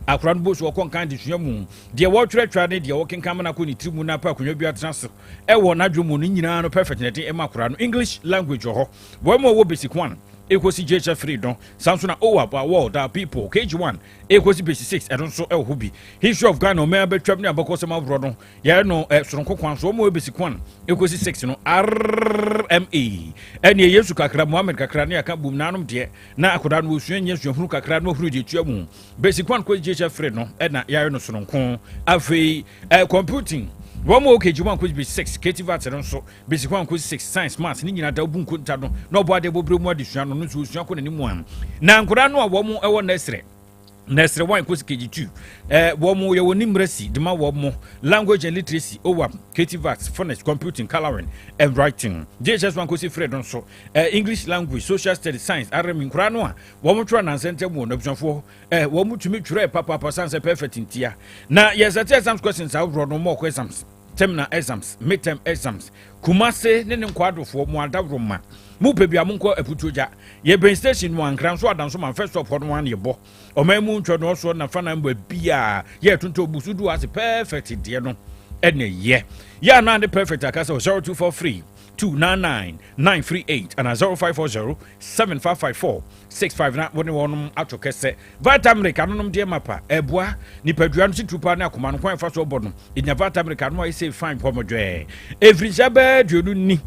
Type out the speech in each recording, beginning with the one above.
akura no bo so kon kan de hwea mu de wo twerɛtwa ne de wo kenkan na ko ni trimu na pa akonwa bi atrase e wo na dwomu no nyina no perfect ne de e makura no English language ho wo mo wo basic 1 equals JHF free don Samsung about world that people KG1 equals basic 6 I don't so el hubi history of Ghana me abetwam ne abako sama bro no ya no soronko kwan so mo basic 1 equals 6 no RMA ene Yesu kakra Muhammad kakra ne aka bum nanom de na akoda no osua nya suahunu kakra no huru de tua mu basic 1 ko JHF free no na ya no soronko afei computing one more KG1 could be 6, Katie Vatson, so basic 1 could 6 science maths, Nina Dabun could tell nobody will bring more addition, no to Shako anyone. Now, could I know one more our Nestre? Nestre 1 could KG2. One more your numeracy, the man one more language and literacy, over Katie Vats, phonics, computing, coloring, and writing. JHS 1 could see Fred also English language, social studies, science, RM in Cranoa, one more try and center one option for one more to meet Papa Sans a perfect in Tia. Now, yes, I tell some questions out, no more questions. Terminal exams, midterm exams. Kumase ne nkwadro fo mo adawroma. Mu pebia mo nko aputoja. Ye brain station one kran so adanso man first up for one ye bo. O man mu ntwo no so na fa na mba bia. Ye tonto busudu as perfect de no. Ene ye. Ya na the perfect akasa 0243 299 938 and 0540 7554 659 woni wonum atokese vitamin kanom de mapa ebua nipadua no situpa na akoma no kwan fa so bono enya vitamin kanom ay say fine pomodwe every jaba duonu ni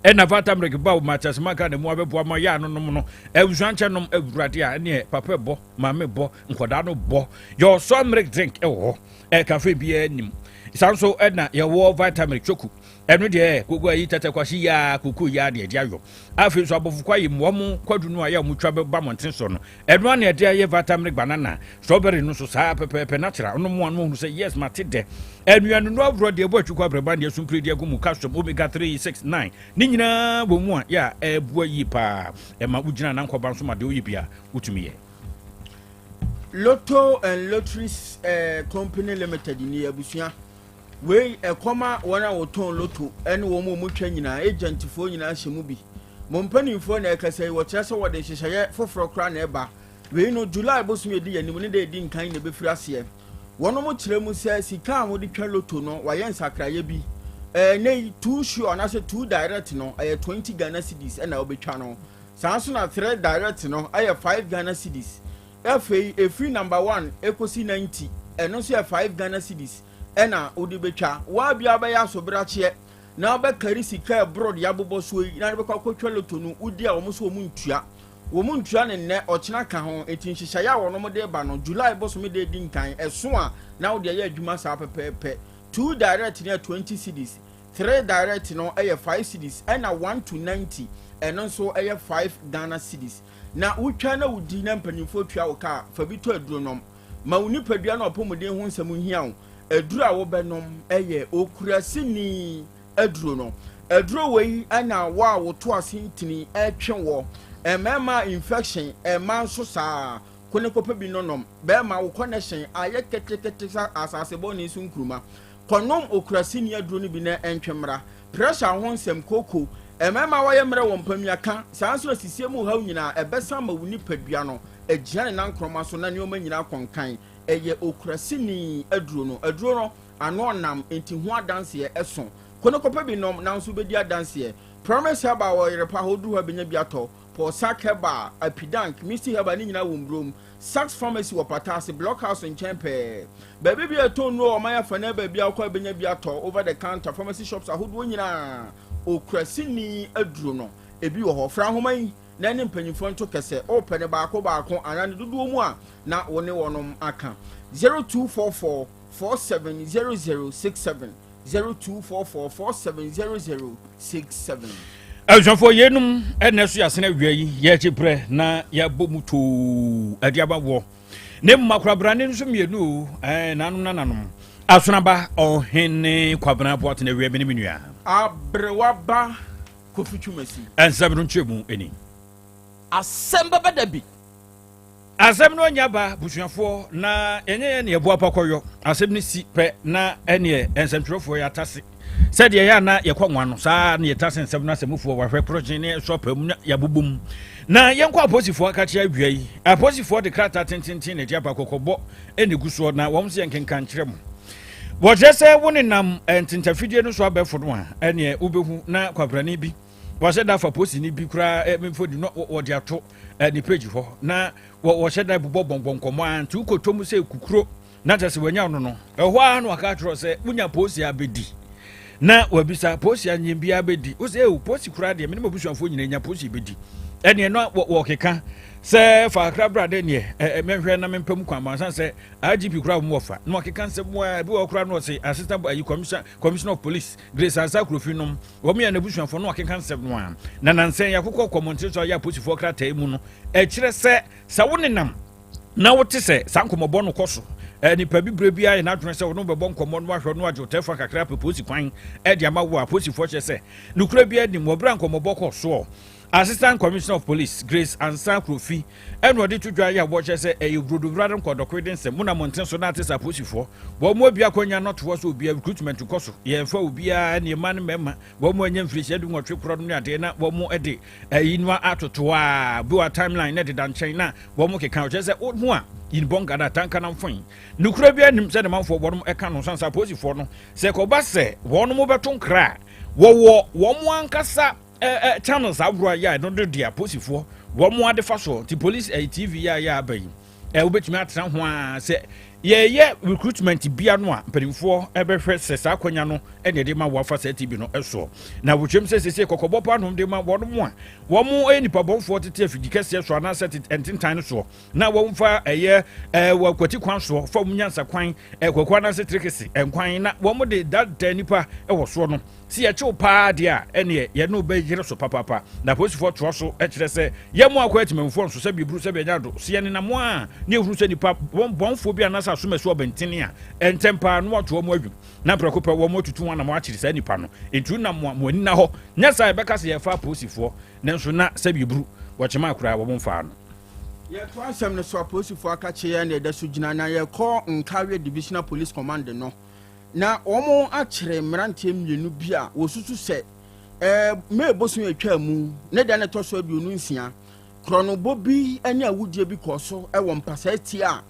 ena vitamin ba matches maka na mu abeboa ma ya nonom no ebusuanche nom awurade a ne papa bo mame bo nkoda no bo your some drink ewo cafe bia nim sanso ena ye wo vitamin choku enu de kogu ayi tete kwashi ya kuku ya de ayo afi so abofu kwayi mo kwadu no aya mu twa ba monten so no enu an de aye vitamin banana strawberry no so sa pepe natural no mo anu say yes mate de enu anu no abro de ebo atwukwa breba de sumpre de agumu calcium omega 3 6 9 ni nyina bo mu a ya ebu ayi pa e ma ugina na nkoba so ma de oyibia utumi ye Lotto and Lotteries Company Limited ni abusua we ekoma wana woton lotto ene wo mo mutwa nyina agent fo nyina hyemu bi mo mpanimfo na ekasa wo kyerese wo de hyehye foforo kra na eba we no July bosu edi yanim ne de di nkan na befiri ase wono mo kyerɛ mu sɛ sika mo de twa lotto no waye nsakraye bi nei 2 sure na se 2 direct no 20 Ghana cedis na obetwa no sanso na 3 direct no 5 Ghana cedis free number 1 ekosi 90 eno so 5 Ghana cedis ena odi betwa wa bia ba ya so brache na ba kari sika abroad ya bobo so yi na be kwakotwa loto no udi a wo so mu ntua ne ne ochina ka ho etin hihya ya wo no mo de ba no July boso me de di nkan eso a na wo de ya adwuma sa pepepe 2 direct ne 20 cedis 3 direct no 5 cedis ena 1 to 90 eno so 5 Ghana cedis na wutwa na wudi na mpanimfo twa wo ka fa bi to aduro nom ma woni padua na opomode ho nsam hia wo aduro a wo benom okurasini aduro no aduro wei ana wa wo to asintini etwe wo emema infection ema nso saa kone kopa bi nonom be ma wo connection aye ketekete asase boni su nkruma konom okurasini aduro ni bi na entwemra pressure ho nsam koko emema wa ye mre wo mpamia ka saa nso asisie mu ha nyina ebesa ma woni padua no agiane na nkroma so na ne o manyina konkan eye okurasini aduro no ano nam enti ho adanse ye eso kono kopa bi nom na nso bedi adanse ye promise aba wo yerepa hodu ha benya bi ato po sakeba apidank misti haba ni nyina wo mbrom sax pharmacy wo patase blockhouse nchempe baby bi ato no o maya fana ba bi akwa benya bi ato over the counter pharmacy shops ahodu nyina okurasini aduro no ebi wo ho fra homan na ne mpanyimfo nto kese open baako anane dudu mu a na woni wonom aka 0244 470067 0244 470067 Ajafo yenum enesu yasene wiyi ye chepre na ya bomuto adiaba wo ne makrabrane nso mienu nanum asunaba ohene kwabana boate na wiye bene menua abrewaba kofitumasi ansabru nchemu eni Asem Beba Dabi asem no nyaba busuafo na enye ne ebo apakoyo asem ne si pe na ene ensemtrofo ya tase said ya na ye kwanwa no saa na ye tase nsem na semufo wahwe project ne shop mu ya bubum na yenko aposifo aka kye awia yi aposifo de krata tintintin ne diaba kokobɔ ene guso na wɔn se yenkenkan kyerɛ mu wɔje sɛ woni nam entintafidie no so abɛfo no a ene ubehu na kwabrani bi wɔhyɛ da fa posi ni bi kura memfo di no wɔde ato ni page hɔ na wɔhyɛ da bobɔ bɔnbɔnkɔmɔ a nti ukotom sɛ kukuro na tase wanya no no ɛhɔ a no aka atro sɛ munya posi abedi na wabisa posi anyem bia abedi wo sɛ posi kura de me ne mabusuafo nyina nya posi bedi ene no wɔkeka sɛ fa akra brade ne menhwɛ na mempam kwan ma san sɛ IGP kura mo wɔfa na wɔkeka sɛ mo bi wɔ kura no sɛ assistant commissioner of police Grace Ansa Krofi nom wɔn yɛ nabusuafo no wɔkeka sɛ no a na nansen yakokɔ commentary so ya posifo kra tai mu no ɛkyerɛ sɛ sa wo nenam na wote sɛ sankomɔbɔ no kɔ so nipa bibre bia na adwene sɛ wono bɛbɔ nkɔmmɔ no ahwɛ no agye tefa kakra posi kwan de ama wo aposifo kyɛ sɛ nukura bia nim wɔbra nkɔmmɔbɔ kɔ so Assistant Commissioner of Police Grace Ansa Krofi eno de tudwa ya bo che se eyubrodobradem kodokweden se muna monten so na atesa posifo bo mo bia kwanya not wo so bia recruitment koso ye fa obia ne man mema bo mo anya mfiri du nwotwe kro no ade na bo mo ede yinwa atoto a bi wa timeline na de dan chen na bo mo keka che se ho a in bonga na tanka na mfon nukura bia nim se de manfo bo no eka no sansa posifo no se ko ba se wo no mo beton kra wo mo ankasa channels abro ya no do dia posifo wo mo ade fa so ti police TV ya abayi wobetumi atra ho a se ye recruitment bia no a mpanyimfo ebehwe se sa kwanya no ene de ma wo afa sa TV no eso na wotwem se kokobɔ pa no de ma wo no mo a wo mo enipa bonfo tete afidikase so ana set entintan so na wo mfa wo kwati kwan so fa mu nyansa kwan kwakwa na se trekese enkwan na wo mo de that nipa wo so no si ya chew pa de a ene ye no be gire so papa na posifo tro so kyerɛ sɛ ye mo akwati memfo so sɛ bibru sɛ be nyado si ye ne na mo a ne ehuru sɛ nipa bonfo bia na sa so meso obentini a entempa no ato mo adwum na prekopa wo mo tutu wana mo akyiri sɛ nipa no entu na mo ani na hɔ nya sa e bɛka sɛ ye fa posifo nanso na sɛ bibru wo kyema akura wo mfa no ye to asɛm no so posifo aka kye ye na ɛda so gyina na ye kɔ Nkawe Divisional Police Command no na omo akyere mmerantie mmienu bi a wosusu sɛ me bosu atwa mu ne da ne to so aduonu nsia kronobo bi ani awudie bi kɔ so wɔ mpasa ti a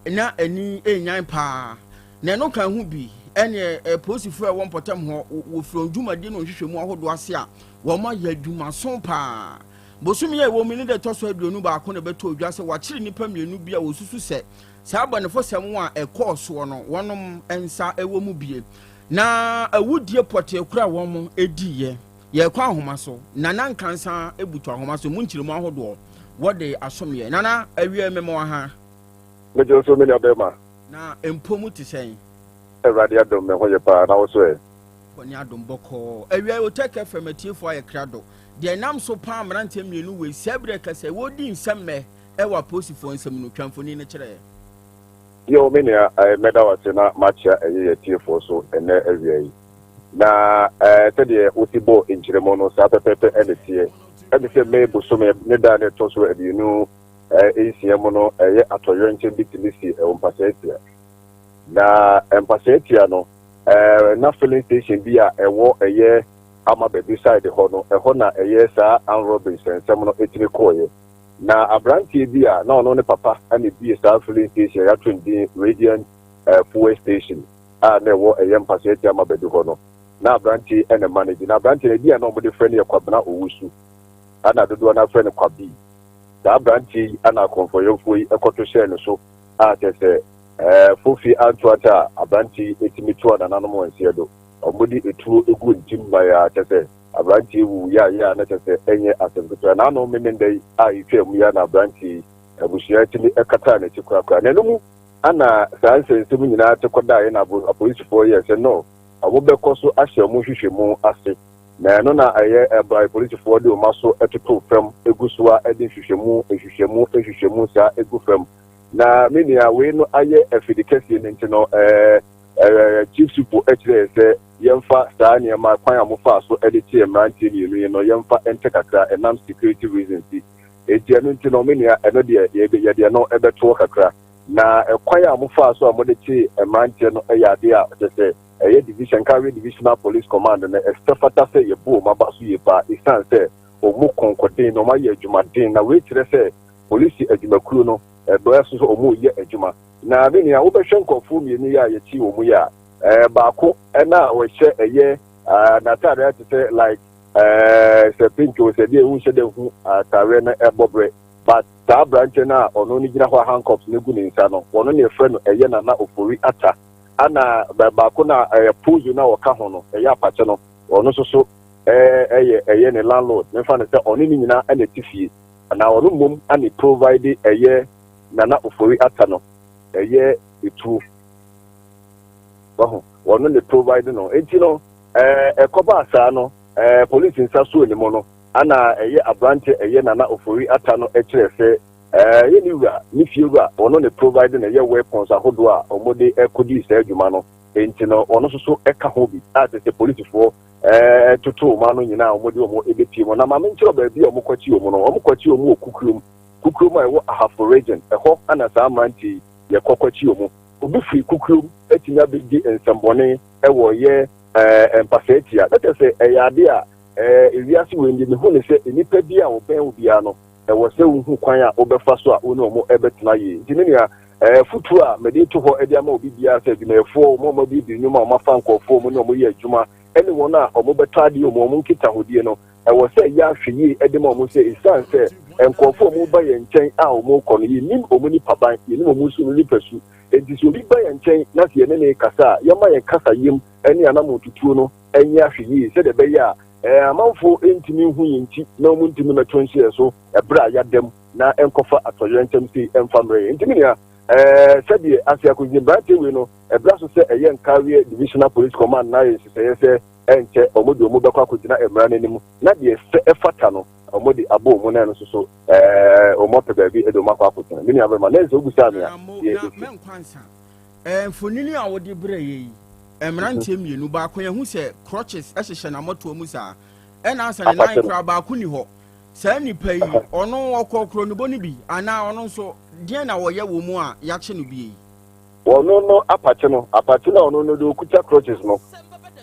na ani enyan pa na no kan hu bi ene posifo wɔ mpɔtam ho wo frondwumade no hwehwɛ mu ahodo ase a wo ma ya dwuma so pa bosumi ye wo mi ne da to so aduonu ba ko na beto odwa sɛ wakyere nipa mmienu bi a wosusu sɛ saba ne fosam a ekɔɔso no wonom ensa ewo mu bie na awudie pote kura won ediye ye kwa ahoma so nana nkansa ebutu ahoma so munkyiremu ahodo wode asomye nana awie memo ha mejo so menya bema na empomu ti sen Eradi adom me hoye pa na wo so e oni adom boko awie o take fmatiefo aye krado de nam so pa amrante mienu we sebre kase wodi nsemme ewa posifo nsem no twamfoni ne kire yo menia medawate na matcha eye tiefo so ene awie na tede otibo injiremo no sa pepepe enetie ebise me bosome ne da ne to so abienu eisiemo no eye atoyo nche bitimisi ompasetia na empasetia no na filling station bi a ewo eye ama baby side ho no eho na eye sa an Robinson nsem no etini koye na abrantie bi a na ono ne papa ane bi sa filling station ya twendi Radiant fuel station a na ewo eye empasetia ama baby ho no na abrantie ene manage na abrantie bi a na omo de friend yakwabna owusu ana dodo na friend kwabi da abrantie ana konfoyofo ekoto share no so a tese fofi antuata abrantie etimitua na nanom wonsiedo omodi etuo egu ntimba ya tese abrantie wu ya na tese enye asempetwa na no memendai a itwam ya na abrantie abushia timi ekata na chikwa na no ana sansensem nyina tekoda ye na police for years no abobekọ ahye mu hwehwe mu ase na no na aye by police for de o maso etoto fam egusuwa ede hwehwe mu sa egu fam na minia we no aye afidikasi ne ntino chief supo ekire se yemfa saa ne ma kwan amofa so ede tie mrantie ni no yemfa entekakra enam security reasons etie no ntino minia eno de ye no ebeto kakra na kwan amofa so amode tie mrantie no eyade a tese division carry divisional police command na estafata se ye bo mabaso ye pa isan se omu konkoden no ma ye adwumaden na we kire se police adwumakuru no boya so omu ye adwuma na be ni a wo be hwe nkofo mienu ya ye ti omu ya baako na wo hye eye na tare ate like se pinko se die hu hye de hu tare na ebobre but that branch na ono ni gina ho handcuffs ne gu ni nsa no wono ne frɛ no eye na ofori ata ana baako na puzu na wo ka ho no eye apache no ono so eye ne landlord me fa ne se ono ni nyina na tifie na ono mum ani provide eye na ofori ata no eye etu wono ne provide no enti no ekoba asa no police nsa so ni mo no ana eye abrante eye na ofori ata no ekire se ye ni wura ni fiura ono ne provide na ye weapons ahodo a omode ekodi se adwuma no enti no ono so eka ho bi ate se police for tutu ma no nyina omode omo ebepie mo na ma me nkiro ba bi omokwachi omo no omokwachi omo kukurum a ewo ahafo region eho ana sa amanti ye kokwachi omo obi free kukurum etinya bi di ensambone ewo ye empasetia that is ade a ewiase wendi me hu ne se enipa bi a oben obia no ewo se hu kwan a obefa so a ono omo ebetena ye ntini ya futu a mede to ho ede ama obi bia se adwumafo omo bi bi nyuma omo fa nkofo omo no omo ye adwuma ene won a omo betade omo nkita hodie no ewo se ya hweyi ede ma omo se isan se nkofo omo ba ye nchen a omo kono yi nim omo ni paban ye nim omo su ni pasu enti so bi ba ye nchen na se ne ne kasa ya ma ye kasa yim ene anam tutuo no enye ahweyi se de be ya amanfo entimi hu yinti na omu ntimi na tonhye so ebra ya dem na enkofa atoyentem si enfamre ntimi ya sabi asia kunji brate we no ebra so se eye nkawe divisional police command na ye se enche omodi omu bekwa kugina emra nanim na de se efata no omodi abo omu na no so omo pebabi edoma kwa kugina mini abema na ezo gusa me ya men kwansa fonini a wodi bre yi emrantie mienu ba ko yehu se crutches ehhehye na moto mu sa ena asa ne line kra ba ko ni ho sa nipa yi ono okokro no boni bi ana ono so die na wo ye wo mu a ya che no bi yi ono no apache na ono no do kucha crutches no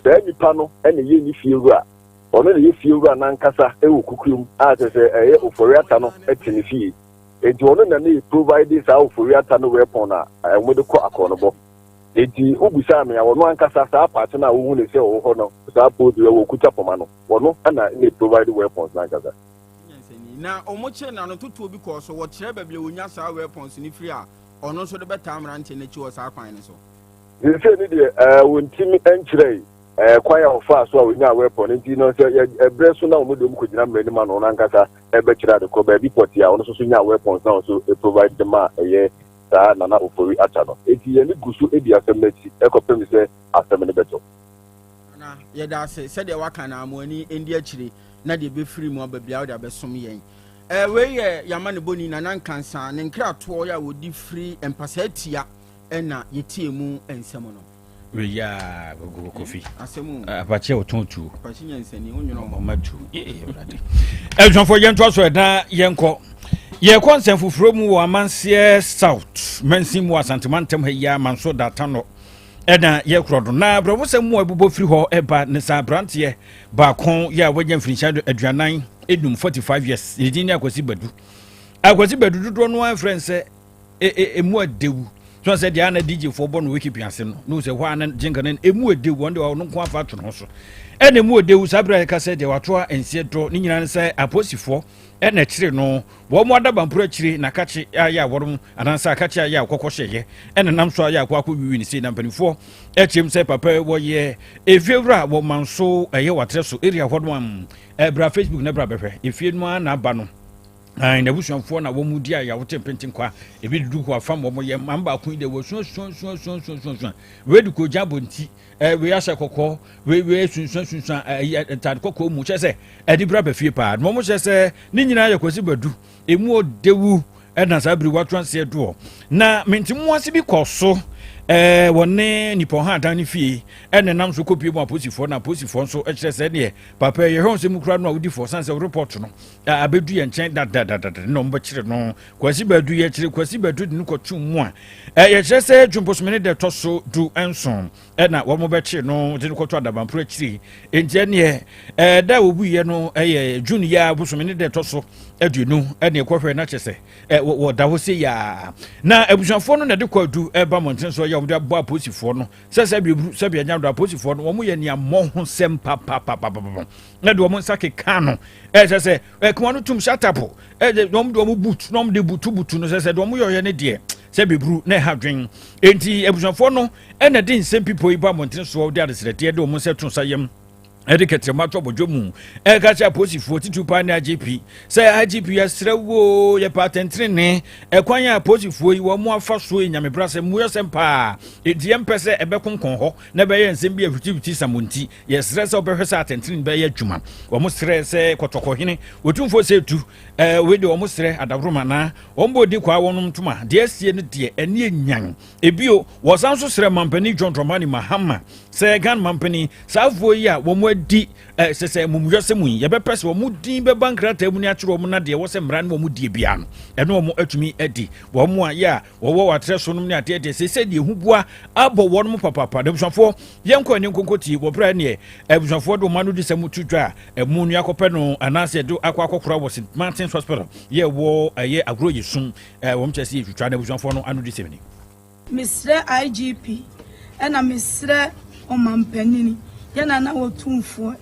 sa nipa no ene ye ni fiewura ono ne ye fiewura na nkasa ewo kukurum a se eye oforiata no etini fie enti ono na ne provide sa oforiata no weapon na mo de ko akonobo eti obusa me awono ankasa sa apart na wo ne se wo ho no sa podi wo kuta poma no wono ana ne provide weapons na ankasa na omoche na no tutu obi ko so wo kire ba bia wonya sa weapons ni free a ono so de beta amrante na chi wo sa kwan ne so se ni de wontimi enkire kwan ya ofa so a wonya weapon nti no se ebre so na omodo mu kugina mrani ma no ankasa ebe kira de ko ba bi poti a ono so nya weapons na so provide them a eye na ofori acha no eti ye ni gusu edi asem na ti ekopem se asem ne beto na ye da se de waka na amoni endi akire na de be free mu ababia wo de abesom yen we ye yamane boni na nankansa ne nkrato ya wodi free empasa tia na yetie mu ensem no we ya gogo kofi asemu apache otontu apache nyansani onyono matu brade eljonfo yento so da yenko ye konsen fufuro mu wo amansie south mansim wo asantemantam ha ya manso data no eda ye krodo na brobosem mu abubo firi ho eba ne sa brante ba kon ya wagyan finisha aduanan edum 45 years yedini akwasi badu dodo no an friend se emu adewu so se dia na DJ for bon wiki piase no se hwa na jinkanen emu adewu onde wo no ko afa to no so ene mu adewu sabra ka se de watoa ensie do ni nyina se aposifo ene kire no wo mo adaba mpura kire na kache ya worum anansa kache ya kokohye ene nam so ya akwa wiwi ni se na mpanifo echem se papa wo ye efiewura wo manso eye watre so area hodom bra Facebook na bra behwe efienu na aba no na busuanfo na wo mu dia ya wote pentin kwa ebi dudu kwa fam wo ye mamba kun de wo sun we du ko jabo nti we asa kokko we sun tad kokko mu chese edi bra befie pa mo chese ni nyina ya kwasi badu emu odewu na sabri watranse do na mentimu ase bi koso wone nipo ha dan ne fie ene nam so kopie mu aposifo na aposifo so ekire se ne papa ye hon se mu kura no awudi for sanse report no abedu ye nchen da no mba kire no kwasi badu ye kire kwasi badu ne ko twu mu a ye kire se dwumposmene de toso du enson na wo mo be kire no de ko to adabampro kire enje ne da obu ye no ye junior bosomene de toso aduonu ene ekwohwe na chese wo da ho se ya na abusanfo no na de kwadu eba monten so ya wo de bo aposifo no se bibru se bia nya do aposifo no wo mo ye nia mo ho sem pa na de wo mo sake ka no se kuma no tum shatapo de wo mo boot no mo de butu no se de wo mo ye ne de se bibru na ha dwen enti abusanfo no ene de nsem pipo iba monten so wo de adesrete de wo mo se tun sayem Edikete mato bojomu kacha posifo titupa na IGP say IGP yasrewo ye patentrene kwanya posifo yi wo mu afa so nyame brase mu yosempa ediem pese ebekonkon ho na be ye nsem bi afiti samonti yesrese obehwese atentrene be ye adwuma wo mu srese kotokohene wotumfo se tu we de wo mu sre adabroma na wo mbodi kwa wonum tuma de asie ne de ene enyan ebio wo sanso sre mampani John Dramani Mahama say gan mampani safo yi a wo mu di sese mumuyose mu ye be pese wo mu din be bankrata mu ni a kire wo na de wo se mra no wo mu die bia no ene wo mu atumi adi wo mu a ya wo watre so no ni ade de sese de hubua abo wo no papa de busanfo yenko ani nkonkoti wo bra ne busanfo do manu di se mu tudwa mu nu akopɛ no anase do akokora wo St Martin's Hospital ye wo ye agro yesum wo mchese twitwa na busanfo no anu di semini Mr. IGP ena Mr. Omampanini yana na wotumfo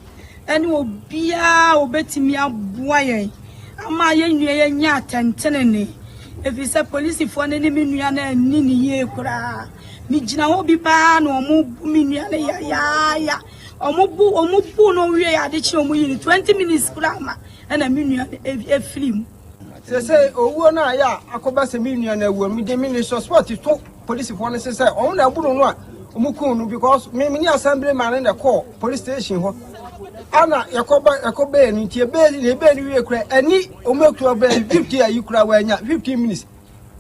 ene obia obetimi aboa yen ama yenwie yenya atentenene efise polisifo ne menua na ani ni ye kura mi gina ho bi pa na omu menua na ya omu bu no wie ya de chi omu yini 20 minutes kura ma ena menua efrim se owo na ya akoba se menua na ewu mi de mini sport to polisifo ne se omu na buru no a omukunu because me ni assembly man in the call police station ho ana yakoba ni tie be ni wie kura ani omekura be 50 ayi kura wanya 15 minutes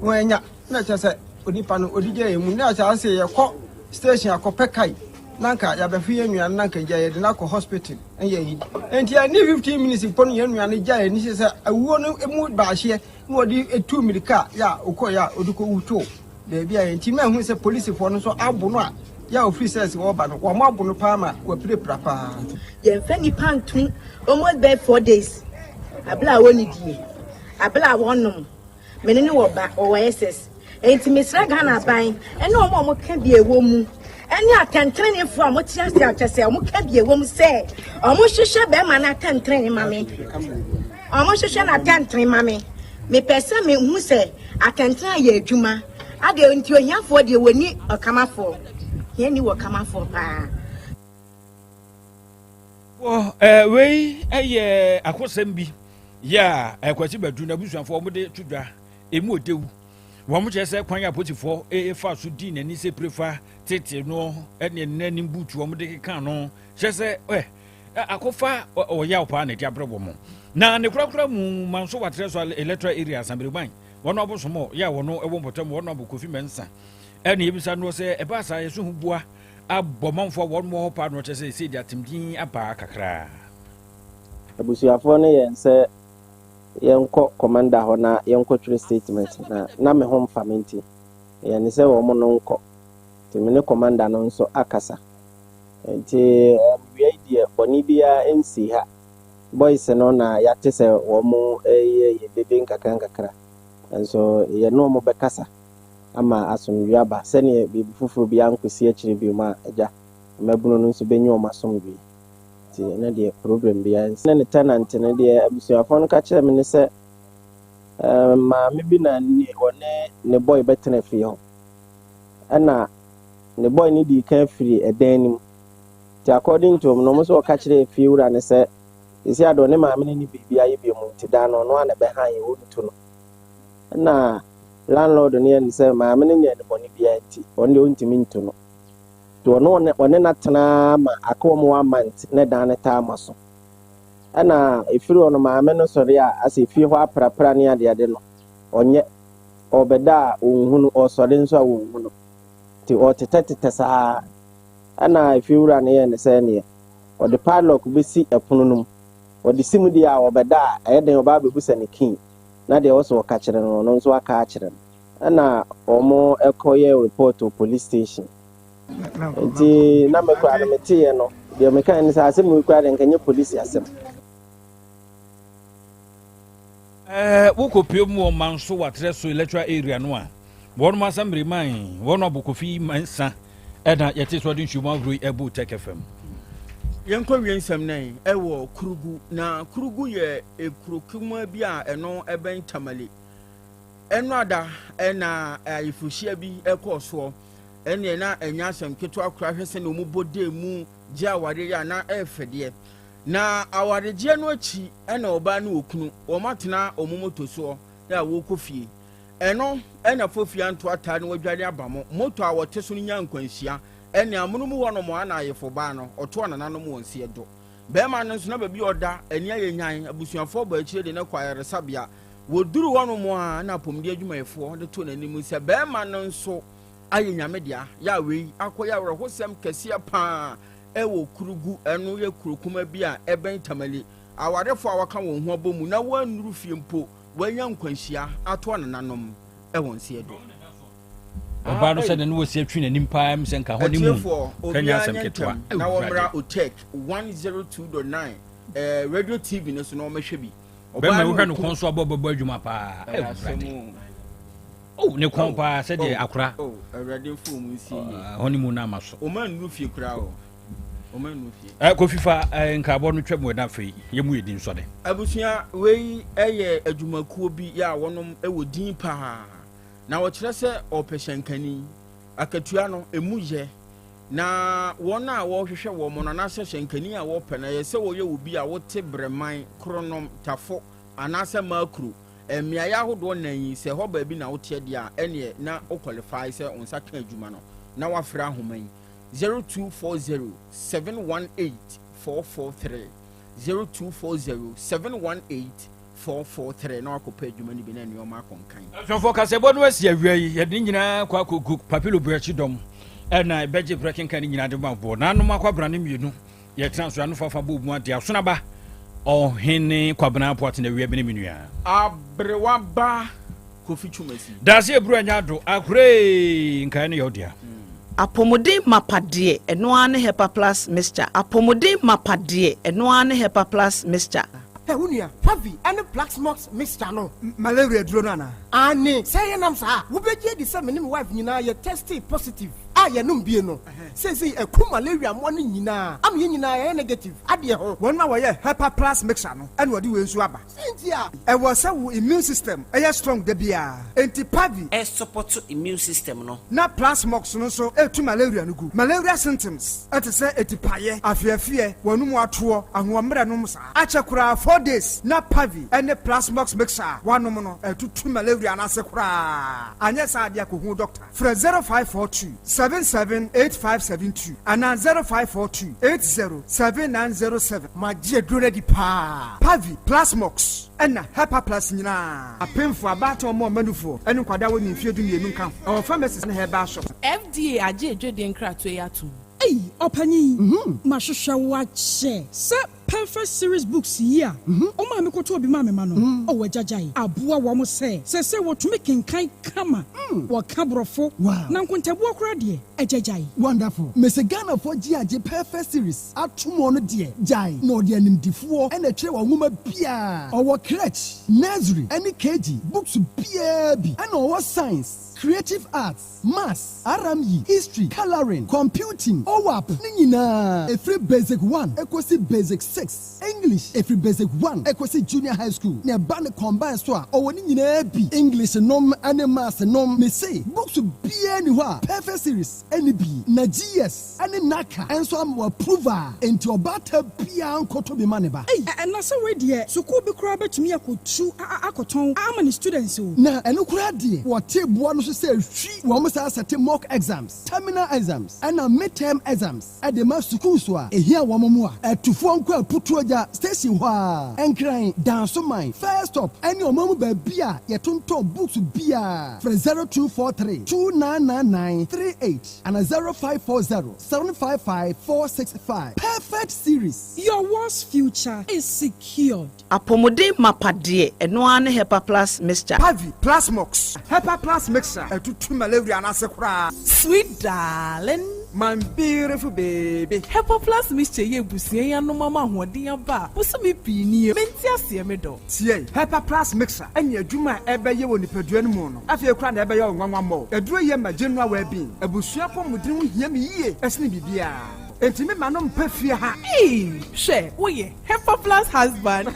wanya na cha se onipa no odije emu na cha se yakọ station akọpẹ kai nanka ya be fi enua nanka ja ye de na ko hospital enye yi enti ani 15 minutes pon ye enua ne ja ye ni se awuo no emu ba hye no odi 2 milika ya okoya odiko wuto Baby, I intimate who say police for no so abunwa. Ya ofri says oba no. Wa mo abunu pa ma wa pre prapa. Ye fani pantun almost be 4 days. Abla woni die. Abla wonom. Menene wo ba o SS. Enti mesra Ghana ban. Ene o mo ka bi ewo mu. Ene atentrene fo mo tia se atese mo ka bi ewo mu se. O mo hwehwe be ma na atentrene mame. O mo hwehwe na atentrene mame. Me pese me hu se atentrene ye adwuma. Ade nti ohiafo de woni okamafo ye ni wokamafo pa wo wei akosem bi ya kwati badu na busuafo mo de tudwa emu odewu wo mo chese kwan ya potifo fa so di nani se prefa tete no ene nani butu wo mo de kan no chese akofa oya opa na ti abrebo mo na ne kura mu manso watre so electoral area assembly ban wono abosomo ya wono ewo mpotam wono abokofi mensa ene yebisa no se eba sa yeso hubua abomanfo wono mo pa no chese se dia timdin aba kakra abusuafo ne yense yenko commander ho na yenko true statement na me home family yen se wo mo no nko timene commander no nso akasa enti we idea boni bia ensi ha boys no na yatese wo mo ye bebe nkakra and so ye no mo bekasa ama asomdwe aba sene bibi fufuru bia nkosi akire bi ma aja mabunu no nso benyo masomdwe ti na de problem bia ne tenant ne de abusuafo no ka kire me ne se ma me bi na ni wone ne boy betena fi ho ana ne boy ni di kan free edanim ti according to no mo so ka kire fi wura ne se isi ado ne ma me ni bibi aye bi mu ti da no no ana be han ye wontu no na landlord ne en se ma me ne ne boni bia ti onde ontimi ntu no to no one na tena ma akom 1 month ne dan ne ta maso ana efiri ono ma me no sori a ase fi ho aprapra ne ade no onye obeda onhunu osori nso a onhunu ti ɔtetɛ saa ana efiwura ne yɛ ne sɛ ne ɔde padlock besi ɛpono no mu ɔde sim di a ɔbɛda a ɛyɛ den ɔba abɛbusa ne kin na deɛ wɔsɔ ɔka kyerɛ no no nso aka akyerɛ no ana ɔmo ɛkɔyɛ report to police station nti na mekura no meteyɛ no deɛ meka ne sɛ asɛm mekura de nkanyɛ police asɛm wokɔpie mu wɔ ma nso watrɛ so electoral area no a wɔnom asɛmmere man wɔn abɔkɔfi mansa ɛna yɛte so ɔde nhwuma ahorow ɛbɔ Tech FM yɛnkɔ wie nsɛm nan ɛwɔ kurugu na kurugu yɛ ekurokuma bi a ɛno ɛbɛn tamale ɛno ada ɛna ayifuhyia bi ɛkɔɔ soɔ ɛne na ɛnya asɛm ketewa kora hwɛ sɛ na ɔmu bɔ dee mu gye aware yɛ na ɛfɛdeɛ na awaregye no akyi ɛna ɔbaa ne okunu wɔn atena ɔmo moto soɔ na wɔkɔ fie ɛno ɛna fofia nto ataa ne wadware aba mo moto a wɔte so no nya nkwanhyia ɛne amono mu hɔ no mo ana ayefo baa no ɔto anananom wɔn sie do bɛrima no nso na baabi ɔda ani ayɛ nyan abusuafoɔ bɔ akyire de ne kɔ ayaresabea wɔduru hɔ no mo a na apɔmde adwumayɛfoɔ de to n'anim sɛ bɛrima no nso ayɛ nyamedea yɛ awei akɔyɛ awerɛhosɛm kɛseɛ paa ɛwɔ kurugu ɛno yɛ kurokuma bi a ɛbɛn tamale awarefo a waka wɔn ho abɔ mu na wɔannuru fie mpo wɔanya nkwanhyia ato anananom ɛwɔ nseɛ do ɔbaa no sɛ ne wɔsi atwi n'anim paa m sɛ nka hɔ ne mu kanya asɛm ketewa na wɔmmra otek 102.9 radio tv no so na wɔmɛhwɛ bi bɛma wohwɛ no kɔn so abɔ bɛbɔ adwuma paa ne kɔn paa sɛdeɛ akora awurade mfo mu nsi hɔ ne mu no ama so ɔma nnuru fie koraa o kofifa nkabɔ no twɛ mu ɛda afei yɛmu yɛ din sɔde abusua wei ɛyɛ adwumakuo bi yɛ a wɔnom ɛwɔ din paa na wɔkyerɛ sɛ ɔpɛhyɛnkani akatua no emu yɛ na wɔn a wɔhwehwɛ wɔn mo na n'asɛ hyɛnkani a wɔpɛ na yɛ sɛ wɔyɛ obi a wɔte brɛman kronom tafo anaasɛ makro mmeayɛ ahodoɔ nan yi sɛ hɔ baabi na woteɛ deɛ a ɛneɛ na wo qualify sɛ wo nsa ka adwuma no na wafrɛ ahoma yi 0240 718 443 0240 718 443 na wakɔpɛ adwuma no bi na nneɔma akɔnkan hwɛmfoɔ kasɛbɔ no asi awia yi yɛde nyinaa kɔ akɔgu papilo brɛkyi dɔm ɛna ɛbɛgye brɛkenka no nyinaa de ma boɔ na anom akɔabra no mmienu yɛtena so ano fafa bɔ mu ade asona ba ɔhene kwabena pɔt na awia bi ne menua abrewaba kofi twumasi daase eburu anya do akore nkae no yɛ odia apomodin mapadeɛ ɛno ara ne hepa plus mixture apomodin mapadeɛ ɛno ara ne hepa plus mixture Unia, Pavi, and the Black Smokes mixture no. Malaria drona. Ani, say nam sa. We be the same wife nyina ye tested positive. Ah, ye num bi no. Say a ku malaria money nyina. Am ye nyina negative. Adie ho. Won na we Hepa Plus mixture no. And what do we nso aba. Sentia. E was say immune system. E strong de bia. Enti Pavi e support immune system no. Na Plus Smoks no so e tu malaria no gu. Malaria symptoms. Et say etipaye, afiafie, wonu ato, ahoamra no sa. Acha kura 4 days na Pavi and the Plasmox mixer one no to malaria na sekura anya sa dia ko hu doctor fra 0542 778572 and 0542 807907 ma je dure di pa Pavi Plasmox and Hepa Plus nyina apemfo abato mo manufo enu kwada woni mfie du mienu kan our pharmacies na herbal shop FDA aje dwede nkrato yatu Hey, Opani, Mashusha wache. Sa perfect series books here. Oma me koto obi mame mano. O wajajai. Abua wa mo se wo to make kai kama. Wa kabrofo. Wow. Na nkontabu akura de ejajai. Wonderful. Mese Ghana for GAJ perfect series. Atumo no de jai. No de animdifuo ene tire wa nwoma bia. Owo crèche, nursery, any KG, books bia bi. And owo science, creative arts, maths, RME, history, coloring, computing, OWAP, nina. Every basic 1, equasi basic 6. English, every basic 1, equasi junior high school. Ne bane combine soa, owo nina bi. English nom, ane maths nom. Me say, books bia ni wa. Perfect series, any bi. Na GS, ane naka. And so I'm approver. Enti obata bia ankoto bi maneba. Hey, and nasa we die. So ko bi kura bet me akotu akoton. Amani students o. Na eno kura die. Wote boa no so say hwi wo mo sa set mock exams, terminal exams, and midterm exams. programs at the Masukuswa, a here Wamamua, at Tufonka Putuaja station wa, and crying down so mine. First up, and your mama beer, Yatunto books beer from 0243 2999 38 and a 0540 755 465. Perfect series. Your worst future is secured. Apomode mapadie eno ane Hepa Plus mixture. Pavi Plus Mox. Hepa Plus mixture. To malaria and asekura. Sweet darling. My beautiful baby. Hepa Plus mixture ye busie ya no mama hoden aba. Busumi pini menti ase me do. Tie Hepa Plus mixture. Anya adwuma ebe ye woni padua no mu no. Afie kura na ebe ye nwanwa mo. Eduro ye ma general well-being. Abusua pomudin ho hia me yie. Esne bibia. Entimi manom pafia ha. She, oye, Hepa Plus husband.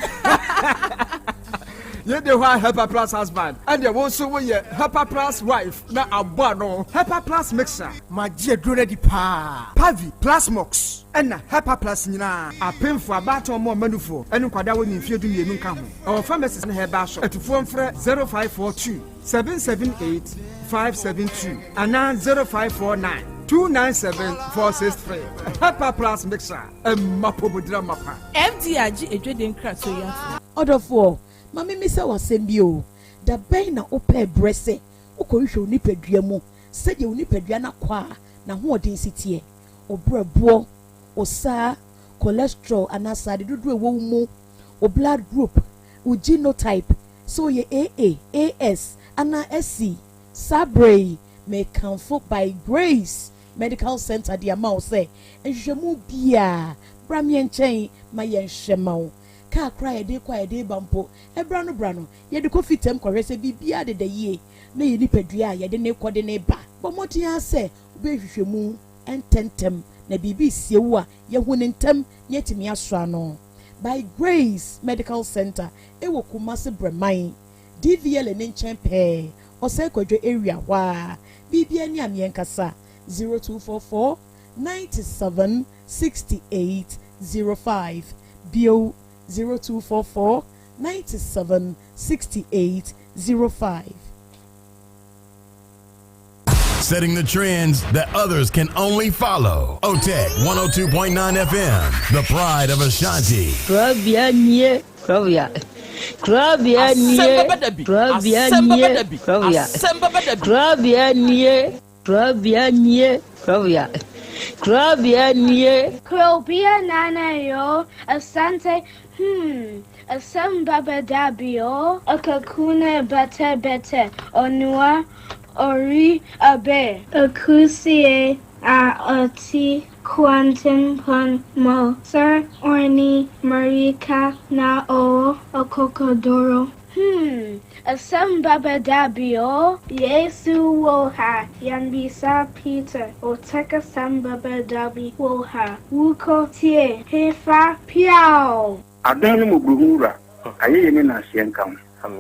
You the why Hepa Plus husband, and you also we Hepa Plus wife. Na abano Hepa Plus mixer. My dear ready pa. Pavi Plus Mox. And Hepa Plus nina. A pin for a battle more manufo. And kwada woni fie du mienu ka ho. Our pharmacist na Hepa shop. To phone for 0542 778 572 and 0549 297-463. Hepa Plus mixer. Mapobudra mapa. MDRG ejweden krato ya. Odofo, mami mi se wasem bio. Da ben na ope brese. Okohwe onipadua mu. Sede onipadua na kwa na hoodin sitie. Obrabo, osa, cholesterol anasa de dodo ewo mu. O blood group, o genotype. So ye AA, AS, ana SC, Sabre, may comfort by grace. Medical Center di amount say enhwemu bia bramien chen ma yen hwemao ka kra ye de kwa ye de bampo ebra no ye de kofi tem kwese bibia de ye na ye nipadua ye de ne kode ne ba bomotia se obehwehwemu ententem na bibi siewu a ye hu ne ntem ye timi aso ano by grace Medical Center ewo Kumasi Breman DVL ne nchen pe ose kwadwo area wa bibia ni amien kasa 0244 97 68 05 Bio 0244 97 68 05. Setting the trends that others can only follow. OTEC 102.9 FM, the pride of Ashanti. Krobea nie, Krobea. Krobea nie, Krobea nie, Krobea. Krobea nie. Krobea nie, Krobea. Krobea nie. Krobea nana yo, Asante, Asem Beba Dabi yo, Akakuna bete, Onua, Ori abe, Akusie, Ati, Quantum pon mo, Sir Orni, Marika na o, Okokodoro. Asem Beba Dabi yo, Yesu woha, Yambisa Peter, Oteka Asem Beba Dabi woha, Wuko tie, Hefa piao. Adonu mubuhura, ayeye ne na asienka.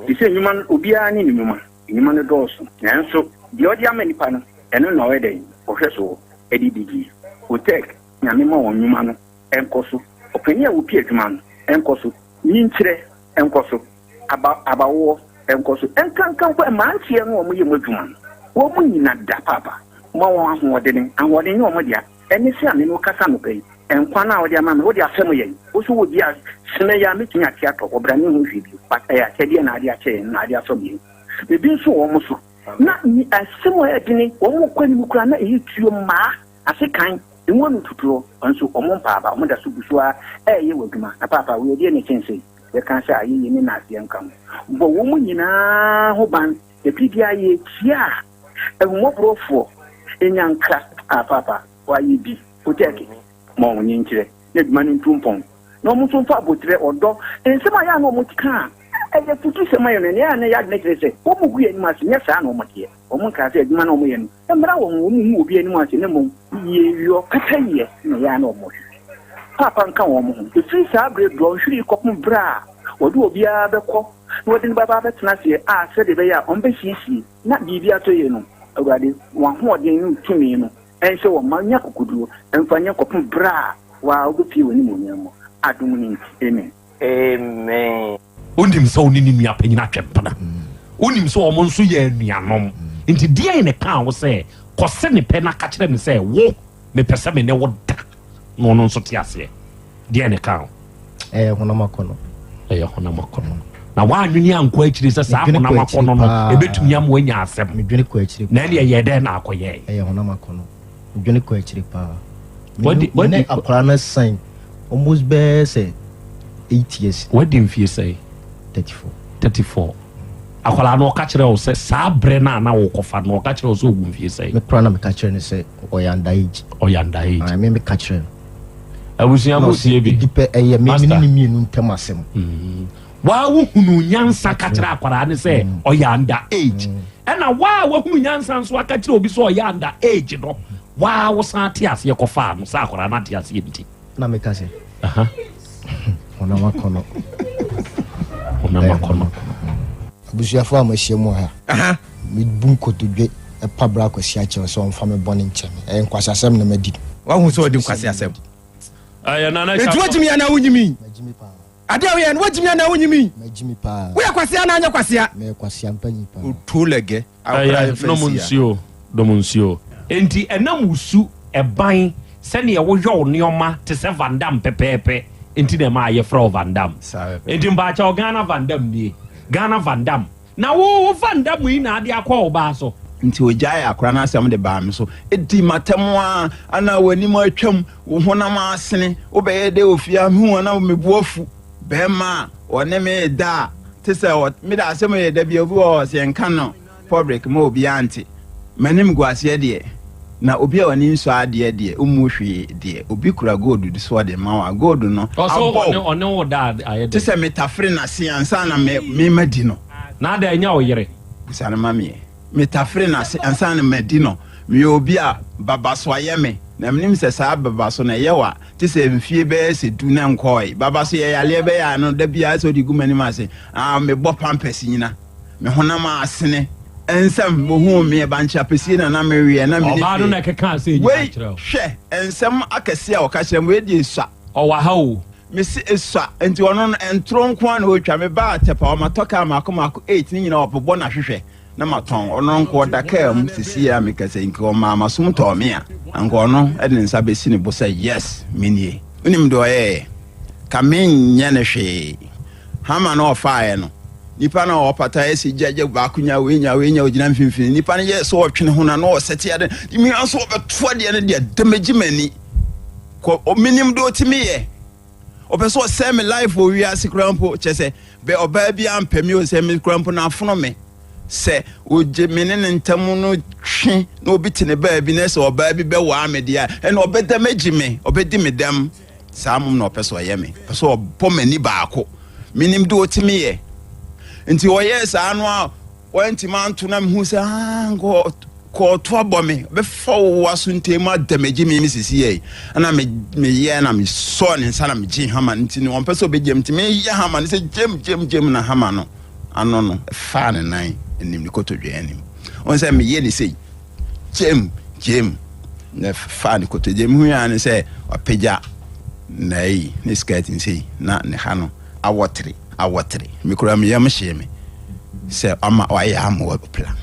Dise nyuma obia ni nyuma, nyuma ne doso. Nanso, di odi amenipa no, eno na wede, ohweso, edidigi. Otek, nyame ma wonyuma no, enkoso. Openya wo pie adwuma no, enkoso. Nyinkyire, enkoso. Abawo enkoso enkankan kwa mantie no omo yemu adwuma wo mu nyina da papa ma wo ahoɔden ahoɔden no omo dia eni se ame no kasa no kai enkwa na wo dia ma me wo dia asɛm yɛ wo so wo dia sene ya me tinya tia to obra ne ho hwi bi pata ya kɛde na ade akye na ade asɔ bi bebi nso wo mo so na ni asɛm yɛ dini wo mo kwani mu kura na eyi tuo ma ase kan enwo no tuturo nso omo mpa aba omo da so busua ɛyɛ wadwuma na papa wo die ne kyense ye kan sha ayi ni na asian kan bo wo mu nyina ho ban e bibia ye tia ehwo brofo enyanka papa wa yi bi oteke mo wonyi nkire na duma ni ntumpon na mo so fa botre odo ensema ya na mo tika eye futu sema yo ne ya na ya ne kire se wo mu gu ani ma se nya sa na mo tie o mo ka se aduma na mo ye no emra wo mu obi ani ma se ne mo ye yo kata ye na ya na mo papa nka wo mo ho free sabre do hwiri kopum bra odu obia bekọ wodi baba betena se a se de be ya on be hisi na bibia to ye no awade wa ho odin tumi no ense wo manya kokuduro emfanya kopum bra wa obi woni mo nyamo adum ni amen amen onim so oni ni apanyina atwepana onim so omo nso ye anuanom nti dia ne ka wo se kose ne pe na ka kire ne se wo me pese me ne wo da no no nso te ase de ne ka honamakono honamakono na waanwini anko akiri sɛ saa honamakono no ebetumi am wanya asɛm medwene kɔ akiri na ne yɛ dɛ na akɔyɛ honamakono medwene kɔ akiri pa what akwara na sign almost be say 8 years what did you say 34 akwara no ka kyerɛ wo sɛ saa bre na wo kɔfa no ka kyerɛ wo sɛ ogu mfie sɛ me kra na me ka kyerɛ ne sɛ oyanda age I me ka kyerɛ abusia mo sie bi dipe eye me ni mienu ntem asem wa wo hunu nyansa ka kyerɛ akwara ne sɛ oyanda age ɛna wa hunu nyansa nso aka kyerɛ obi sɛ oyanda age no wa wo san te ase kɔfa no sɛ akwara na te ase nti na me ka sɛ honamakono abusuafo amahia mu ha me bun kotodwe pa bra kwasi akyerɛ sɛ ɔmfa me bɔne nkyɛme nkwasi asɛm na madi wahu sɛ ɔdi nkwasi asɛm nana etu wajimi ana wunyimi ade wo yan wajimi ana wunyimi majimi pa wo ya kwasi ana anya kwasi a me kwasi ampanyi pa otolege no munsio enti enam usu eban sɛ ne wo hwɛ wo nneɔma te sɛ Van Damme pɛpɛɛpɛ enti na ma yɛ frɛ Van Damme enti mba cha Ghana Van Damme nie Ghana Van Damme na wo Van Damme yi na ade akɔ wo ba so nti ojae akora na asɛm de baa me so edi matam a ana wani ma atwam wo honam asene wo bɛyɛ de ofia hu ana me buafu bɛma ɔne me da te sɛ me da asɛm yɛ da bia obi wɔ sɛ nka no public ma obi ante manim guase de na obi a wani nso ade de umu hwe de obi kura gold de so de ma wa gold no so ɔne wo da ayɛ te sɛ metafre na se ansa na me madi no na da nya wo yere sana mami metafre na se ansa na madi no me obi a baba so ayeme na menim sɛ saa baba so na yewa te sɛ mfie bɛ se du na nkɔi baba so yɛ yale bɛ ya no da bia so di gumani ma se me bɔ pampers nyina me honam asene ensam bohu me bancha pesi na me wie na me ni ba no na keka sɛ nyi kyerɛ hwɛ ensam akɛse a ɔka kyerɛ me di esua ɔwa ha o me si esua enti ɔno no entro nko na otwa me ba tepa o matoka mako 8 ni nyina ɔpobɔ na hwehwɛ na maton ɔno nko daka am sisi a me kasa nki o mama sum tɔ me a anko ɔno ɛde nsa besi ne bo sɛ yes menie unim do ɔyɛ ka me nya ne hwee hama na ɔfaaɛ no nipa na opata esi jaje bakunya wenya ogina mfimfini nipa na ye so otwene ho na no sete ade mi anso obeto ade ne de damagimani ko minim do timi ye opeso semi life o wi asikrampo chese be oba bi ampemi o semi krampo na afono me se oje menene ntamu no twe na obi tene ba bi na se oba bi be wa amede a ene obedamagime obedi medam samum na opeso ye me peso obomani baako minim do timi ye nti oye sa anu a wanti manto na mehu se ko to abome be fawo asunte ma damaji mi sisi ye ana me ye na me so ne nsa na me ji hama nti ne wonpeso be jem nti me ye hama ne se jem na hama no ano no fa ne nan enim ni kotodwe anim on se me ye ne se jem ne fa ne kotodwe hu ya ne se apagya na yi ne skirt nsi na ne ha no awotre mikura mi yam sheme se ama waya am wo plan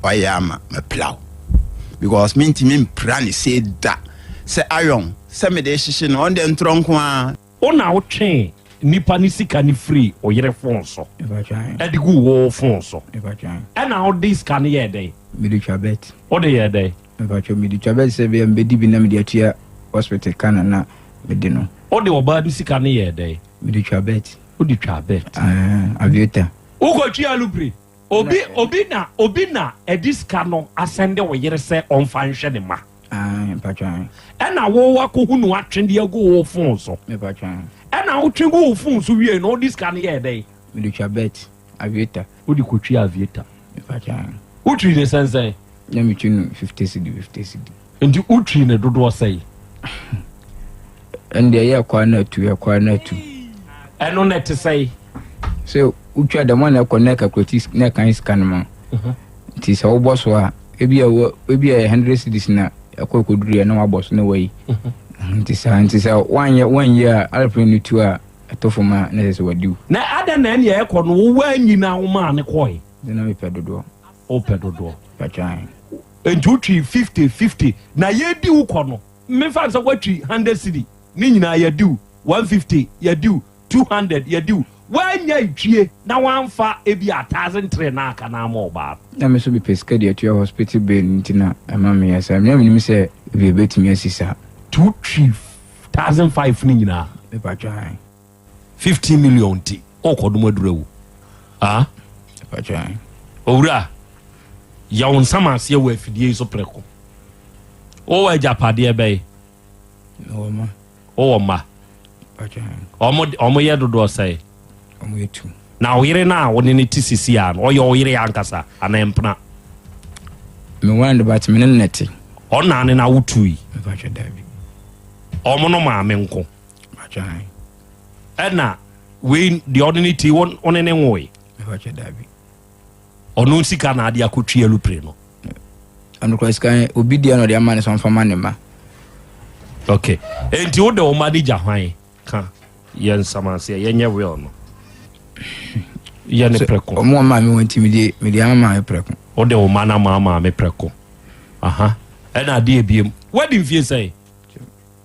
waya am me plow because me ntimi plan say da se ayon se me de hihye no on de ntronko a ona wo twen nipa ni sika ni free oyere phone so edigu wo phone so na how this can ye dey me do chabet o de ye dey me do chabet se be mbedi bi na me de atua hospital kana na me de no o de oba du sika ni ye dey me do chabet odi twabet avieta ugo twa lupri obi na ediska no asende wo yere se onfa nhwe ne ma patwa na wo wakohu no atwende ago wo phone so me patwa na wo twego wo phone so wie no diska ne ye dey me do twabet avieta odi kotwa avieta me patwa utri ne sense na me twinu 50 cedi ndi utri ne dodo sei ende ya kwa na tu eno net say so utwa the one connect akrotis na kan scan ma ti so wo so a ebi a 100 cedis na akokoduru na wa boss na wai ti sa one year alpha ni tu a atofoma na se wadiu na ada na ne ye kono wo wanyina wo ma ne koi na me pedodo o pedodo patwan entu 50 na ye di wo kono me fan so what 100 cedi ni nyina ya do 150 ya do 200 ya do wanya twie na wanfa ebi 1003 na aka na ma oba na me so be pesca de to hospital bill ntina ama me yasa me me say be betimi asisa 2,005 ni nyina e ba twan 50 million ti okodum adurawu ah e ba twan owura ya won samase wa afidie so preko o wa japade ebe no ma o ma ba twan omo ye dodo sai omo yetu na oyire na woni ne tisisi an oyo oyire yankasa anempna me wan de bat me ne neti ona ne na wutui ba twa dabi omo no ma me nko ba twan ena we the ordinary won onene nwoy ba twa dabi ono sika na ade akotwe alupre no anu kwa sika obi dia no de amane so mfama ne ma okay enti wo de o ma de jahwan ka yen samase yenye we ono yene preko omo ma me wanti me de ama me preko o de o ma na ma me preko aha ena de ebiem wedding fee say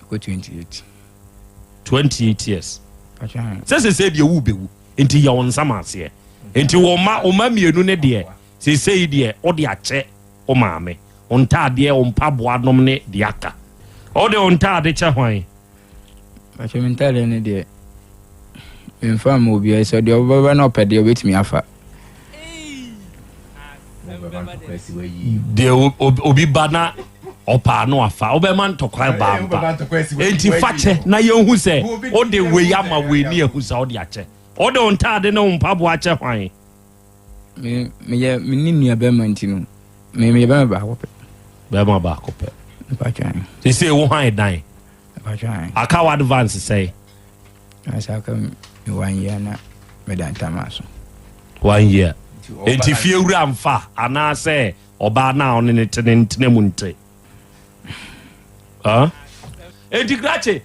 ko 28 years acha se de wu bewu enti ya won samase enti wo ma mienu ne de se de o de ache o ma me on ta de o mpaboa nom ne de aka o de on ta de che hwan acha mentale ne de infam obi so de obaba na opede obetimi afa de obi bana opa no afa obeman tokwa bamba enti fache na yehu se o de we ama we ni ehu se o de ache o de on ta de na mpabo ache hwan me ni nua be mantinu me be ba ko pe be ma ba ko pe ba chan se wo hwan dan ba chan aka wa advance say asa ka 1 year na me dan tamaso 1 year enti fie wura mfa ana se oba na on ne tene mu nte enti grache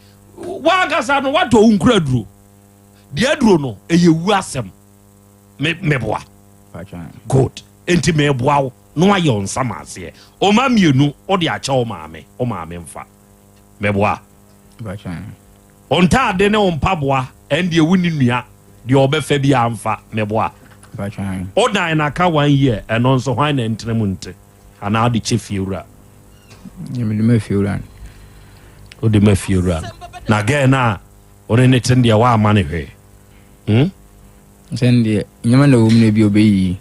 wa gasa no wato unkura duro de aduro no eyewu asem me boa good enti me boa no aye on samase o ma mienu o de acha o maame mfa me boa on ta de ne on paboa endi ewu ni nua de obefa bi amfa me boa o dan na ka 1 year eno nso hwan na ntene mu nte ana de che fiewura me me fiewura o de me fiewura na ge na o ne tende wa amane hwe sende nyama na wom na bi obeyi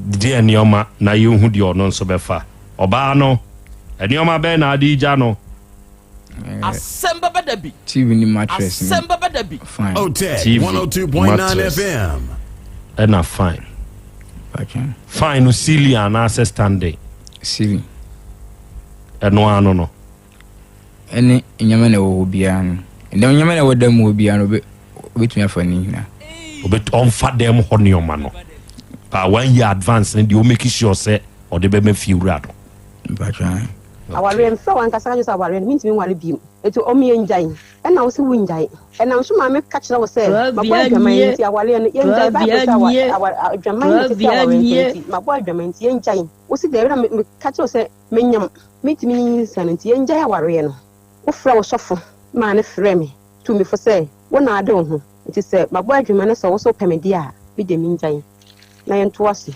de enioma na yehu de ono nso befa oba no enioma be na adija no Asem Beba Dabi. TV ni mattress. Asem Beba Dabi. Fine. OTEC 102.9 FM. Ena fine. Fine no silly and access standing. Silly. Eno ano no. Ene nyama na wo bia no. Ene nyama na wo dam wo bia no obetumi afani na. Obet on fa dem ho nioma no. Pa 1 year advance and you make sure say or the be me fiewura do. Bacha. Awaren so wan kasa just awaren mintimi nware biem etu omi enjai na wo se winjai na nso ma me ka kira wo se mabo adwaman nti awaren no yenjai ba ko sa adwaman nti awaren nti mabo adwaman nti yenjai wo se de me ka kira wo se menyam mintimi nyisan nti yenjai awaren no wo fra wo sofo ma ne frɛ me tu me fo se wo na ade ho nti se mabo adwaman no so wo so pemedi a bi de minjai na yento ase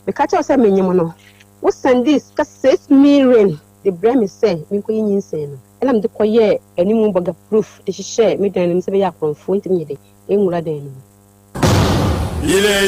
me ka kira wo se menyam no wo send this ka 6 million the brand say me ko yin sen no ela me de koye animu boga proof de hye me dan nim se be yakronfo ntimi nyede enwura dan no ile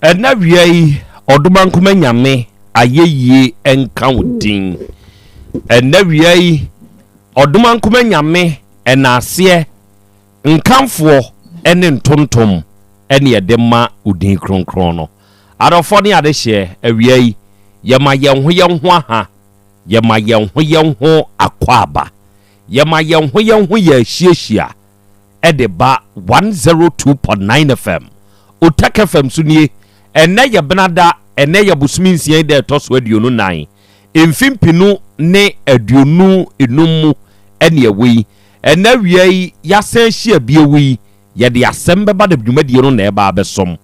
ɛna wia yi ɔdoma nkoma nyame ayɛyie ɛnka wo din ɛna wia yi ɔdoma nkoma nyame ɛnaaseɛ nkamfoɔ ɛne ntontom ɛne yɛde ma udin kronkron no adɔfo ne ade hyɛ awia yi yɛma yɛn ho aha yɛma yɛn ho akwaaba yɛma yɛn ho yɛ ahyiahyia ɛde ba 102.9 FM Otak FM so nie ɛnɛ yɛ benada ɛnɛ yɛ busumi nsia de ɛtɔ so aduonu nan mfimpinu ne aduonu enum mu ɛne ɛwei ɛnɛ wia yi yɛasɛn hyia biewi yɛde asɛm bɛba da dwumadie no na ɛba abɛsom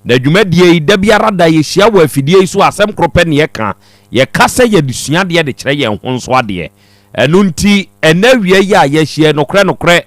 na dwumadie yi da biara da yɛhyia wɔ afidie yi so asɛm koropɛ ne yɛka sɛ yɛde suadeɛ de kyerɛ yɛn ho nso adeɛ ɛno nti ɛnɛ wia yi a yɛhyia nokorɛ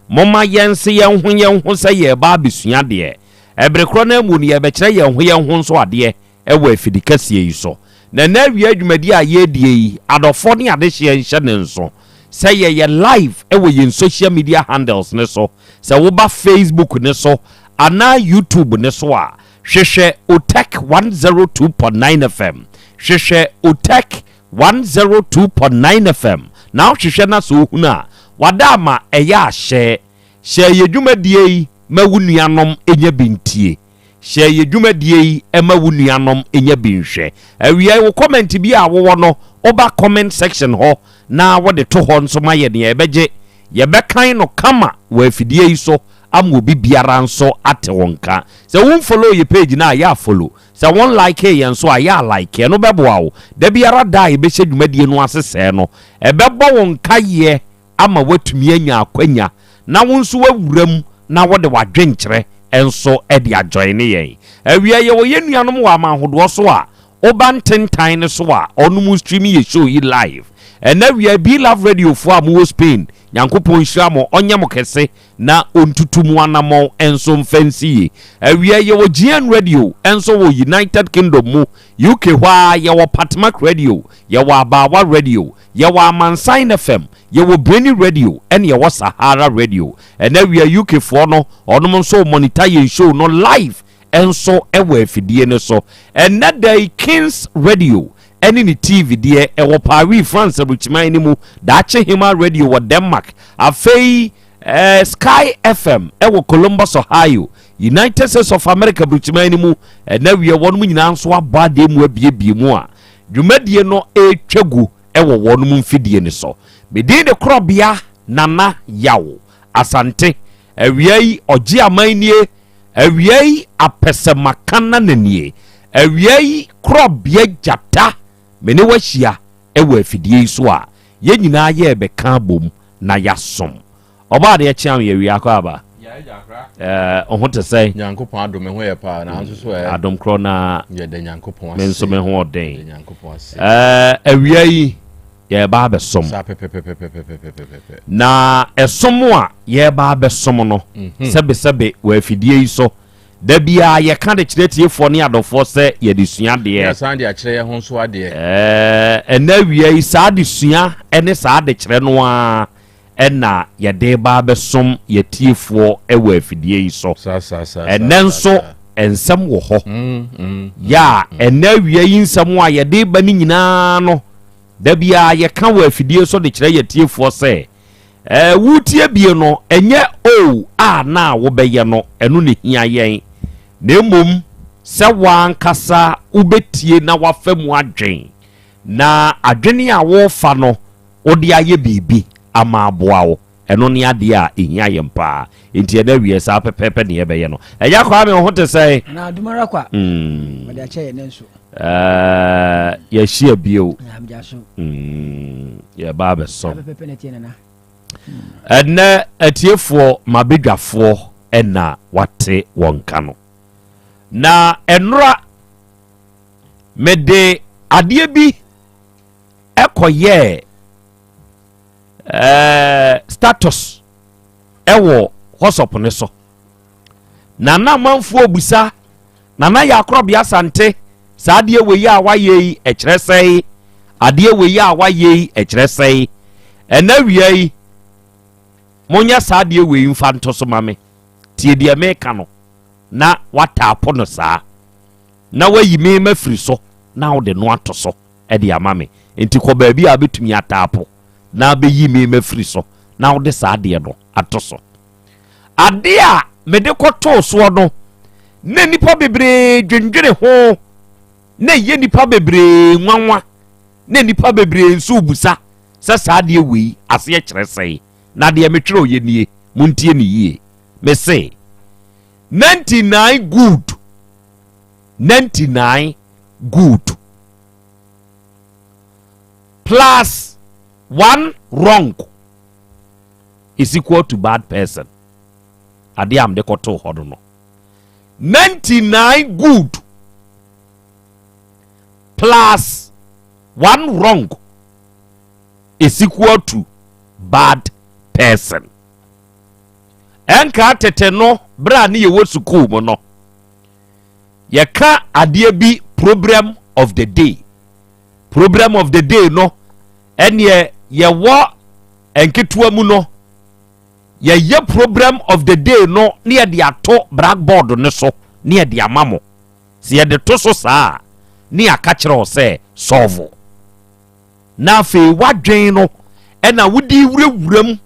moma yɛnse yɛn ho sɛ yɛba abɛsuadeɛ ɛbere korɔ na mu ne yɛbɛkyerɛ yɛn ho nso adeɛ ɛwɔ afidi kɛseɛ yi so na ɛnɛ wia dwumadie a yɛdie yi adɔfo ne adehyeɛ nhyɛ ne nso sɛ yɛyɛ live ɛwɔ yɛn social media handles ne so sɛ woba Facebook ne so anaa YouTube ne so a hwehwɛ Otak 102.9 FM hwehwɛ Otak 102.9 FM na hwehwɛ na so ohunu a wada ama ɛyɛ ahyɛ hyɛ yɛ dwumadie yi ma wo nuanom enya bintie hyɛ yɛ dwumadie yi ma wo nuanom enya binhwɛ awia wo comment bi a wo no oba comment section ho na wo de to ho nso ma yɛ ne yɛbɛgye yɛbɛkan no kama wɔ afidie yi so ama obi biara nso ate wonka sɛ won follow your page na ya follow sɛ won like yɛn so a ya like no bɛboa wo da biara da yɛbɛhyɛ dwumadie no asesɛ no ɛbɛbɔ wonka yɛ ama watumi anya akwanya na won so wawuram na wo de wadwenkyerɛ enso e de ajoin yɛn awia yɛ wo yenuanom wa amahodo so a obantentan ne so a onum stream ye show yi live ɛna wia Be Love Radio fo a mo Spain nyankopɔn hyira mo onyam kɛse na ontutumu anamo enso mfansi awia yɛ wo GN Radio enso wo United Kingdom mu UK hwa yɛ wo Patmak Radio yɛ wo Abawa Radio yɛ wo Amansan FM yɛ wo Breni Radio ɛne yɛ wo Sahara Radio ɛna wia UK fo no onom nso monitor yɛ show no live enso ɛwɔ afidie ne so ɛna day Kings Radio ɛne ni TV deɛ ɛwɔ Paris France abuchiman ni mu daache Hima Radio wɔ Denmark afei Sky FM ɛwɔ Columbus Ohio United States of America abuchiman ni mu ɛna wie wɔn mu nyinaa nso aba de mu abiebie mu a dwumadie no etwagu ɛwɔ wɔn mu mfidie ne so medin de Krobea Nana Yaw Asante awia yi ɔgye amanie awia yi apɛsɛmakana nanie awia yi Krobea Jata mene wahia ewa afidie so a ye nyina ye beka bom na yasom oba de ya chiam ye wi akọ aba ohun te say nyankopon adom ho ye pa na nso so adom kro na ye de nyankopon ase men so me ho den nyankopon ase awia yi ye ba besom na esom a ye ba besom no sebe wa afidie so da bia ye ka de kyeretiefo ne adofo se ye de sua de ya san de akyere ye ho so ade ena wia yi sa de sua ene sa de kyere no a ena ye de ba besom ye tiefo ewa afidie yi so enenso ensem wo ho ya ena wia yi nsem a ye de ba ni nyina no da bia ye ka wa afidie so de kyere ye tiefo se wutie bie no enye a na wo beye no enu ne hia yen na mom se wan kasa ubetie na wafam adwen na adwene a wo fa no odi aye bibi ama aboa wo enu ne ade a ehia yen pa enti na wie sa pepepe ne beye no eya kwa me ho te sai na dumara kwa wode ache ye nenso ya hia bio ya baba so pepepe ne tie na ene atiefo mabedwafo ena wate wonka no na enra mede ade bi ekoye status ewo hosop ne so na manfo obusa na ya Krobea Asante sa ade weyi a waye ekyresei ade weyi a waye ekyresei ena wiei monya sa de we mfa nto so mame tie de me ka no na wata apo no saa na wayi me mafiri so na wo de no ato so e de ama me enti ko ba bi a betumi atapo na be yi me mafiri so na wo de sa de no ato so ade a me de koto so no na nipa bebre dwendwere ho na ye nipa bebre nwanwa na nipa bebre nso busa sa de wi ase e kire sei na de me twere oye nie muntie ni yie me say 99 good 99 good plus 1 wrong is equal to bad person. Ade am de koto hodo no. 99 good plus 1 wrong is equal to bad person. Enka tete no bra ne ye wo school mo no. Ye ka ade bi problem of the day. Problem of the day no enye ye wo enketua mu no ye problem of the day no ne ye de ato blackboard ne so ne ye de amamo se ye de to so saa ne aka kire o se solve na fe wadwen no ena wudi wurawuram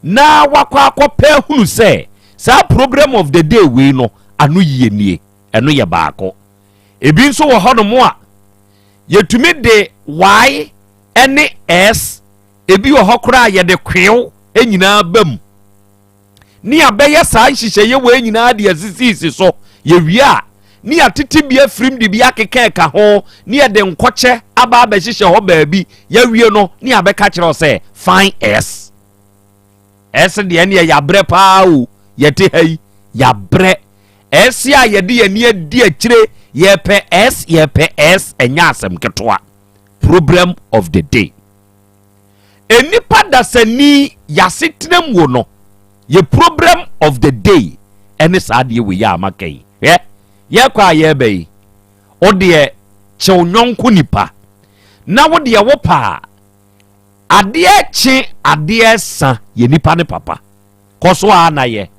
na wakwa akopɛ hunu sɛ saa program of the day we no anu yie nie eno ye baako ebi nso wɔ hɔ no mo a yetumi de y ene s ebi wɔ hɔ kora ye de kwew enyina bam ni abɛyɛ saa nhyehyɛ ye wɔ enyina de asisi so ye wie a ni atete bia frim de bia keka ka ho ni ye de nkɔkyɛ aba abɛhyehyɛ hɔ baabi ye wie no ni abɛka kyerɛ sɛ fine s ese de ene ya bre pa o yete hai ya bre ese a ye de ye ne adi akire ye pe s enya asem ketoa problem of the day enipa dasani ya sitnem wo no ye problem of the day ene sa de we ya amakai ye kwa ye bai o de chew nyonko nipa na wo de wo pa ade chi ade sa ye nipa ne papa koso anaye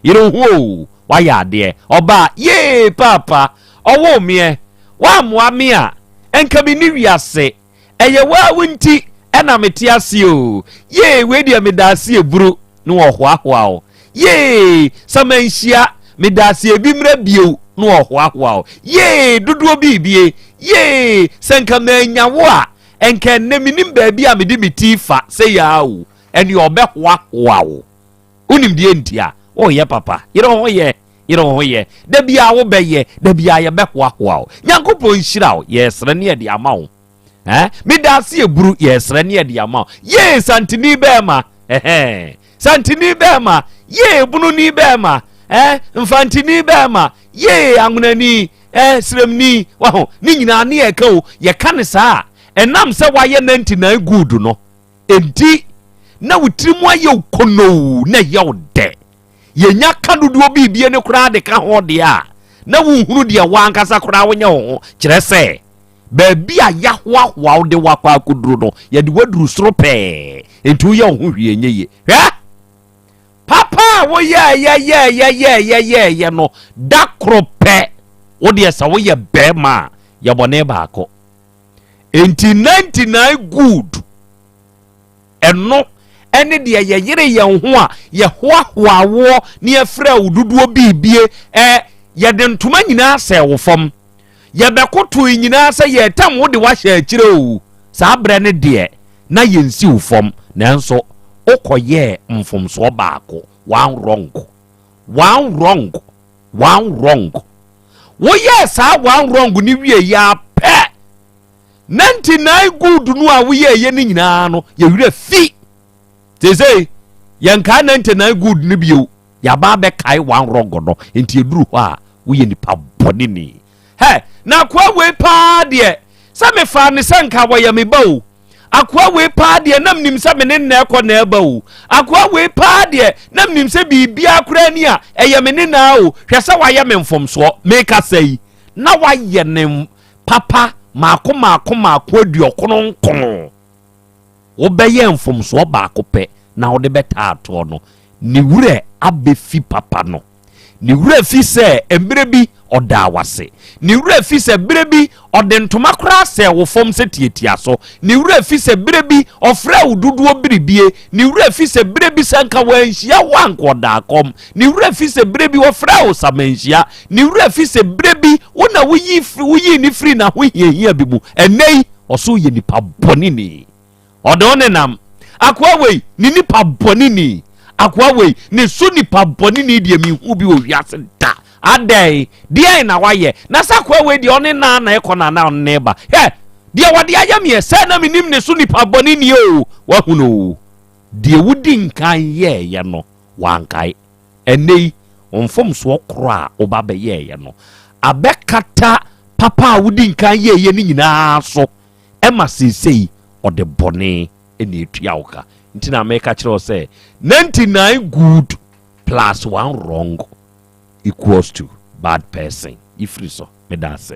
yero ho wa ya ade oba ye papa owo me wa moa me a enka bi ni wiase eye wa wunti ena mete ase o ye we dia me da ase eburu no ohoahoa o ye samanhia me da ase ebimra bio no ohoahoa o ye dodo bibie ye senka manyawo a enka neminim baabi a mede metifa se ya wo eni obehwa wo unim die ntia o ye papa yero ho ye da bia wo beye da bia ye behwa wo nyankopon hira wo ye sere ne ye de ama wo me da se eburu ye sere ne ye de ama wo ye santini bema santini bema ye bunu ni bema mfantini bema ye angunani sremni waho ni nyina ne ye ka wo ye ka ne saa enam se waye 99 good no enti na wutirimu aye ukono na ye ode ye nya kaduduo bibie ne kura de ka ho de a na wuhuru de wankasa kura wonya ho kire se ba bi a ya hoahoa de wakwa akuduru no ye de waduru soro pe enti wo ye ho hwie nyeye papa wo ye no dakrope wo de sa wo ye bema ye bone baako enti 99 good eno ene de ye yere ye ho a ye hoahoa wo ne afra ududuo bibie ye de ntoma nyina sɛ wo fam ye bekoto nyina sɛ ye tam wo de wa hye akire o saa bre ne de na ye nsi wo fam nanso okoye mfomso baako one wrong wo ye saa one wrong ni wie ya pe 99 good no a wo ye ni nyina no ye wure fi teze yanka 99 good ni bio ya ba be kai one wrong no enti eduru ho a wo ye nipa bone ni na kwa we pa de sa me fa ne sanka wo ye me ba o akwa we pa de nam nim sa me ne na ekọ na eba o akwa we pa de nam nim se bibia akura ni a eye me ne na o hwe sa wa ye me mfomso me ka sei na wa ye ne papa mako aduokono nkon wo be ye mfomso baako pe na wo de beta ato no ni wure abefi papa no ni wure fi se embre bi ɔda wase ne wura fi sɛ bere bi ɔde ntoma kora sɛ wo fam sɛ tietia so ne wura fi sɛ bere bi ɔfrɛ wo dodoɔ biribie ne wura fi sɛ bere bi sɛ nka wanhyia wanko ɔda akɔm ne wura fi sɛ bere bi wɔfrɛ wo samanhyia ne wura fi sɛ bere bi wo na woyi ne firi na ho hiahia bi mu ɛnɛ yi ɔso yɛ nipa bɔne ni ɔde wo ne nam akoa wei ne nipa bɔne ni akoa wei ne so nipa bɔne ni deɛ mehu bi wɔ wiase da adai deɛ na wayɛ na sa akoa wei deɛ ɔne na ɛkɔ na ɔne ba hɛ deɛ wɔde ayɛ meɛ sɛ na menim ne so nipa bɔne ni o wahu no deɛ wodi nkan yɛɛyɛ no wankae ɛnɛ yi ɔmfom soɔ korɔ a woba bɛyɛɛyɛ no abɛkata papa a wodi nkan yɛɛyɛ no nyinaa so ɛma seesei ɔde bɔne ɛna etua wo ka nti na mɛka kyerɛ wo sɛ 99 good plus 1 wrong equals to bad person ifiri so meda sɛ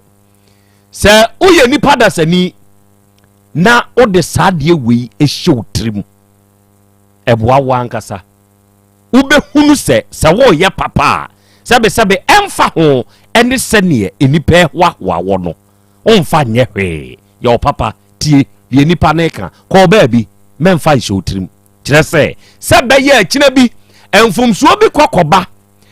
sɛ woyɛ nipa dasani na wode saa deɛ wei ɛhyɛ wo tirim ɛboa wo ankasa wobɛhunu sɛ woyɛ papa a sɛbesɛbe ɛmfa ho ɛne sɛneɛ enipa ɛhoahoa wɔ no ɔmfa nyɛ hwee yɛ wo papa tie deɛ nipa no ka kɔɔ baabi mɛmfa nhyɛ wo tirim kyerɛ sɛ bɛyɛ akyina bi ɛmfomsuo bi kɔkɔba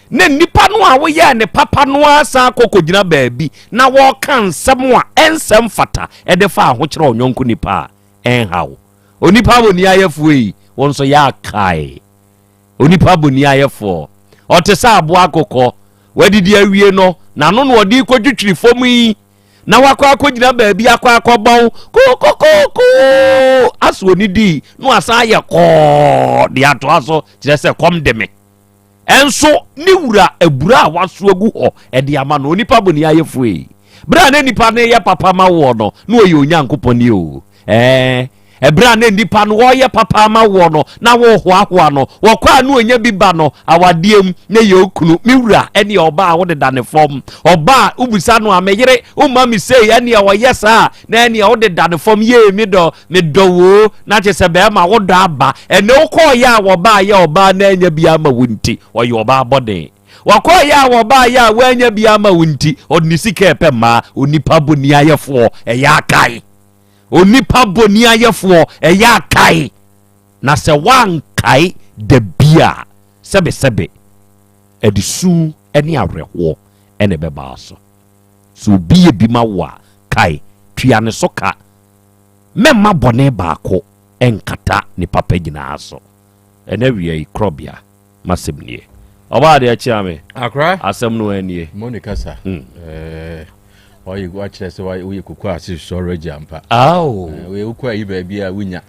na nipa no a woyɛ ne papa no asa kɔkɔgyina baabi na wɔka nsɛm a ɛnsɛm fata ɛde fa ahokyerɛ ɔnyɔnko nipa a ɛnhaw onipa bɔ ni ayɛfoɔ yi wɔn nso yɛ akae onipa bɔ ni ayɛfoɔ ɔte sɛ aboa akokɔ wadidi awie no n'ano no ɔde kɔtwitwiri fam yi na wakɔ akɔgyina baabi akɔ akɔbɔn kokokoko aso ni di no asa yɛ kɔɔ de atoa so kyerɛ sɛ kɔm de me ɛnso ne wura abura a waso agu hɔ ɛde ama no onipa bɔ ni ayɛfoɔ yi bra na nipa ne yɛ papa ma wɔ no na ɔyɛ onyankopɔn ni o ɛbra na nipa no wɔyɛ papa ma wɔ no na wɔhoahoa no wɔkɔ a no ɔnya bi ba no awadeɛm na yɛ okunu me wura ɛne ɔba a wode da ne fam ɔba a wobusa no a meyere woma me sei ɛne wɔyɛ saa na ɛne wode da ne fam yee medɔ woo na kyɛ sɛ bɛɛma wodɔ aba ɛne wokɔɔyɛ a wɔba yɛ ɔba na anya bi ama wo nti ɔyɛ ɔba bɔden wakɔɔyɛ a wɔba yɛ a woanya bi ama wo nti ɔde ne sika ɛpɛ mmaa onipa bɔ ni ayɛfoɔ ɛyɛ akae onipa bɔni ayɛfoɔ ɛyɛ akae na sɛ wankae da bia sɛbesɛbe ɛde su ne awerɛhoɔ ɛne bɛbaa so sɛ obi yɛ bi ma wo a kae tua ne so ka mɛmma bɔne baako ɛnkata ne papa nyinaa so ɛna wia yi Krobea masɛm nie ɔbaa deɛ kyea me akra asɛm no anie Monica sa Oye watch us we kuku ase storage ampa. We ukwa yi ba bia wunya.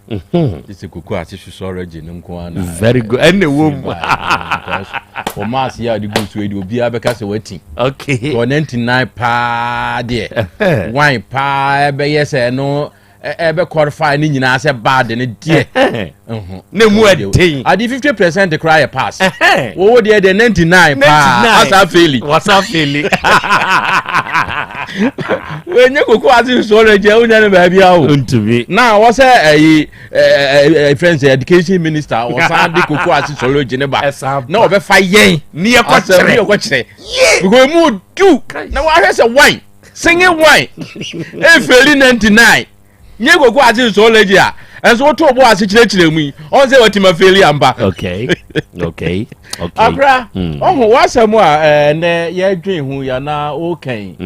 This kuku ase storage no nko ana. Very good. And the womb. For mass ya the goods we do bia be ka se wati. Okay. For 99 pa there. Wine pa be yes no ebe qualify ni nyina se bad ne die. Ne mu adin. Adi 50% the cry pass. Wo there the 99 pa. Asa faili. Wasa faili. When you go to storage, you never be able to be. Now, what's a friend's education minister or Sandy Coco as storage in the back? No, be 5 yen near what say. We go mood too. Now, I has a wine, singing wine. Failing 99. You go to storage, and so to was a me. On the ultimate failure, okay. Abra, what's some more, and ye dream who you are now okay.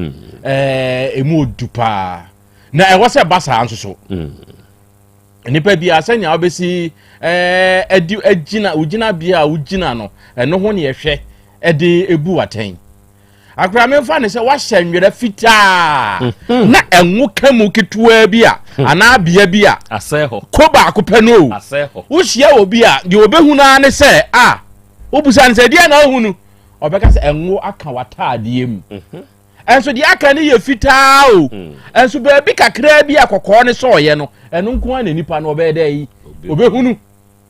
Emu dupa na e wose basa anso so nipa bia asanya obesi agina ugina bia ugina no eno ho ne yehwe de ebu waten akra me fa ne se wa hyanwere fita na enwo kamu ketua bia ana bia bia aseho ko ba akopɛ no aseho wo hia obi a de obehu na ne se obusa ne se dia na ohunu obeka se enwo aka wataade mu enso di aka ne ye fitaa o enso baabi kakra bi akokɔ ne so ye no eno nko ana nipa no obɛda yi obehunu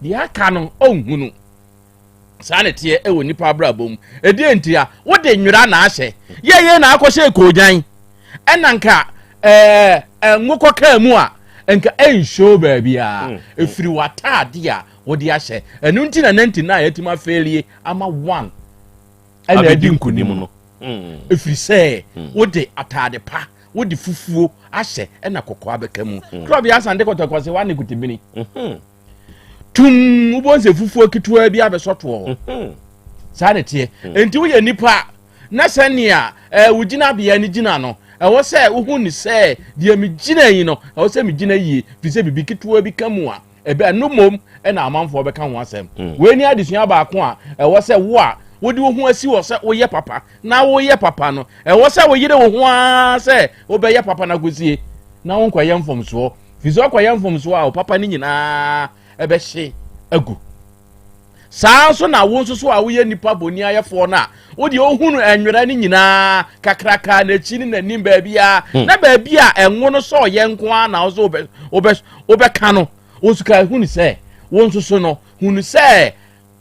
di aka no onhunu sanete e wo nipa brabom edi entia wo de nwira na ahye ye na akɔhye kojan enanka enwokɔ ka mu a enka enshow baabi a efiri wataade a wo de ahye eno nti na 99 yatima failie ama 1 ana edi nkunim no efiri sɛ wode atade pa wode fufuo ahyɛ ɛna kɔkɔɔ abɛka mu Krobea Asante kɔtɔkɔ se wane kutibini tum ubonse fufuo ketewa bi abɛsɔtoɔ saa ne teɛ enti woyɛ nipa na sɛnea wogina bia ne gina no ɛwɔ sɛ wohu ne sɛ deɛ me gina yi no ɛwɔ sɛ me gina yie firi sɛ bibi ketewa bi ka mu a ɛbɛ no mom ɛna amanfoɔ bɛka ho asɛm wei ni adesua baako a ɛwɔ sɛ wo a wodi wo ho asi wɔ sɛ woyɛ papa na woyɛ papa no ɛwɔ sɛ woyere wo ho a sɛ wobɛyɛ papa na gosie na wo nkɔyɛ mfomsoɔ firi sɛ ɔkɔyɛ mfomsoɔ a wo papa no nyinaa ɛbɛhye agu saa nso na wo nso so a woyɛ nipa boni ayɛfoɔ no a wode ohunu ɛnwera no nyinaa kakraka na akyi ne nanim baabi a na baabi a ɛnwo no sɛ ɔyɛ nko a na wo so wobɛka no wo nso ka hunu sɛ wo nso so no hunu sɛ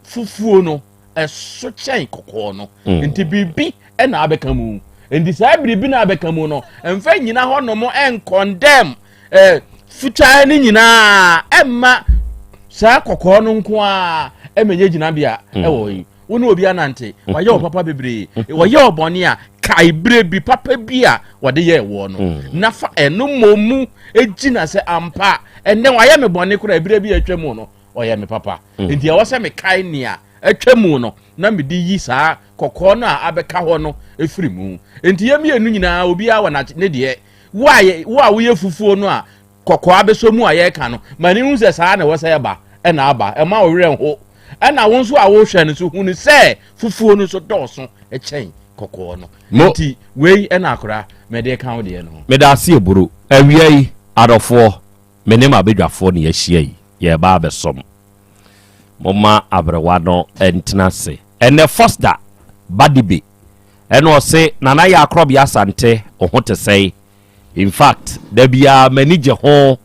fufuo no ɛso kyɛn kɔkɔɔ no nti biribi ɛna abɛka mu nti saa biribi na abɛka mu no ɛmfa nyina hɔ no mo ɛnkɔndɛm futaa no nyinaa ɛmma saa kɔkɔɔ no nko a ɛmɛnyɛ gyina bia ɛwɔ yi wone obi anante wayɛ wo papa bebree wayɛ ɔbɔne a kae bere bi papa bi a wɔde yɛ ɛwɔ no na fa ɛno mmɔmu ɛgyina sɛ ampa ɛnɛ wayɛ me bɔne kora bere bi atwa mu no ɔyɛ me papa nti ɛwɔ sɛ mekae nea atwa mu no na mede yi saa kɔkɔɔ no a abɛka hɔ no ɛfiri mu nti yɛmienu nyinaa obiara wɔ ne deɛ wo a woyɛ fufuo no a kɔkɔɔ abɛsɔ mu a yɛka no ma ne hu sɛ saa na ɛwɔ sɛ ɛba ɛna aba ɛma wo werɛ ho ɛna wo nso a wohwɛ no so hunu sɛ fufuo no so dɔɔso ɛkyɛn kɔkɔɔ no nti wei ɛna akora mɛde ka wo deɛ no meda ase eburo awia yi adɔfoɔ mene ma bedwafoɔ ne yɛhyia yi yɛba abɛsɔm moma abrewa no ɛntena se ɛnɛ foster badibe ɛna ɔse nana yɛ Krobea Asante ɔho te sɛe in fact da bia mani gye ho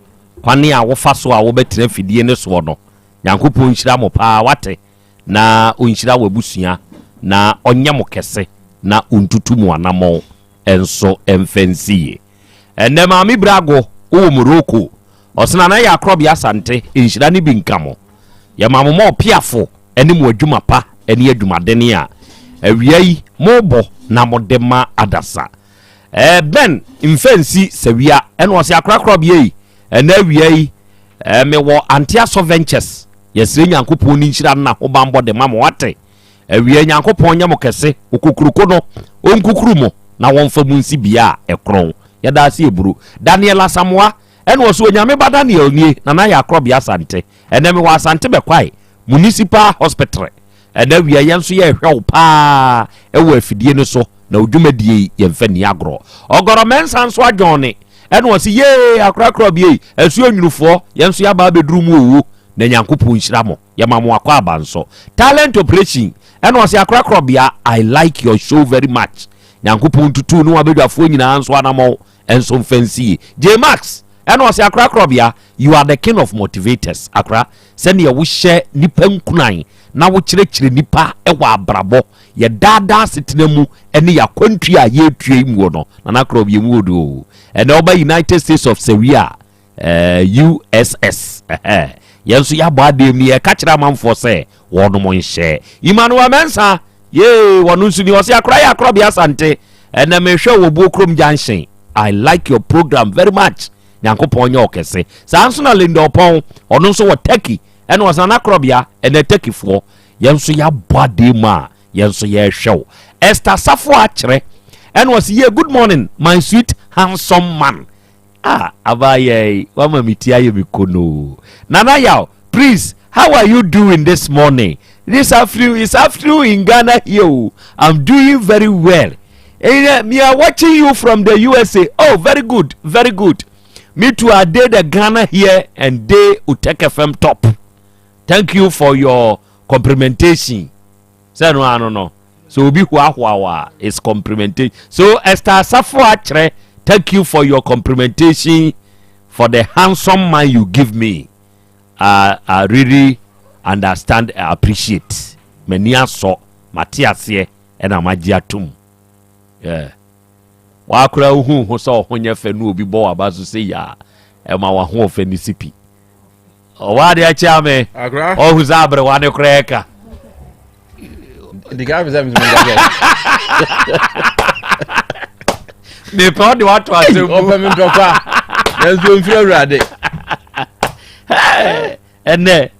kwane a wofa so a wobɛtena fidie ne soɔ no Nyankopɔn nhyira mo paa wate na onhyira wabusua na ɔnyɛ mo kɛse na ontutu mu anamɔ enso emfensie ene maami brago wo Morocco osena na ya Krobea Asante nhyira ne bi nkamo ya maamo mo piafo ene mo adwuma pa ene adwumadene a awiai mobo na modema adasa ben mfensi sawia ene o se Krobea yi ene awiai me wo Antiaso Ventures yesre Nyankopɔn ni nhyira na ho bambo de mama wate awia Nyankopɔn nya mo kese okukuruko no onkukuru mo na wonfa mu nsi bia ekron yada se eburu Daniel Asamoa ene wo so onyame ba Daniel nie na na ya Krobea Asante ene me wa Asante bekwai municipal hospital ene awia yenso ye hwew pa ewo afidie no so na odwumadie yemfa ni agro ogoro mensa nso adwone ene wo se ye Krobea esu onwurufo yenso ya ba beduru mu owo na Nyankopɔn nhyira mo ya mamo akwa abanso talent operation ene wo se Krobea I like your show very much Nyankopɔn tutu no abedwafo nyina anso anamo enso mfansi J Max ene wo se Krobea you are the king of motivators akra sene ye wo hye nipa nkunan na wo kyerɛkyerɛ nipa ɛwɔ abrabɔ ye dada setena mu ene ya kontri a ye tue mu no na Krobea mu odo ene oba United States of Syria USS yenso ya bɔ adem ni ka kyerɛ amanfo sɛ wɔn mo nhye Emmanuel Mensa ye wɔn nso ni wɔse akora ya Krobea Asante ene mehwɛ wo Bokrom Junction I like your program very much Nyankopɔn nyɛ okese saa nso na Linda Opon ɔno nso wɔ Turkey ene wɔsana Krobea ene Turkey fo yenso ya bɔ adem a yenso ye hwɛ Esther Safo akyerɛ ene wɔse ye good morning my sweet handsome man abaye wama mitia ye mikono Nana Yaw, please, how are you doing this morning? This afternoon is afternoon in Ghana here. I'm doing very well. Me are watching you from the USA. Oh, very good, very good. Me too, I did the Ghana here and they Utech FM top. Thank you for your complimentation. Say no, I don't know. So be wa is complimentation. So Esther Safo Achre, thank you for your complimentation for the handsome man you give me. I really understand, I appreciate. Many so Matthias here and Amajiatum. Yeah. Wakura who saw when you fenu be bo about to say ya, and my home Fenisipi. Oh, why dear Chame? Oh, who's Abra one cracker? The guy is having me pe odi watu asem opa me ntokwa enso mfiri awurade ene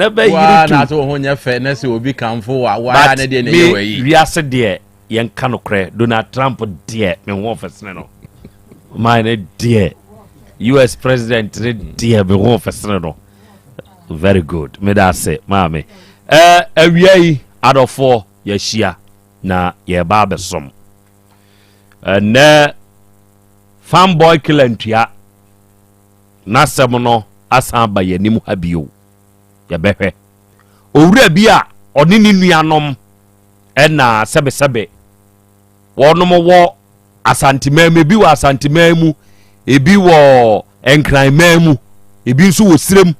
be yiri wa na so ho nya fe na se obi kamfo wa na de ne ye wayi wiase de yen ka no kre Donald Trump de me ho fesene no mine de US president de me ho fesene no very good me da say maame awiai adofo ya hia na ye ba besom na fanboy kilantua na sem no asan ba yanim ha bio ya behwe owura bi a oni ni nuanom na sebe wonom wo asantemam bi wo asantemam mu ebi wo enkranman mu ebi nso wo sirem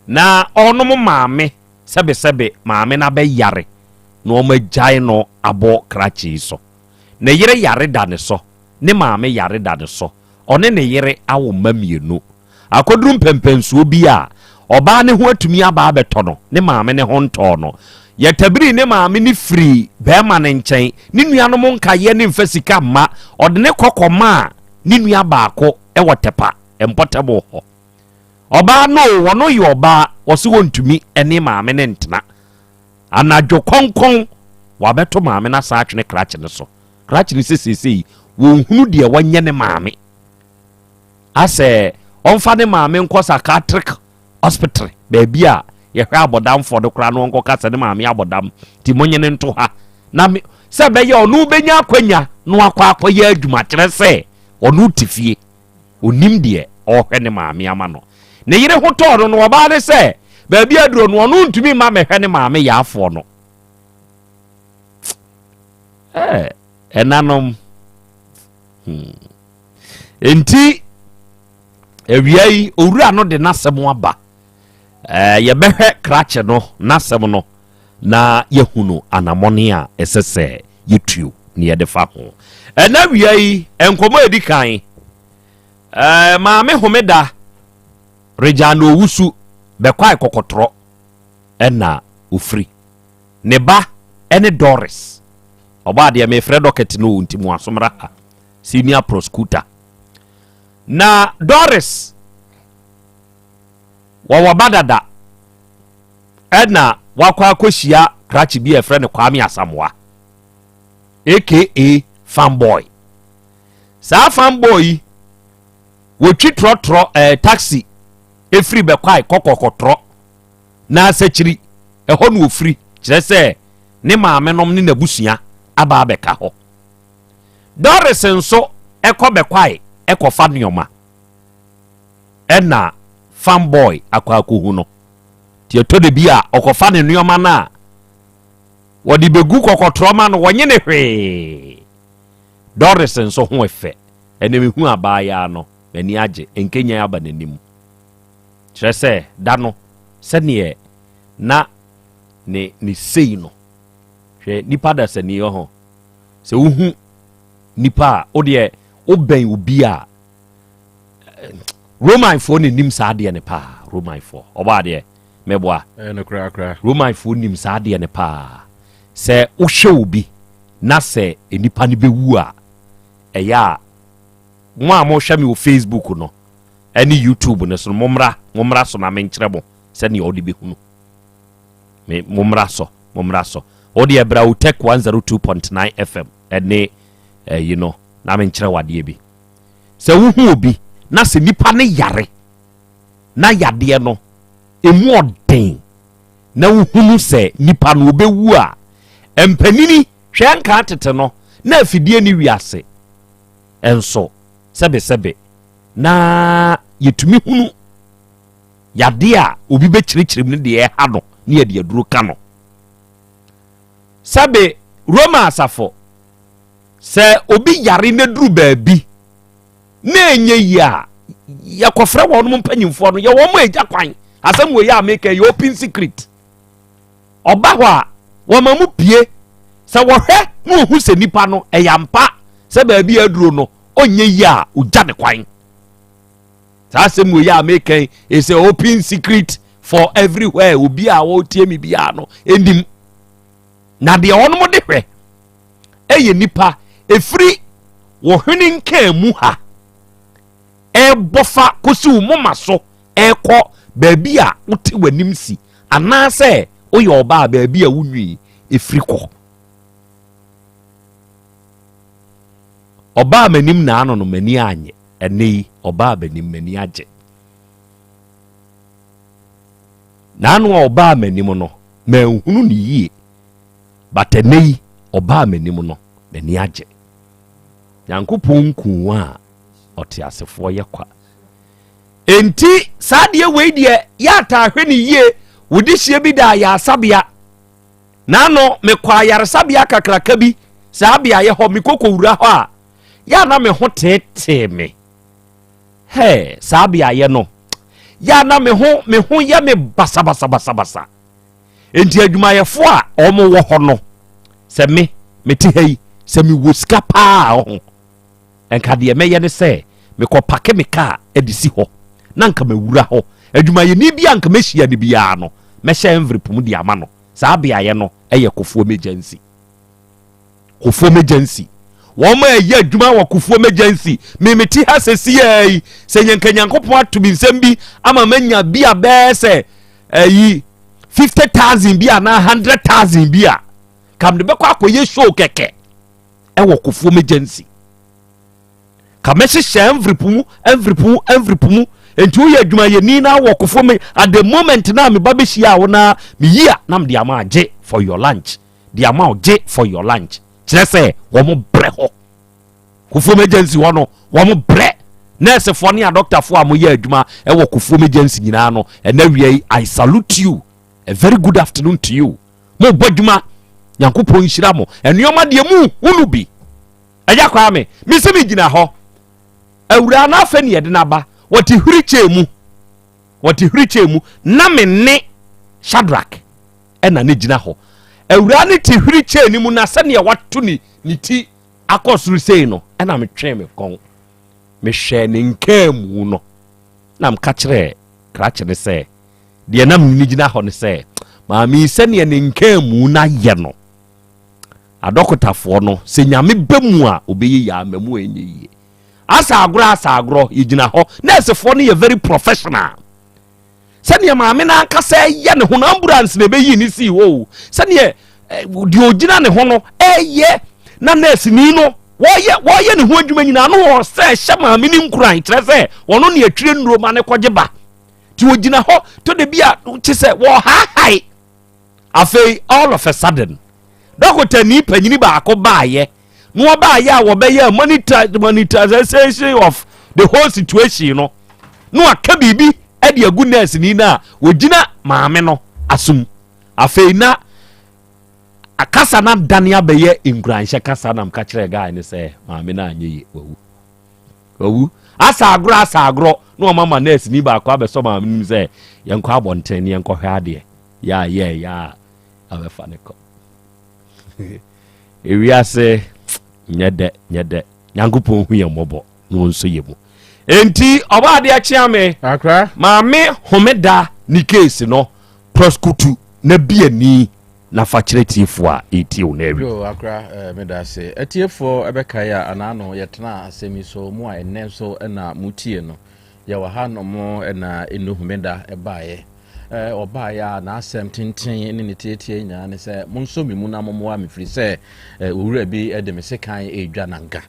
na onom maame sebe maame na be yare no magyae no abo krachi so ne yere yare da ne so ne maame yare da ne so one ne yere awo mamienu akodrum pempensuo bi a oba ne ho atumi aba abeto no ne maame ne ho nto no yetabiri ne maame ne free bema ne nkyɛn ne nuanom nkaye ne mfasika ma ode ne kokoma ne nua baako ewotepa empotable ho oba no wono ye oba wose wontumi ene maame ne ntena anadwo konkon wabeto maame na sa atwene krache ne so krache ne sesesei wonhunu de wanye ne maame ase onfa ne maame nko psychiatric hospital baby a ye hwa abodam for de kra no nko kasa ne maame abodam ti monye ne nto ha na se be ye onu benya akwanya no akwa ye adwuma kire se onu tifie onim de ohwe ne maame ama no ne yire ho to no oba ne se baby aduro no onu ntumi ma mehwe ne maame ya afo no enanom enti ewiai owura no de nasem aba ye behwe krache no nasem no na yehunu anamone a esese yetuo ne ye defa ho ena wiai enkomo edikan maame homeda rejano owusu bekwai kokotro ena ofri ne ba ene Doris oba de me Fred Docket no ntimu asomra senior prosecutor na Doris wawabadada ena wakwa akohia krachi bi e friend Kwame Asamoah aka fanboy sa fanboy wotwi trotro taxi efri bekwai kokokotro na asachiri eho no ofri kire se ne maame nom ne nabusua aba abeka ho Doris nso eko bekwai eko fa nioma ena fanboy akwakohu no ti etode bi a okofa ne nioma na wodi begu kokotro ma no wonye ne hwe Doris nso ho efe ene mehu abaya no ani age enkenya aba nanim kire se da no se ne na ne sei no hwe nipa da se ne ho se uhu nipa ode oben obi a Roman fo ne nim sa de ne pa Roman fo oba de meboa no kra Roman fo nim sa de ne pa se uhwe obi na se nipa ne bewu a eya mo a mo hwe me o Facebook no ani YouTube ne so momra so na menkyerebo se ne odi behunu me momra so odi ebra utek 102.9 FM ene you know na menkyere wade bi se wuhu obi na se nipa ne yare na yade no emu oden na wuhunu se nipa no obewu a empanini hwenka tete no na afidie ni wiase enso sebe na yetumi hunu yade a obi be kyirikyirem ne de ha no ne yade aduro ka no sabe Roma asafo se obi yare ne duru baabi na enye ya yakofre wonum mpanyimfo no ye wo mo eja kwan asem wo ya make ye open secret oba ho a wo ma mu pie se wo hwe mu hu se nipa no eyampa se baabi aduro no onye ya oja ne kwan sa asem wo ya make is a open secret for everywhere obi a wo tie mi bia no endim na de wonum de hwe eye nipa efiri wo hwene nka mu ha bofa kosi wo moma so ekọ baabi a wote wanim si anase oye oba baabi a wunwi efrikọ oba manim na ano no mani anye ene oba manim mani age na ano oba manim no ma hunu ni yie batene oba manim no mani age Yankopɔn kuwa ɔte asefo ye kwa enti saade we de ya ta hwe ni yie wodi hye bi da ya asabea na no me kwa yaresabea kakraka bi sabea ye ho me kokowura ho a ya na me ho tete me he sabea ye no ya na me ho ye me basa enti adwumayefo a omo wo ho no se me ti hei se me woska pa ho enka de meye ne se me ko pake me ka edisi ho na nka mawura ho adwumayeni bia nka mehia ne bia no me hye envelope mu de ama no saa bia ye no eye kofuo emergency wo ma ye adwuma wa kofuo emergency me ti ha sesi yi se Nyankopɔn atumi nsem bi ama manya bia be se 50,000 bia na 100,000 bia kam de be kwa akoye show keke ewo kofuo emergency kamehye envelope mu enti wo ye adwuma ye ni na wo kofo me at the moment na me babehia wo na me yia na me de ama age for your lunch de ama age for your lunch kire se wo mo bre ho kofo emergency wo no wo mo bre nurse fo ne a doctor fo am ye adwuma e wo kofo emergency nyina no na wie I salute you, a very good afternoon to you mo bodwuma Yankopɔn nhira mo enuoma de mu hunu bi eja kwa me se me gina ho awura na afa ne yede na ba wati huriche mu na me ne Shadrach ena ne gina ho awura ne ti huriche ni mu na se ne wato ni ti akosuru sei no ena me twen me kon me hwe ne nkamu no na mka kire krache ne se de na me gina ho ne se ma mi se ne nkamu na ye no adokotafo no se nyame bemu a obeyi ya mamu enye yi asa agro yigina ho nursefo no ye very professional sane maame na akasa ye ne ho na ambulance na beyi ni si wo sane di ogina ne ho no eye na nurse ni no woye ne ho adwuma nyina no wo se hye maame ni nkuran kire se wono ne atwire nduro ma ne koje ba ti ogina ho to de bia ti se wo hai afei all of a sudden dokota ni panyini ba akoba ye no ba ya wo be ya monetization of the whole situation no aka bibi e de goodness ni na wogina maame no asum afei na akasa na dania be ye ingranhye kasa na mka kire guy ne se maame na anye ye owu asa agro no mama nurse ni ba akwa be so maame ni se yenko abonten ni yenko hwa ade ya abefa ne ko ewiase nyede Nyankopɔn hu ye mobo no nso ye mu enti oba de akya me akra maame homeda ni case no prosekutu na biani na facility a etio na ewi yo akra meda se etiefo ebekai a anano yetena asemi so mu a enne so na mutie no ye wa ha no mo na enu homeda ebaye oba ya na asem tintin ne tietie nya ne se monso mimu na momoa me firi se owura bi de me sekan edwa nanga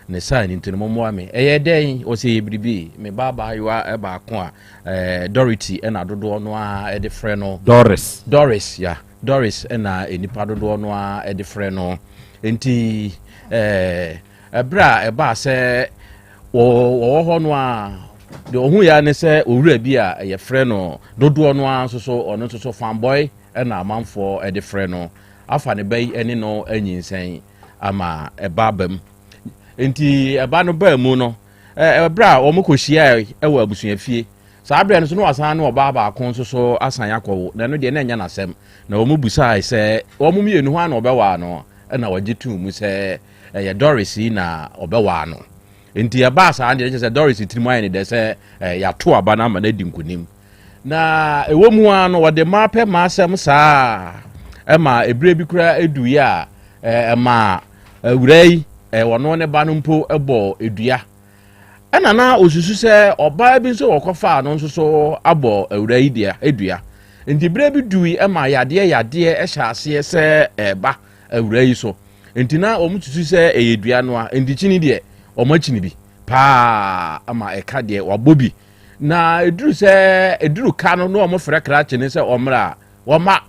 ne sa ni ntino momoa me den o se yebribi me baba yiwa eba ko a Dorothy na dodo no a de frɛ no Doris ya Doris na enipa dodo no a de frɛ no enti ebra eba se wo ho no a de ohun ya ne se owura bi a ye frɛ no dodo no a so ono so fanboy na amanfo de frɛ no afa ne bai ene no anyinsen ama eba bam enti eba no ba mu no ebra o mokohia ewa abusuafie saa abra no so no wasan no oba ba akon so asan yakwo na no de na nya nasem na o mobusa se o mo mienu ho na obewa no na wagitu mu se ye Doris na obewa no enti eba saa de se Doris tirimu ne de se ya to aba na ma na di nkunim na ewo mu ano wode mape ma asem saa ema ebre bi kura edu ya ema awurai wono ne ba no mpo ebo edua ɛna na osusu sɛ ɔbaa bi nso wɔkɔfa no nso so abɔ awura yi dia edua nti bere bi dui ɛma yade ɛhyɛ aseɛ sɛ ɛba awura yi so nti na ɔmututu sɛ ɛyɛ dua no a nti kyini deɛ ɔmachini bi paa ama ɛka deɛ wabobi na eduru ka no no ɔmofrɛ krakye ne sɛ ɔmra wɔma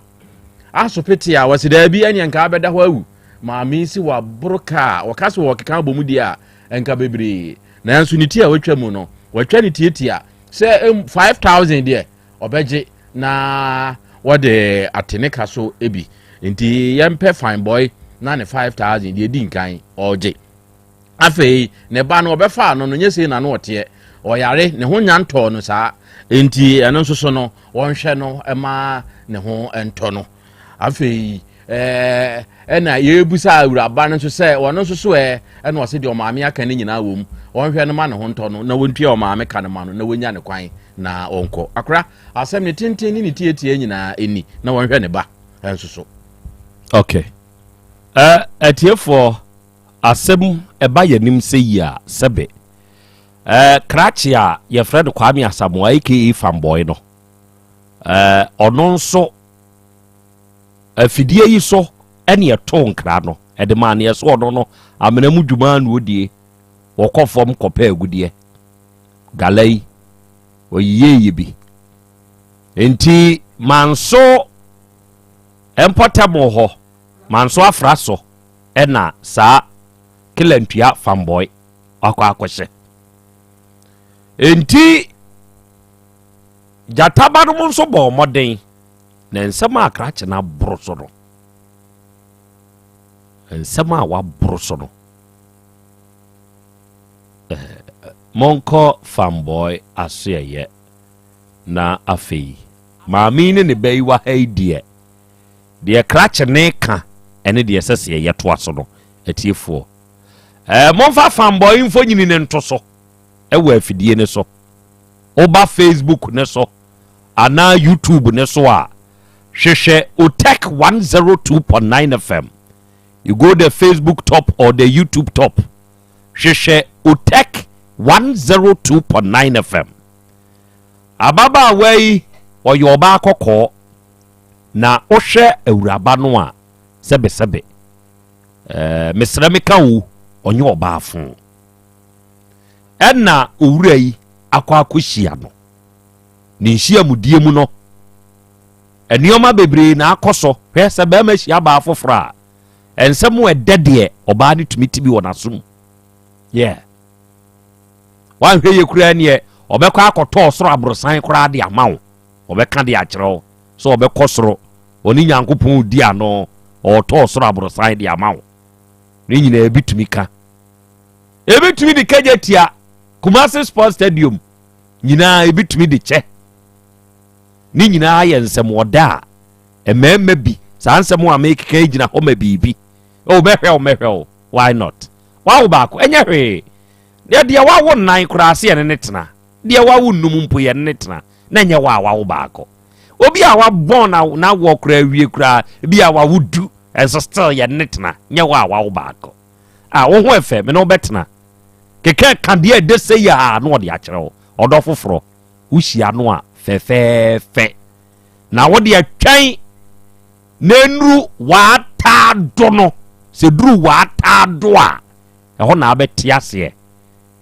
asopete a wɔsida bi anya nka bɛda hɔ awu maame si wabroka wɔkase wɔkeka bomu die a enka bebre na nso ne tie a wɔtwa mu no wɔtwa ne tietia sɛ 5000 deɛ ɔbɛgye na wɔde ateneka so ebi nti yɛmpɛ fine boy na ne 5000 deɛ di nkan ɔgye afei ne ba no ɔbɛfa no no nyese na no ɔteɛ ɔyare ne ho nyantɔ no saa nti ɛno nso so no wɔnhwɛ no ɛma ne ho ɛntɔ no afei ɛna yɛbusa awuraba no nso sɛ wɔno nso so ɛna ɔse deɛ ɔmaame aka ne nyinaa wɔ mu ɔnhwɛ no ma ne ho ntɔ no na wɔntua ɔmaame ka no ma no na wɔnya ne kwan na ɔnkɔ akora asɛm ne tenten ne ne tietie nyinaa ɛni na wɔnhwɛ ne ba ɛnso so okay atiefoɔ asɛm ɛba yɛnim sɛ yi a sɛbe krakye a yɛfrɛ no Kwame Asamoah aka Fanboy no ɔno nso afidie yi so ɛne ɛto nkra no ɛde ma ne ɛso ɔno no amena mu dwuma no odie wɔkɔfɔm kɔpɛ agudie galai oyeye bi enti manso empotable ho manso afra so ɛna saa kilantua Fanboy akɔhye enti jataba no nso bɔ moden na nsɛm a krakye na boroso no nsɛm a wa boroso no monko Fanboy asoyɛ na afei maame ne bɛyi wa ha die deɛ krakye ne ka ɛne deɛ sɛsɛ yɛ to aso no atiefoɔ monfa Fanboy mfo nyini ne nto so ɛwɔ afidie ne so oba Facebook ne so ana YouTube ne so a hwehwɛ Otech 102.9 FM. You go the Facebook top or the YouTube top. Hwehwɛ Otech 102.9 FM. Ababa wei oyo ba akɔkɔ na ohwɛ awuraba no a sɛbesɛbe mesrɛmeka wo onye oba afo ɛna owura yi akɔhyia no ne nhia mudie mu no enioma bebre na akɔso hwɛ sɛ bɛma hyia ba afofra ensɛm ɛdɛdeɛ ɔba ne tumiti bi wɔ nasom yeah wan hwɛ ye kura ne ɔbɛkɔ akɔtɔ soro abrosan kura de amawo ɔbɛka de akyerɛw so ɔbɛkɔ soro oni nyankopɔn di ano ɔtɔ soro abrosan de amawo ne nyina ebitumi ka ebitumi de kajetia Kumasi Sports Stadium nyina ebitumi de kyɛ ni nyina yɛ nsɛm wɔda ɛmɛɛmɛ bi saa nsɛm a mekeka gyina hɔ ma biribi o bɛhwɛ why not wawo baako ɛnyɛ hwee deɛ wawo nan koraa se yɛ ne tena deɛ wawo num mpo yɛ ne tena na nyɛ wawo baako obi a wabɔn na wɔ koraa wie koraa bi a wawo du ɛso still yɛ ne tena nyɛ wawo baako a wo ho ɛfɛ me no bɛtena keke kandeɛ de sɛ ya no ɔde akyerɛw ɔdɔ foforo wohyia no a fɛfɛɛfɛ na wode atwan n'enuru wata do no sɛ duru wata do a ɛhɔ na abɛte aseɛ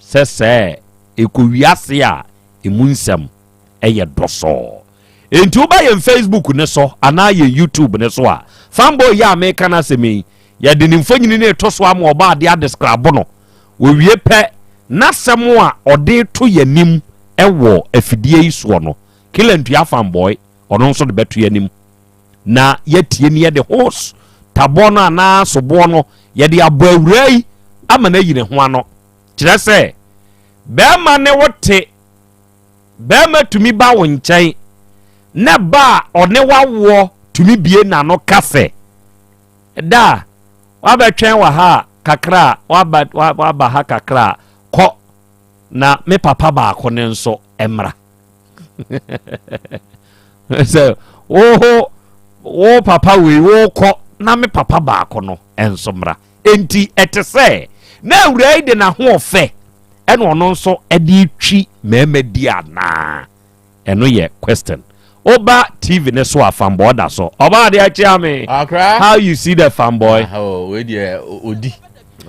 sɛ ekowiase a emu nsɛm ɛyɛ dɔsɔ enti woba yɛ Facebook ne so ana yɛ YouTube ne so a Fanboy yɛ America na sɛmi yɛde ne mfonyini ne to so ama ɔba ade adescribe no wowie pɛ nasɛm a ɔde to yanim ɛwɔ afidie yi so no kilantua Fanboy ɔno nso de bɛto yanim na yɛtie ne yɛde horse tabɔ no ana soboɔ no yɛde abɔ awura yi ama na yi ne ho ano kyerɛ sɛ bɛɛma ne wote bɛɛma tumi ba wo nkyɛn na ba ɔne wawoɔ tumi bie na no kase da wabɛtwɛn wa ha kakra waba ha kakra kɔ na me papa baako ne nso emra so papa we wo kɔ na me papa baako no enso mra enti ete sɛ na awurai de na ho ofe eno ono nso e de twi memedi ana eno ye question oba TV ne so afamboy da so oba de achia me how you see the fanboy we dey odi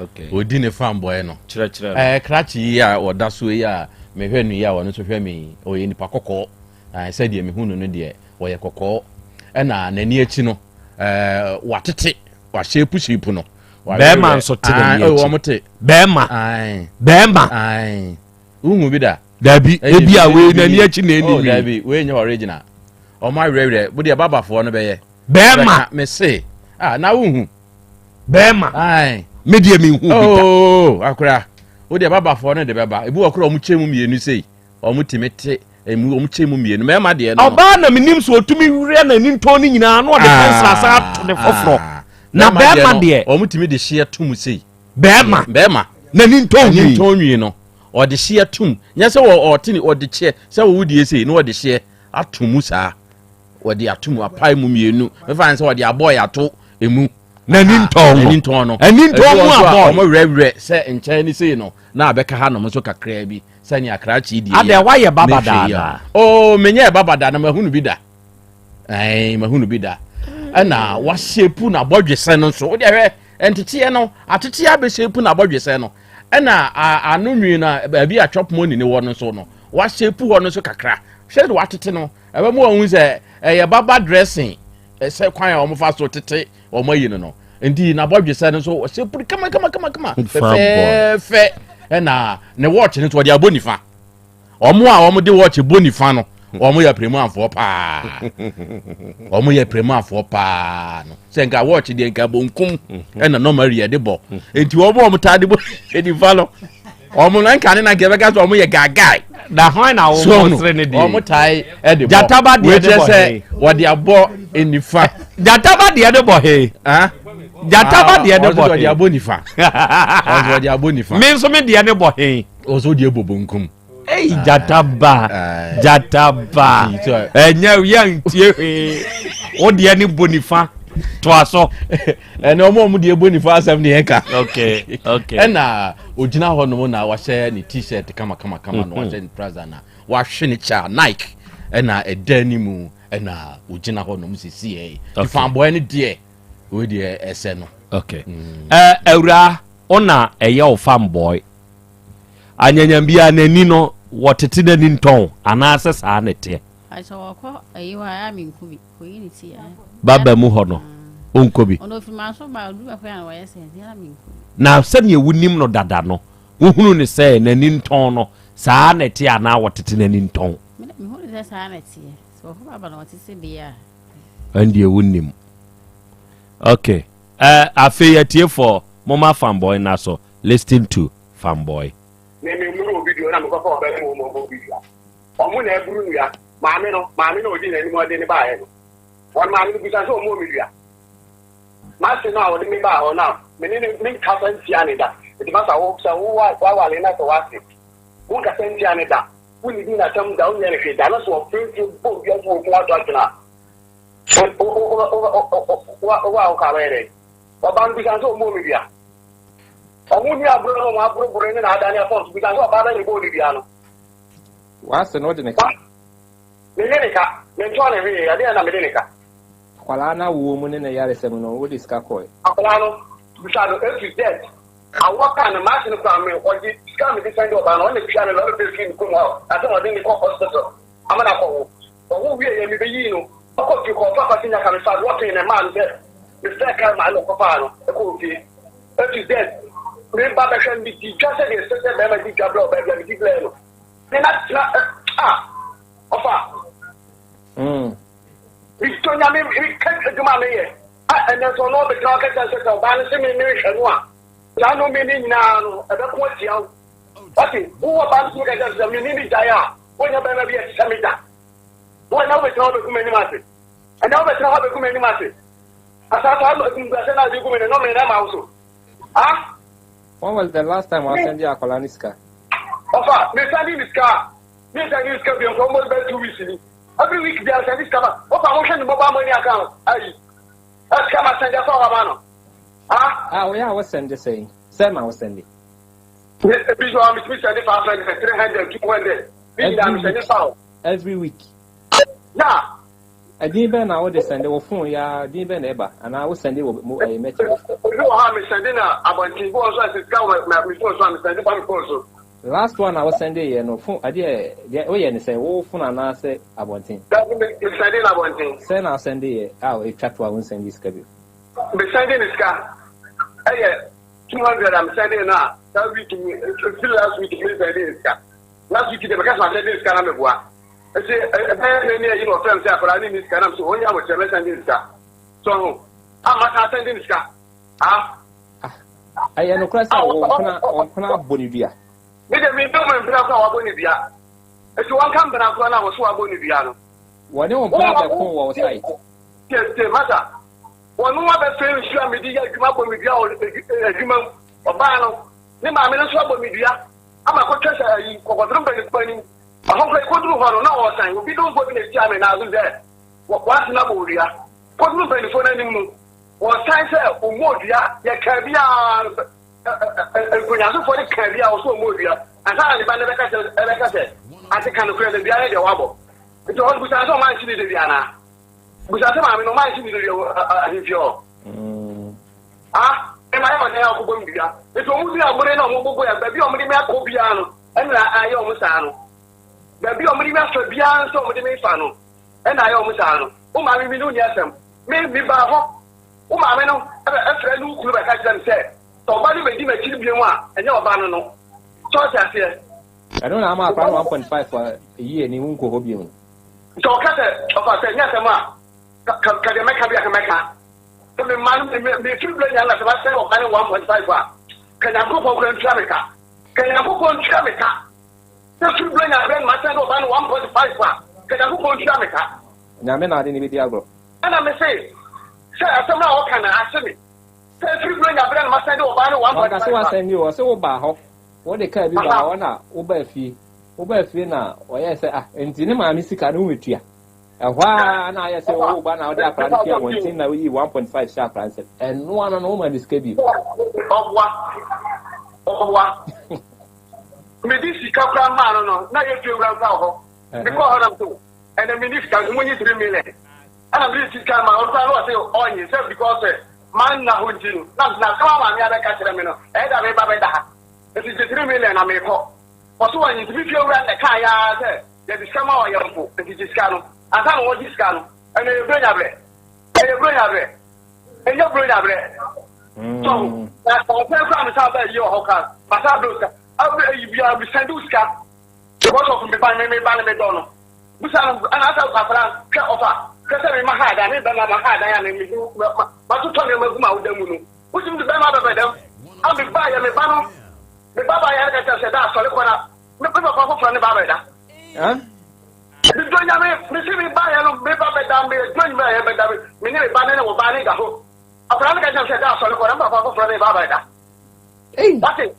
okay odi ne fanboy no chire krachi ya oda so ya me hwenu ya wono so hwe me oye nipa kokko said ye me hunu no de oye kokko na nani achi no watete wa shepu no bema nso te nani achi wo mote bema ungu bi da dabi ebi a we nani achi na eni dabi we nya original o ma rewre bu de babafo no beye bema me say na unhu bema me de me hu bi da akura wo de babafo no de beba ebi wo kura o mu chemu mienu sei o mu timete o mu chemu mienu me ma de no oba na menim so otumi wure na ni nto ni nyina no de pensra sa to de foforo na bema de o mu timi de hye tum sei bema na ni nto nwi no o de hye tum nya se wo tini o de che se wo wudi sei no o de hye atumu saa o de atumu apai mu mienu me fa se o de aboy ato emu na ni nto no ani nto mu aboy o mo rewre se nche ni sei no na abeka ha no so kakra bi sani akrachi di ade wa ye babada na menye babada na mahunu bi da mahunu bi da na wa shepu na bodwese no so wo de hwe entete no atete ya be shepu na bodwese no na anunwi na baabi a chop money ne wo no so no wa shepu wo no so kakra hwe de watete no ebe mo hu se ye baba dressing se kwan a wo fa so tete wo mayi no ndi na bodwese no so shepu kama fe na ne watch ne to de abonifa omo a omo de watch bonifa no omo ya premu afo pa omo ya premu afo pa no se nka watch de nka bonkum na normal ye de bo enti omo ta de bo edifa no omo na nka ne na gebe ga so omo ye gagai da hwan na omo sre ne de omo tai e de bo jataba de bo he wo de abo enifa jataba de bo he jataba de bo he wo de abonifa wo de abonifa me so me de ne bo he ozo de bobonkum jataba enya yan tie he o de ne bonifa to aso ene omo de bonifa asem ne eka okay na ogina ho no na wa share ni t-shirt kama no wa share ni trouser na wa hwe ni cha Nike na edanimu na ogina ho no sisi e fanboy ne de we de ese no okay ewra ona eye o fanboy anyanyambia nani no wotete nani nton anase saa nete aso wako ayiwa ya minkubi ko yini ti ya baba mu ho no onkobi ono fi maso ba du ba kwa wa yese ya minkubi na sɛnea wonim no dada no wohunu ne sɛ nani nton no saa nete ana wotete nani nton me ho de saa nete so ho baba no wotete bia andi wonim okay afei atie for mama fanboy na so listen to fanboy me muru video na mko fa ba mo video omu na eburu ya maame no odi na ni mo de ni ba ye no won maame no bisa so mo video ma se no awodi mi ba ho na me ni ka san ti ani da e ma sa wo wa le na to wa se wo ka san ti ani da wo ni na tam da wo ne ke da na so fe bo bi so ko wa do atna o ka re o ban bisa so mo video omu ni aburo no aburo ni na adani afọ bi kan so ba ni bo ni bia no wa se no de ne ka me nto na we ya de na me de ne ka kwala na wo mu ne na yare se mu no wo diska koy akwala no bi sa no every dead awaka na ma se no kwa me o di ska me di send oba no ne bia no lo be fi ku mo ata mo de ni ko hospital amana ko wo wi ye mi be yi no ko ki ko papa tinya ka me fa wo tin na man de me se ka ma lo ko fa no e ko fi every dead remember the can be just a sister by my gablo by the gablo na ofa Victor nyame kan aduma me ye and so no be no ka say so ba no se me me hwanu a la no me ni nyina no e be ko atia ati wo ba so ka say me ni jaya wo nya ba na bi e se me da wo na be no be ku me ni ma se and now be no be ku me ni ma se asa ta no ku ga se na di ku me no me na ma so when was the last time I sent you a coloniska ofa me send this car be almost 2 weeks ni every week they are sending this car ofa mo send mobile money account ayi as kama send ya for mano we are was send saying same I was sending Every week. Yeah. I didn't even know they send the phone, yeah, didn't ever, and I was sending a message. Last one I was sending, you know, phone, I did, and say, oh, phone, and I say, I want him. Send I'll send it out a chat to I won't send this schedule. Be sending this car. 200 I'm sending now. That week, last week, last week, because I said this car, I'm a boy. I say, you know, friends, I need this car. I'm so only I was sending this car. So, I'm not sending this car. I am no class on Bonivia. Maybe we don't have Bonivia. If you want to come back, I was so Boniviano. Why don't you have a phone outside? Yes, matter. One more friend, sure, me, you come up with your human or Bano. The mamma is trouble with you. I'm a contest. You got somebody spending. I hope I could do her no time. We don't go in the time and I'll do that. What's not Moria? Put no penny for any moon. What time, sir, or Moria, your caviar. For the caviar also Moria. And I like I said, I think kind of friend the idea wobble. It's all because I don't mind seeing the Diana. But I don't mind seeing the am I on the Albumia? It's only a Moreno Moboya, baby, only me a Cobiano, and I almost know. Baby, only me a Fabian, so many Fano, and I almost know. Oh, my, we know Yasam. Maybe Baho. Oh, my, a friend who could have them said. So, why do we give a children and your banano? So, I said, I don't know how much 1.5 for a year and you won't go home. So, Cata, of us, yes, can you make a Mecca? The man, the children, and as I said, 1.5. Can I go for Grand Tramica? Can I go for Tramica? The children are then my son of 1.5. Can I go for Tramica? Namena didn't be Diablo. And I may say, sir, somehow can I ask me? The children are then my son of 1.5. That's what I send you. So, Baho, what they can be Bawana, Uberfi now, or yes, and Dinema Missika with you. And why I say, oh, but now they're planning 1.5 sharp answer, and no one on woman is schedule. Of what? Medici Capra Mano, now you feel around now. Because I'm too. And the minister can win 3 million. And I'm really to come out. I say, oh, you said because man now would you not come on the other Catamino, and I may buy that. It is 3 million I may call. Also, when you feel around the car, there is some more young folk, it is Cano. I don't want this gun, and you bring a bread, and you bring a bread, and you bring a bread. So, that's all. I'm sorry, your hawker, but I do. I will send you scap. Because of me, by me, by me, Donald. And I thought my friend, cut off. Because I'm in my head, I need to have my head, I am in you. But to tell you about the moon, which is the better by them. I'll be by a banner. The Baba I said, that's all the corner. The people from the Baba. Huh? The join receiving by a Beba Dabi, join by a Dabi, meaning a banana or banana. A friend said, that's all the corner from the Baba. What is?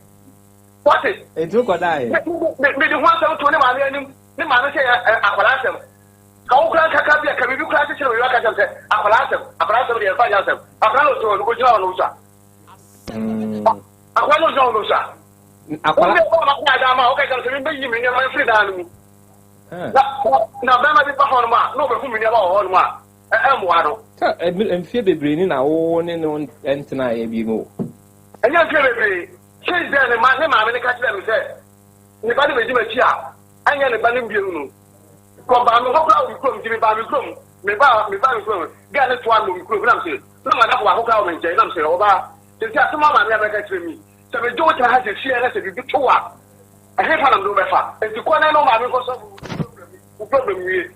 What is? It took a die. Maybe once out to the man say, Appalachian. How can you class it? Appalachian, Appalachian, the Appalachian, Appalachian, which are Lusa. Appalachian Lusa. Now, Bama is Bahama, no, but whom you never own one. I'm one. And Phoebe bringing our own and tonight, you go. And you're very change there, and my name, I'm going to catch them. Say, the body will give a child. I am a banning view. Come by me, how come to me by me, come, me by me, get it one room, I'm saying, no matter what, how come, and I'm saying, over. There's just some man never catch me. So the daughter has a share as a big two. I hate how I'm doing better. And to call no man because of problem with.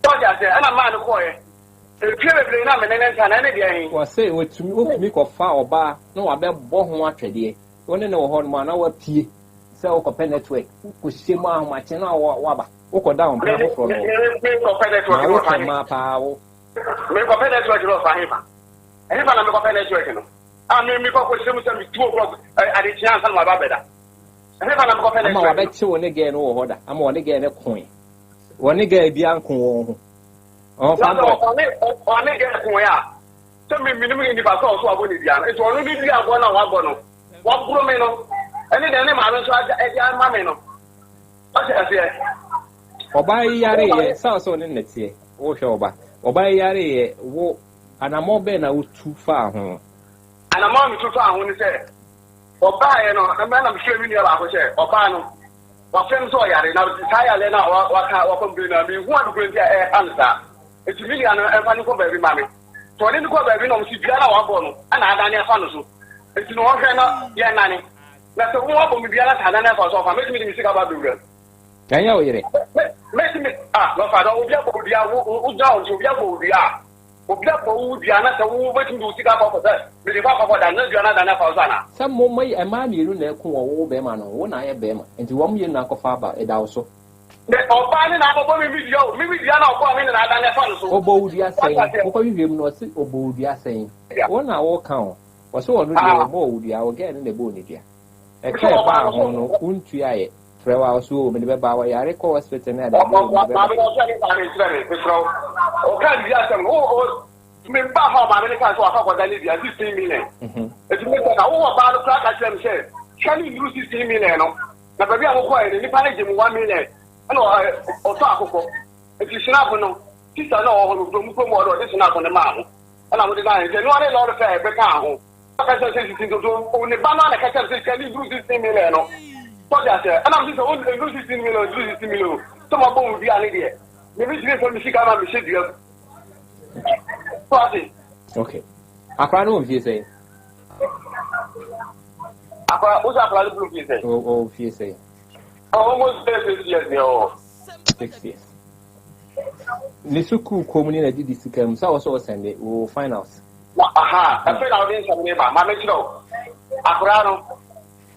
What I say, and a man of quiet. Was say what you make of foul bar, no, I bet born what a day. One in a horn man, our tea, sell for network, who see my channel or wabba, or down, make a network for him. And if I'm a network, I mean, because we seem 2 o'clock at the chance on my babetta. And if I'm a bet you again, order, I'm one again a coin. One again, Bianco. Oh, I make it. Tell me, minimum in the back also, I wouldn't be. It's only one hour. What Bromeno? ɛne deɛ ne maame nso ɛde ama me no ɔhyɛ aseɛ ɔbaa yi yare yɛ sɛ ne nnɛteɛ wohwɛ ɔbaa yi yare yɛ wo anammɔ bɛɛ na wotu faa ho anammɔ metu faa ho ne sɛ ɔbaeɛ no ɛmɛ na mehwɛ me nua baako hyɛ ɔbaa no wafɛm sɛ ɔyare na saa yare no a wakɔmbre na mehu adokoro nti a ɛha no saa ɛti me nua no ɛmfa ne kɔ baabi ma me sɛ ɔde ne kɔ baabi na ɔmsi dua no a wabɔ no ana adane afa no so ɛti no ɔhwɛ no yɛnane na sɛ wo wabɔ me biara sɛ adane afa so ɔfa mɛtumi de me sika ba bɛwura ɛnyɛ wo yere mɛtumi lɔfada obi abɔ odua wogyina wo nti obi abɔ odua obi abɔ wo dua na sɛ wo bɛtumi de wo sika kɔkɔ sɛ mede fa kɔkɔ da na dua no adane afa so ana sɛ mmomma yi ɛmaa mmienu na ɛko wɔ wo bɛrima no wo na ayɛ bɛrima nti wɔm yɛ no akɔfa aba ɛda wo so ɔbaa ne na abɔbɔ me dua o me dua na ɔbɔ me ne na adane afa no so ɔbɔ wo dua sɛn wokɔ hwehwɛ mu na ɔse ɔbɔ wo dua sɛn wo na woka o ɔse wɔ no deɛ ɔbɔ wo dua wɔgɛɛ no na ɛbɔ ne dua ɛka ɛbaa ho no wontua yɛ frɛ wa so o me de bɛba wa yare kɔ hospital na da me ba ha ma me ka so afa kwa dani dia 16 million etu me ka wo ba no kra ka kyerɛ me sɛ kani nduru 16 million no na ba bi a wo kɔ ɛ ni pa na gemu 1 million ɛna ɔtɔ akokɔ etu snap no tisa na ɔhɔ no mu komo ɔdɔ de snap no ma ho ɛna mo de na nje no ale lɔre fɛ be ka ho ka kyerɛ sɛ 16 to o ne ba na ka kyerɛ sɛ kani nduru 16 million no to dia sɛ ɛna mo sɛ o nduru 16 million nduru 16 million to ma bɔ mu bi ale de me bi dire sɛ mi sika ma me hye dua okay. Akwa no fie say. Akwa o sa akwa no fie say. O fie say. Almost 6 years now. 6 years. Ni suku komuni na didi sikam sa wo so send o finals. Aha, I feel out in some neighbor. Ma me kiro. Akwa no.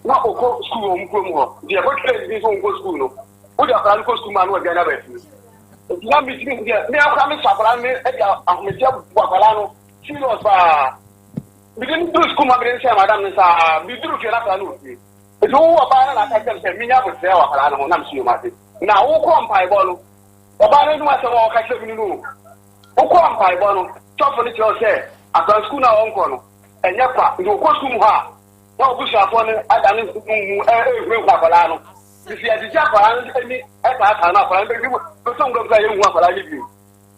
Na okọ school o mkrom ho. Dia go train bi so go school no. O dia akwa no go school ma no dia na ba fi. Na mi ti mi dia. Me akwa me sapala me e dia ahmetia buakwala no. Serious ba. Mi din do school ma bi say madam ni sa bi duru ke na akwa no fi. E do wo ba na ka tell say mi nya bo say wakala no na mi si o ma se. Na wo ko mpai bo no. Oba no ma se wo ka se mi no. Wo ko mpai bo no. Chofo ni tell say akwa school na won ko no. Enye kwa ndi ko school ha. Na obusu afọ ni adani ehwe kwakwala no. Isi adiji akwala ni eka na akwala bi so ngom ga yehu akwala ni bi.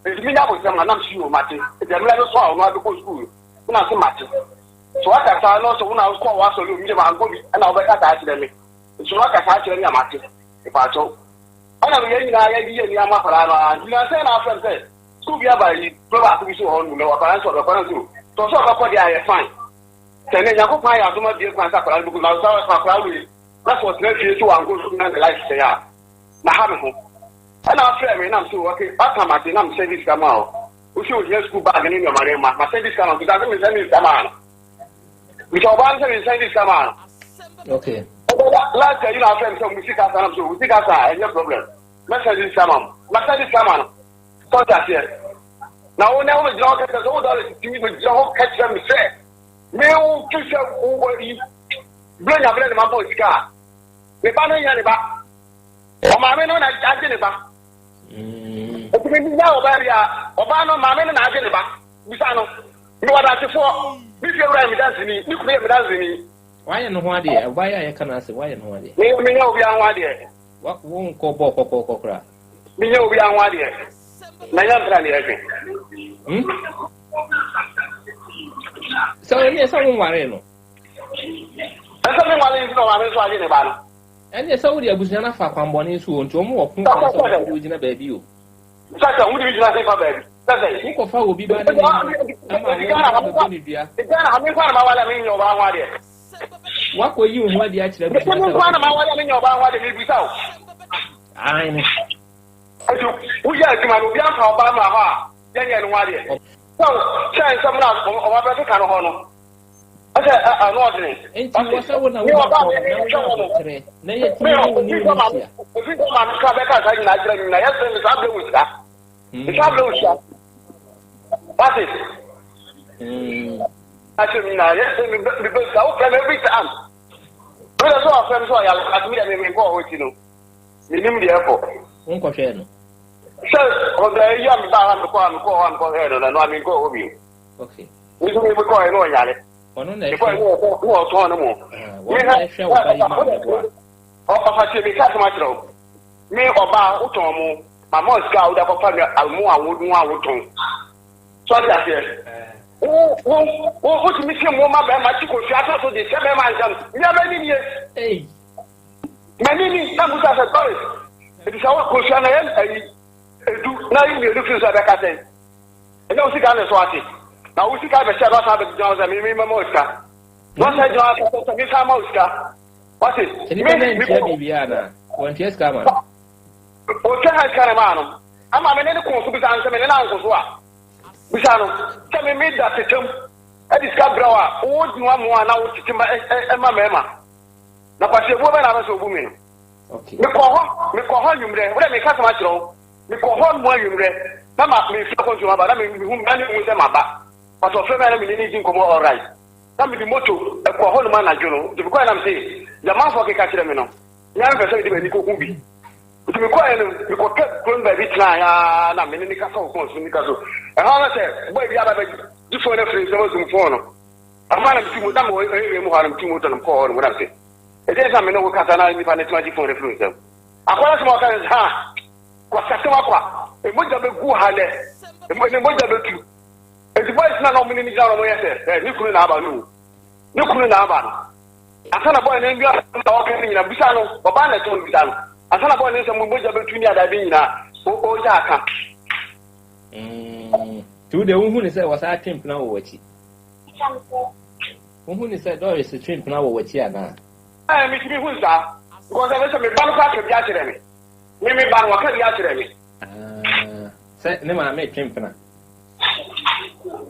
Ezi mi nya bo se ma na msi o mate. Ezi mi la no so a no ado ko school. Na se mate. So aka sa no so na ko wa so lo mi de ma ngo bi na obeka ta akire mi. So aka sa akire mi amate. Ifa cho. Ana mi yin na ya bi ni ama akwala no. Ni na se na afem se. School bi aba yi pro ba ku bi so ho nu le akwala so so. To so ba ko dia ye fine. Tene nyako pa ya doma die kwanza kwa lugu na usawa kwa kwa wi na so tene fie to ango na the life say ya na ha me ho ana afre me na so okay aka mate na me service kama o o show je school bag ni no mare ma service kama to da me service kama we to ban service kama okay last year you know afre so musika sana so musika sa any problem me service kama no so that here na o na o je o ka so do le timi do je o ka tira me say meu tu se o yi blenya blenya ma bo sika me ba no nya ne ba o ma me no na aje ne ba o bi ni ya o ba ria o ba no ma me no na aje ne ba bisa no mi wada te fo bi fi ewura mi dance ni ku mi dance ni wa ye no ho ade e ba ya kana se wa ye no ho ade mi nya obi an wa ade wa wo nko bo kokokokra mi nya obi an wa ade na nya tra ni efe so ni so mo ware no esa me wale ni no wa me so aje ne ba no ene so wuri abusia na fa kwambo ni so onto mo wo kun kwa so wo gina ba bi o sasa wuri gina sai fa ba bi sasa ni ko fa obi ba ni ama ni bia na ha me kwa na ma wale me nyo ba nwa de wa ko yi ho ade a kire bi me kwa na ma wale me nyo ba nwa de me bi sa o ai ni eju uya ti ma no bi an fa ba ma ha yenye no wa de so chance some na o ma be ka no ho no ase no ordinary enti wo sa wo na wo ba ko na tre na ye ti wo ni wo sia o fi ko ma ka be ka sa ni na jira ni na yes ni sa ble wo sia sa ble wo sia what is ase mi na yes ni be ka o ka every time we so afem so ya la mi me go ho ti no ni nim de efo nko hwe no so o da ya mi ba ha ko he no na mi go obi okay we so mi ko he no ya le ono na e ko no to no mo What shall I Papa, me cat matro. Me oba utomo, my mom scout up a almo, would one. So that's it. Oh, me some woman by my chico shot to the 7 months. Never years. Hey, many some as a tourist. It is our question. I do not even look at the cat. And no cigar is what it. Now we see kind of shadow of the Jones and me, Mosca. Don't say Jones to Miss Mosca. What is it? Bibiana. One yes, come on. Okay, Caramano. I'm a man who comes to answer me and answers what. Bisano, tell me made that system. I discover old one now to my mamma. Now, I say, woman, I was a woman. Okay. Me call home, you may, what I make cut my throat. Me call home more, you may. Mama, me focus on about whom I with them about. But of them, I mean, come all right. Tell me the motto, a call home man, to be quiet, I'm saying, the man for catch them, you know. Never say the Nico Kumbi. To be quiet, you could get grown by this line, and I'm in the castle, and all I said, boy, the other different friends, I was in phone. A man of two them away, two more than call, what I say. It is a man who can't allow me to find 24 influence. I call us more than ha. What's a tomahawk? A much of a good hand, a much of a two. And the voice not many down away, I said, you couldn't have a new. You couldn't have a. I can't avoid any talking in a Bisano, or Banner to Bisano. I can't avoid any much of a junior Davina, or Jaka. To the woman said, was I think now what he? Woman said, oh, it's a trip now what here now. I am Mr. Huza, because I was a bank of Yatteremy. Name me Banwaka Yatteremy. Say, never I made him now.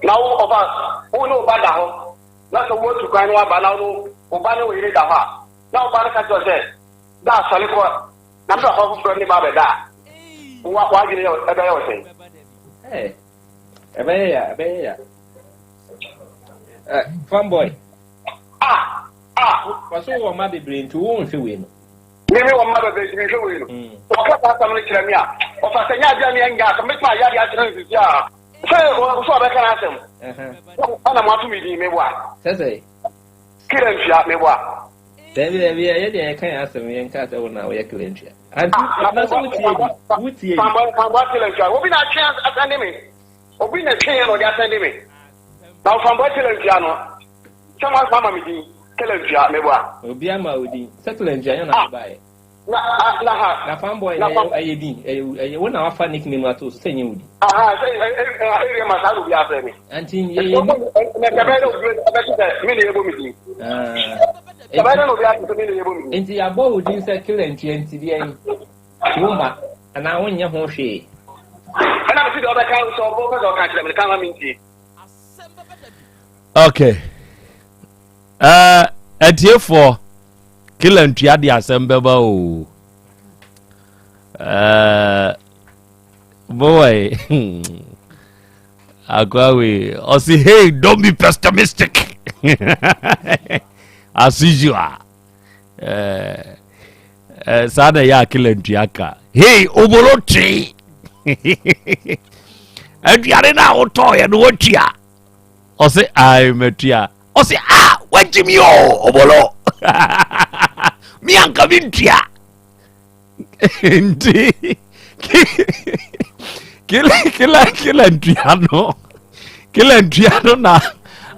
Now of us, who know Badaho, not a word to Grano Banano, or Bano in the heart. Now Banaka said, that's a little number of friendly Babada. Why did you say? Hey, a fanboy. What's all my brain to won't you win? Maybe one mother is in the win. Or cut some little mia. Or for Sanya and gas, make my yard answer. Yeah. So I can ask him. And I'm to meet me. What? Says a kill him, shot me what? Then I can't ask him and cut over now. We're killing you. And that's what you will be not chance at enemy. Or be a chain or gas enemy. Now from what piano, someone's mamma me, kill a jar, me what? Obiama would settle in Jana by. Na fanboy, I won't have a nickname to say you. I must have to be me. Until you into your bow, you say kill and change the Yuma, and I want your whole shade. And I'm the other council of Bocas or catch them, the Calamity. Okay. At here for kill and triadi Asem Beba. Boy, Agwawi, or say, hey, don't be pessimistic. As usual. Sada ya kill and triaka. Hey, Obolochi. And Yarena Otoy and Wotia. Or say, I'm a tia. Or say, what Jimmy Obolo? Me and Cavintia. Indeed. Kill and Triano. Kill and Triano na.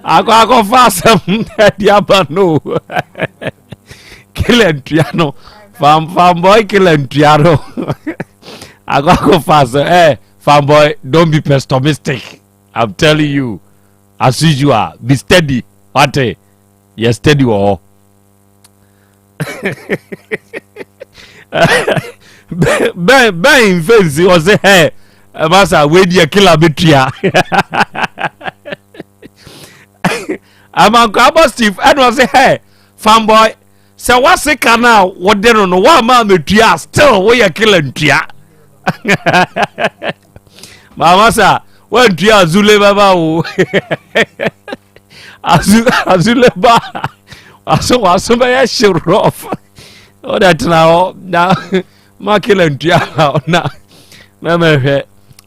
I go fast Diabano. Kill and Triano. Farm boy kill and Triano. I go faster. Hey, farm boy, don't be pessimistic. I'm telling you. As usual, be steady. What? You're steady or Ben fancy was say, hey, Master, where do you kill a bitria? I'm a grabber Steve and was say, hey, farm boy, so what's the canal? What they don't know what man bitria still where you killing tria? Mama sa when tria Zule Baba Azule Ba aso ba show rough. Oh that now ma killing tria now. Mama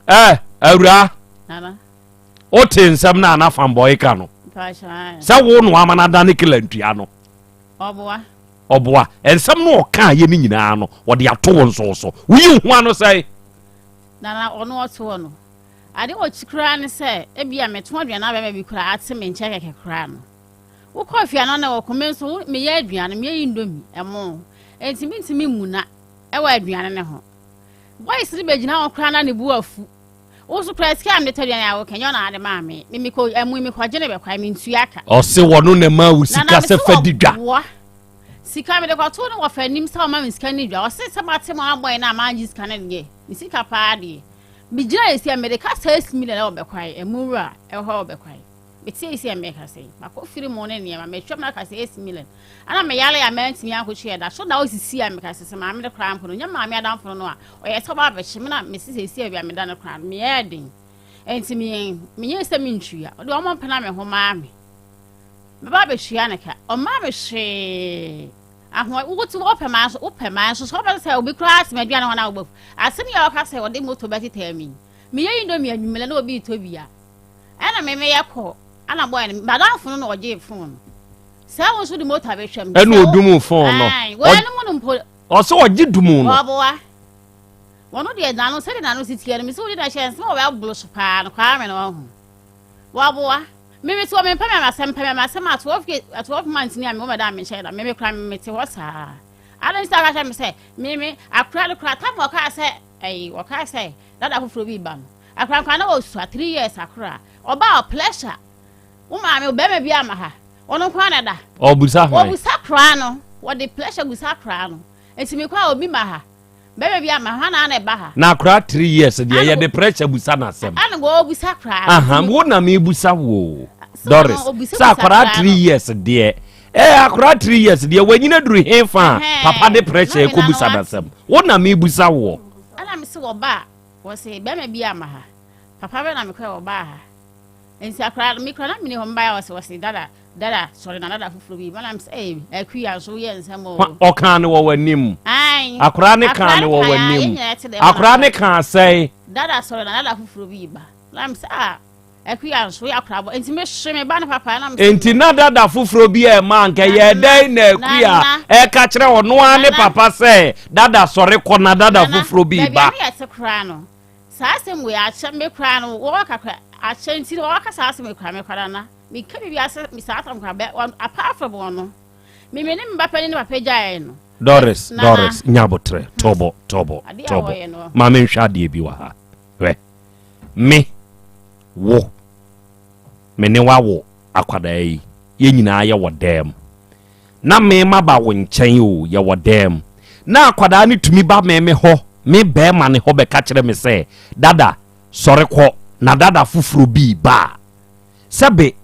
awura Nana o tin sam na fanboy ka no. Sa wo no amana da ne killing tria no. Oboa ensam no ka ye ni nyina no wo de ato won so wuyi hu ano sai na ono oto no ade o chikra ne se e bia meto aduana ba bi kura ate me nche keke kra no wo kofia no na wo komenso me ye aduana me yi ndomi emo ntimi muna e wa aduana ne ho boys ri begina wo kra na ne bu afu wo so kra sika me taduana ya wo kenyo na ade ma me ko emu me ko gene be kwa me ntuaka o se wono ne ma wu sika se fadidwa sika me de kwa to no wo fa nim sa ma me sika ni dwa o se se mate mo aboy na ma ji sika ne de sika pa de bi jira esi America 6 million e obekwai emura e ho obekwai beti esi America sei mako firi mo ne ne ma me twam na ka 6 million ana me yale ya menti mi akwochi da so da o sisi America sese ma me de kra mpo no nya ma me adamfo no a o ye so ba be hye me na me sisi esi abia me da no kra me yedin enti me nye se me ntwia o de o mo mpana me ho ma me ba be hye anaka o ma me hye ahwa wutu opema so so ba say obi class me duane hona ogbofu asemi ya ka say ode moto beti tami me ye indomie anwumele na obi tobia ana me yakọ ana boy ni madam funu no oje funu sa won so di moto abetwam enu odumu funu no we enu mu no mpo o so oje dumu no oboa wono de na no se de na no sitia no me so di na chance me o ba bulu so pa no kwa me no ho waboa me so me pama masem at 12 months ni am o madam me share da me kra me te ho sa ala nsa ka me say me akra ta mo ka say o ka say dada fufuro bi ba no akra na o su 3 years akra oba pleasure wo ma me o be me bi ama ha ono kwa na da o busa kra no wo de pleasure busa kra no enti me kwa obi ma ha bebe bia ma hana na eba ha na akra 3 years de ye de pressure busa na sem ana go busa kra aha wo na me busa wo Doris sa akra 3 years de akra 3 years de wanyina duru hefa papa de pressure ko busa na sem wo na me busa wo ana me se wo ba wo se bebe bia ma ha papa be na me kwa wo ba ha ensi akra me kra na me ni ho mba wo se dada sorry na dada fufuro bi mana me say akuya so ye nsem o kan wo wanim akra ne kan wo wanim akra ne kan say dada sorry na dada fufuro bi ba na me say akuya so ya akra bo enti me hye me ba na papa na me enti na dada fufuro bi e ma nka ye dai na akuya e ka kire ono ane papa say dada sorry ko na dada fufuro bi ba be ya se kra no sa asem we a che me kra no wo ka kra a che enti wo ka sa asem kra me kra na mi kabi bi asa mi sa atam kra be apart from one mi me ni mbapa ni papa jae no Doris nyabotre tobo ma me hwa de bi wa ha we me wo me ne wa wo akwada yi ye nyina ye wodem na me ma ba wo nchen o ye wodem na akwada ni tumi ba me ho me be ma ne ho be ka kire me se dada sore ko na dada fufuro bi ba sebe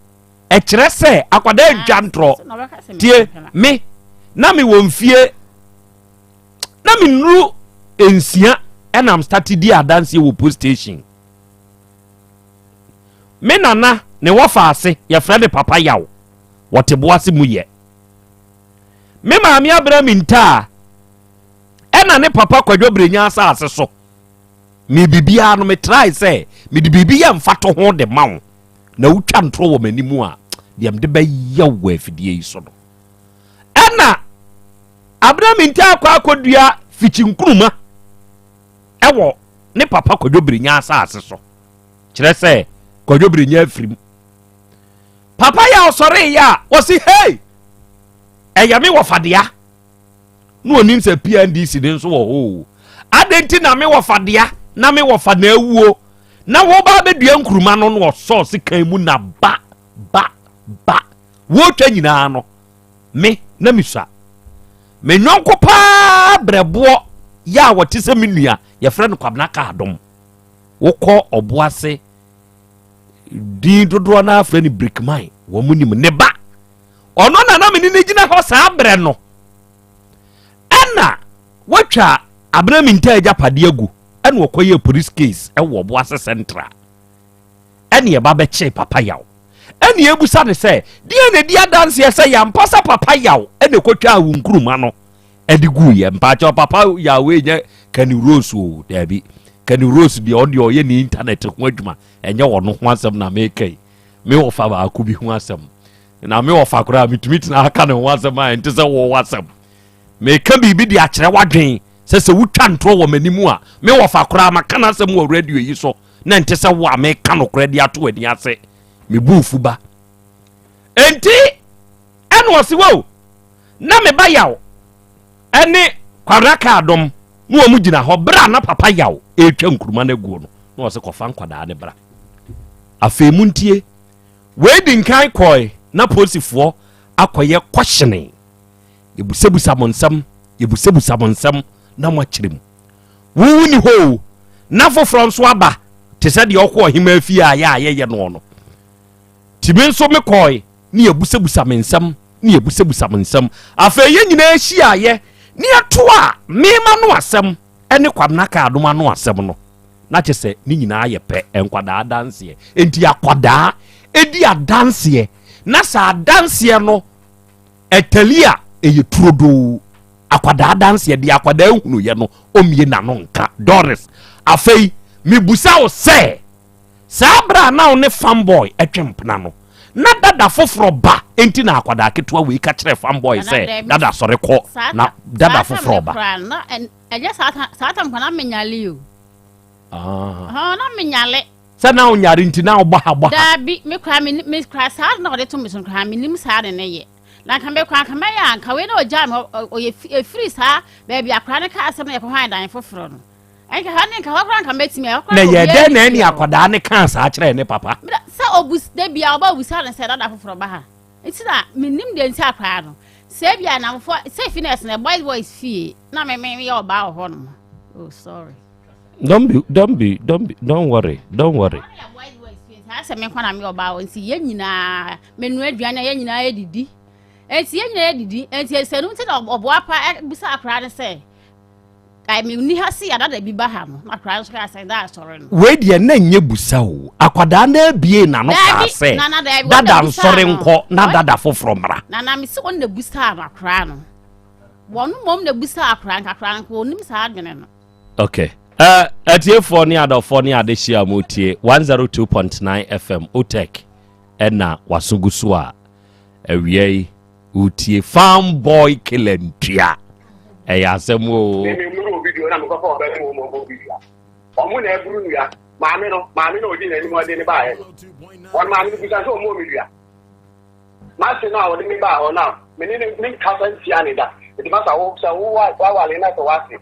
e kire se akwada dwantro tie me na me wo mfie na me nuru ensia enam start di adanse wo post station me nana ne wo faase ye frede papa yaw wote boase mu ye me maami abra minta ena ne papa kwadwo brenya asase so me bibia no me try say me di bibia mfato ho de mawo na wutwa ntro wo manimu a dem de ba yaw afidie yi so no ena abra minta akwadua fichinkruma ewo ne papa kwadwo brenya asase so kire say kwadwo brenya afrim papa ya osore ya wosi hey eyame wo fadea no onim se PNDC den so wo ho adenti na me wo fadea na me wo fana awuo na wo ba bedua nkuruma no no so se kan mu na ba wo twa nyina no me na misua me nyonko pa brebo ya wote se menua ye frɛ no kwabna ka adom wo kɔ oboase din dodo na frɛ ni brickman wo munim ne ba ono na me ni gina ho sa abrɛ no ana watwa abra minta agya pade agu ene wo koye police case e wo boase central ene ye ba be che papa yaw ene ye busa ne se die ne dia dance ye se ya mpasa papa yaw ene kotwa awu nkuruma no edi gu ye mpacha papa yaw enye kani rose o dabi kani rose bi on ye ni internet ho adwuma enye wo no ho asem na me kai me wo fa ba akubi ho asem na me ofa kora mitumi na aka ne wasem a ente se wo wasem me ka bibi di akere wadwen se wutwa ntro wo manimu a me ofa kora maka na asem wo radio yi so na ente se wo a me ka no kora di ato ani ase me buufu ba enti eno se wo na me ba yaw ene kwaraka adom no omu gina ho bra na papa yaw etwa nkuruma na guo no no se kofa nkwada ne bra afemu ntie we din kan koi na posifo akoye kwashene ebusebusa monsam na mwachirem wuni ho na foforo nso aba te se de okwo hima afi a ye no tibe nso me koi ni ebusebusa monsam afa ye nyina ahyi aye ni ato a mema no asem ene kwamnaka adoma no asem no na chese ni nyina aye pe enkwada danse enti akwada edi adanse na sa adanse no etelia eye turodo akwada adanse de akwada hunu ye no omie na no nka Doris afei mibusa o se sabra na one fanboy etwempna no na dada foforo ba enti na akwada ketewa we ka kire fanboy se dada sore ko na dada foforo ba na eje sata mpana menyale o na menyale sa na onyare nti na ogba haba dabi me kra sa na ode to me so kra me nim sa de ne ye na kan be kwa kan me ya kan we na oja me o ye free sa baby akra ne ka asem ye ko han dan foforo no enka ha ne ka wakra kan betimi akra na ye de na ni akwada ne kan sa akire ne papa sa obus de bia oba busa ne se dada foforo ba ha enti na me nim de nti akra no se bia na mfo se fitness na boys fee na me ye oba ho no. Oh sorry. Don't worry. Asa me kwa na me oba o nsi ye nyina menu aduane ye nyina edidi. Enti ye nyina edidi, enti esenu ti na obo apa busa akra ne se. Kai me ni ha se ya da bi ba ha no. Akra so ka se da sorry no. We de na nye busa o. Akwada na abie na no ka se. Dada sorry nko na dada foforo mra. Na me se on na busa akra no. Wonu mom na busa akra nko onim sa adwene no. Okay. Atiefo ni adofo ni adehia motie 102.9 FM Otek ena wasugusu a awie utie fanboy kilentia asem o me mu video na me ko fa ba ni mo video omu na eburu nua maame no odi na ni mo de ni ba he won maame ni bisa so mo video ma se na odi mi ba ho na me ni ka san tia ni da e ma sa wo wa le na to wa se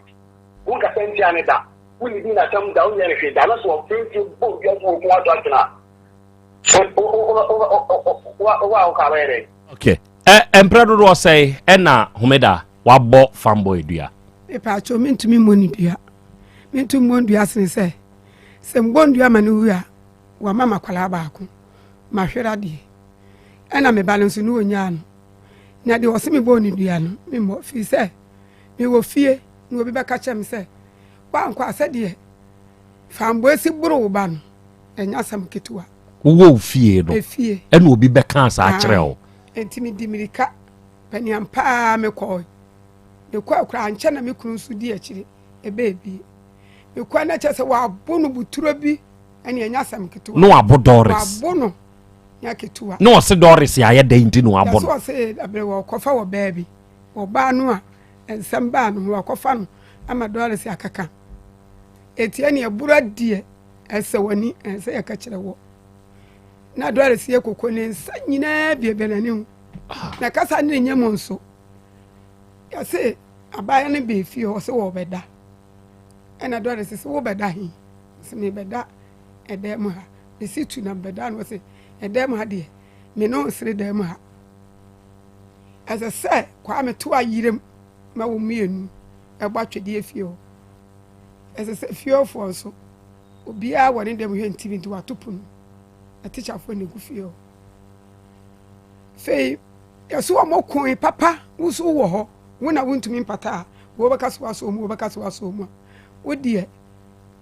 wo ka san tia ni da we need na come down here and that was what you both you want to na wa ka okay emperor do say na homeda wa bo fanboy dua e pa cho mentumi moni dua mentumi moni dua se mbondua mane wua wa mama kwala ba ko ma hwera de na me balance no onya no na de wo se me boni dua no me mo fi se me wo fie no obi ba ka chem se kwa asede fambo esi buru ba no enya sam ketua wo fie no ena obi be kan sa akere o enti mi dimirika paniam pa me ko akura anche na me kunu su di akire ebebi me kwa na chese wa abonu buturo bi ena enya sam ketua no abo Doris abono ya ketua no se Doris ya ye den di no abono so se abre wo kofa wo baby wo ba no a ensam ba no wo kofa no ama Doris akaka etiani abura die ese wani ese ya kachire wo na Doris ye kokone nyina biebelani na kasa ne nyemo nso ya se abaya ne be fie o se wo beda na Doris se wo beda hi se me beda edem ha be situ na beda no se edem ha de me no sire dem ha ase se kwa me to ayirem ma wo mienu egba twede fie o ese fie for so obia woni dem hwe ntimi nti watopo no a teacher for ne gufie fei yaso amokon papa wuso wo ho wona wontumi mpata wo beka so aso mu wo beka so aso mu wodie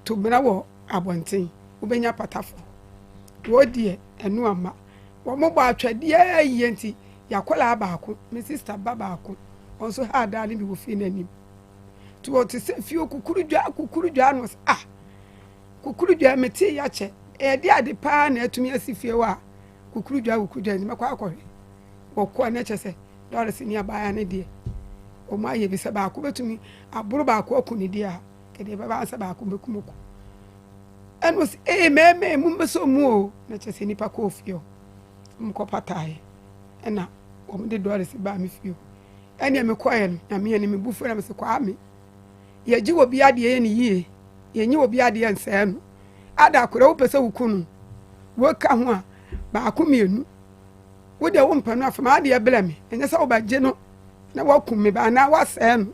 to bena wo abonten wo benya patafo wodie enu ama wo mo ba atwade ayi nti yakola abaako me sister babaako onso ha da ne bi wo fie nanim to what se fie kukuru dwa no kukuru dwa meti ya che e de ade pa na atumi asifie wa kukuru dwa ni makwa akọhwe wɔkɔ ne kyɛ sɛ Doris ni abaya ne deɛ o ma yɛ bi sɛ baako betumi aboro baako aku ne deɛ a kɛdeɛ bɛba ansa baako bɛkumɔku ɛno sɛ mɛmɛ mu mbɛsɛ mu o na kyɛ sɛ nipa kɔ ofie mu kɔ patae ɛna wɔn de Doris ba me fie ɛne me kɔɛ no na me ne me bufu na me sɛ kɔ ame yɛgye wɔ bi adeɛ yɛ ne yie yɛnyi wɔ bi adeɛ nsɛɛ no ada akora wo pɛ sɛ wo kunu wo ka ho a baako mienu wo de wo mpɛ no afama adeɛ bela me ɛnyɛ sɛ wo ba gye no na wakum me ba na wasɛɛ no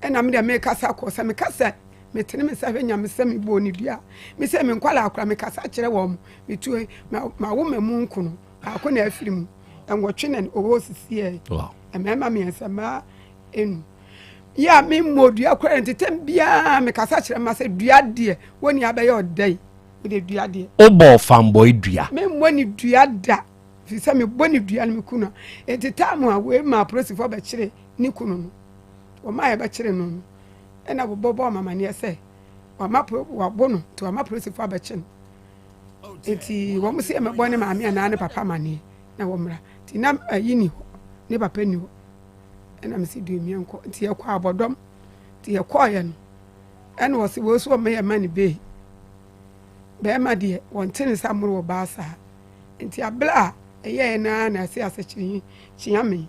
ɛna me de me kasa kɔ sɛ me kasa me tene me sɛ hwɛ nyame sɛ me bɔ ne dua me sɛ me nkwala akora me kasa kyerɛ wɔ me tu ma wo ma mu nkono baako na afiri mu ɛnwɔtwe na ɔwɔ sisie ɛmɛma me nsɛ ma enu ya me modua kora ntetem bia me kasa kyerɛ ma sɛ dua deɛ woni abɛyɛ ɔdai wo de dua deɛ obɔ fanboy dua me mwani dua da fi sɛ me bɔ ne dua no me kunu entita mu a we ma prosifo bɛkyerɛ ni kunu no o ma yɛ bɛkyerɛ no ɛna bobɔ mama ne sɛ wa ma wabɔ no to ma prosifo bɛkyerɛ enti wo mo sɛ me bɔ ne maame ana ne papa mane na wo mra ti na ayi ni ne papa ni ho ɛna me si du mi enko ti yɛ kɔ abɔdɔm ti yɛ kɔ yɛ no ɛna wo se wo so me yɛ mane be bɛɛma deɛ wɔnte ne samoro wɔ baasa nti abla ɛyɛ na ase asekyiri kyiame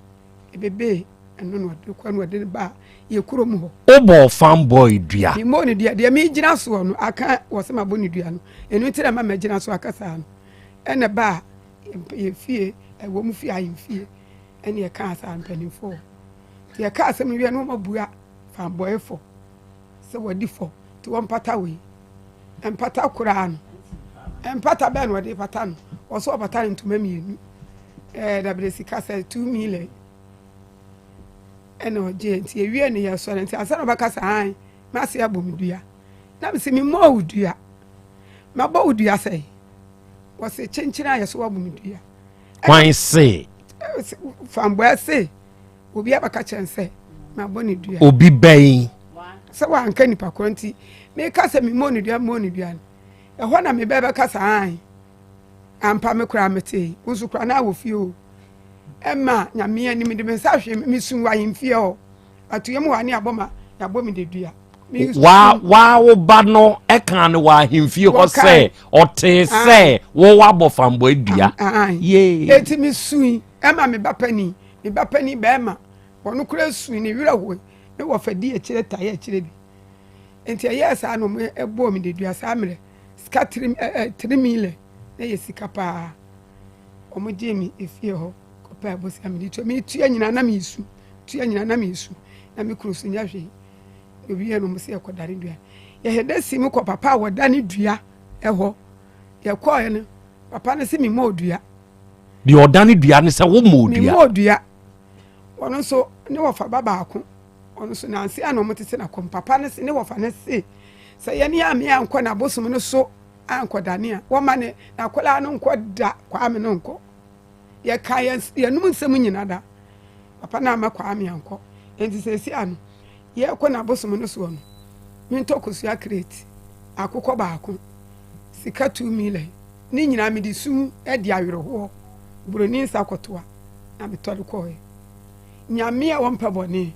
ebebe ɛno no de kwa no de ba yɛ kuro mu hɔ obɔ fanboy dua me mo ne dua deɛ me gyina so no aka wɔ se ma bɔ ne dua no ɛno tira ma ma gyina so aka saa no ɛna ba yɛ fie ɛwɔ mu fie ayɛ fie ɛne yɛ ka saa mpanimfo yɛ ka asɛm wie no ma bua fanboy fo sɛ wɔdi fo ti wɔn pata we empata kura no empata bɛn wɔde pata no wɔso ɔpata no ntoma mienu dabere sika sɛ 2 million ɛna ɔgye nti ewie ne yɛ sɔre nti asɛ no bɛka saa ma se abɔ me dua na me se me mo odua ma bɔ odua sɛ wɔse kyenkyena yɛ so wabɔ me dua kwan se famboa se obi abaka kyɛn sɛ ma bɔ ne dua obi bɛn sɛ wanka nipa koro nti me ka sɛ me mo ne dua no ɛhɔ na me bɛbɛka saa ampa me kora mete wo so kora na wɔ fie o ɛma nyame ani me de me nsa hwɛ me sun wa yimfie o atoyam wa ne abɔma yabɔ me de dua wa wo ba no ɛka ne wa himfie hɔ sɛ ɔte sɛ wo wabɔ fambo adua ye eti me sun ɛma me ba pani bɛma wɔno kora sun ne werɛ ho ne wɔ fadi akyire tae akyire bi enti ɛyɛ saa no me ɛbɔ me de dua saa mmerɛ sika 3 million na yɛ sika paa ɔmo gye mi efie hɔ kɔpɛ abosia me to me tua nyina na me isu na me kuro so nya hwɛ obi yɛ no mo se ɛkɔdare dua yɛ hɛdɛ si mu kɔ papa wɔ da ne dua ɛhɔ yɛ kɔɔ no papa ne se me mo dua deɛ ɔda ne dua ne sɛ wo mo dua me mo dua ɔno so ne wɔ fa ba baako ɔno so nanse ana ɔmo tete na kɔm papa ne se ne wɔ fa ne se sɛ yɛ ne ame ankɔ na bosom no so ankɔ dane a wɔma ne na kɔla no nkɔ da kwame no nkɔ yɛ ka yɛ num nsɛm nyina da papa na ama kwame ankɔ enti sɛ si ano yɛ kɔ na bosom no so no mentɔ kosua crate akokɔ baako sika 2 million ne nyina me de su e di awerɛhoɔ buroni nsa kɔtoa na metɔre kɔɛ nyame a wɔmpa bɔne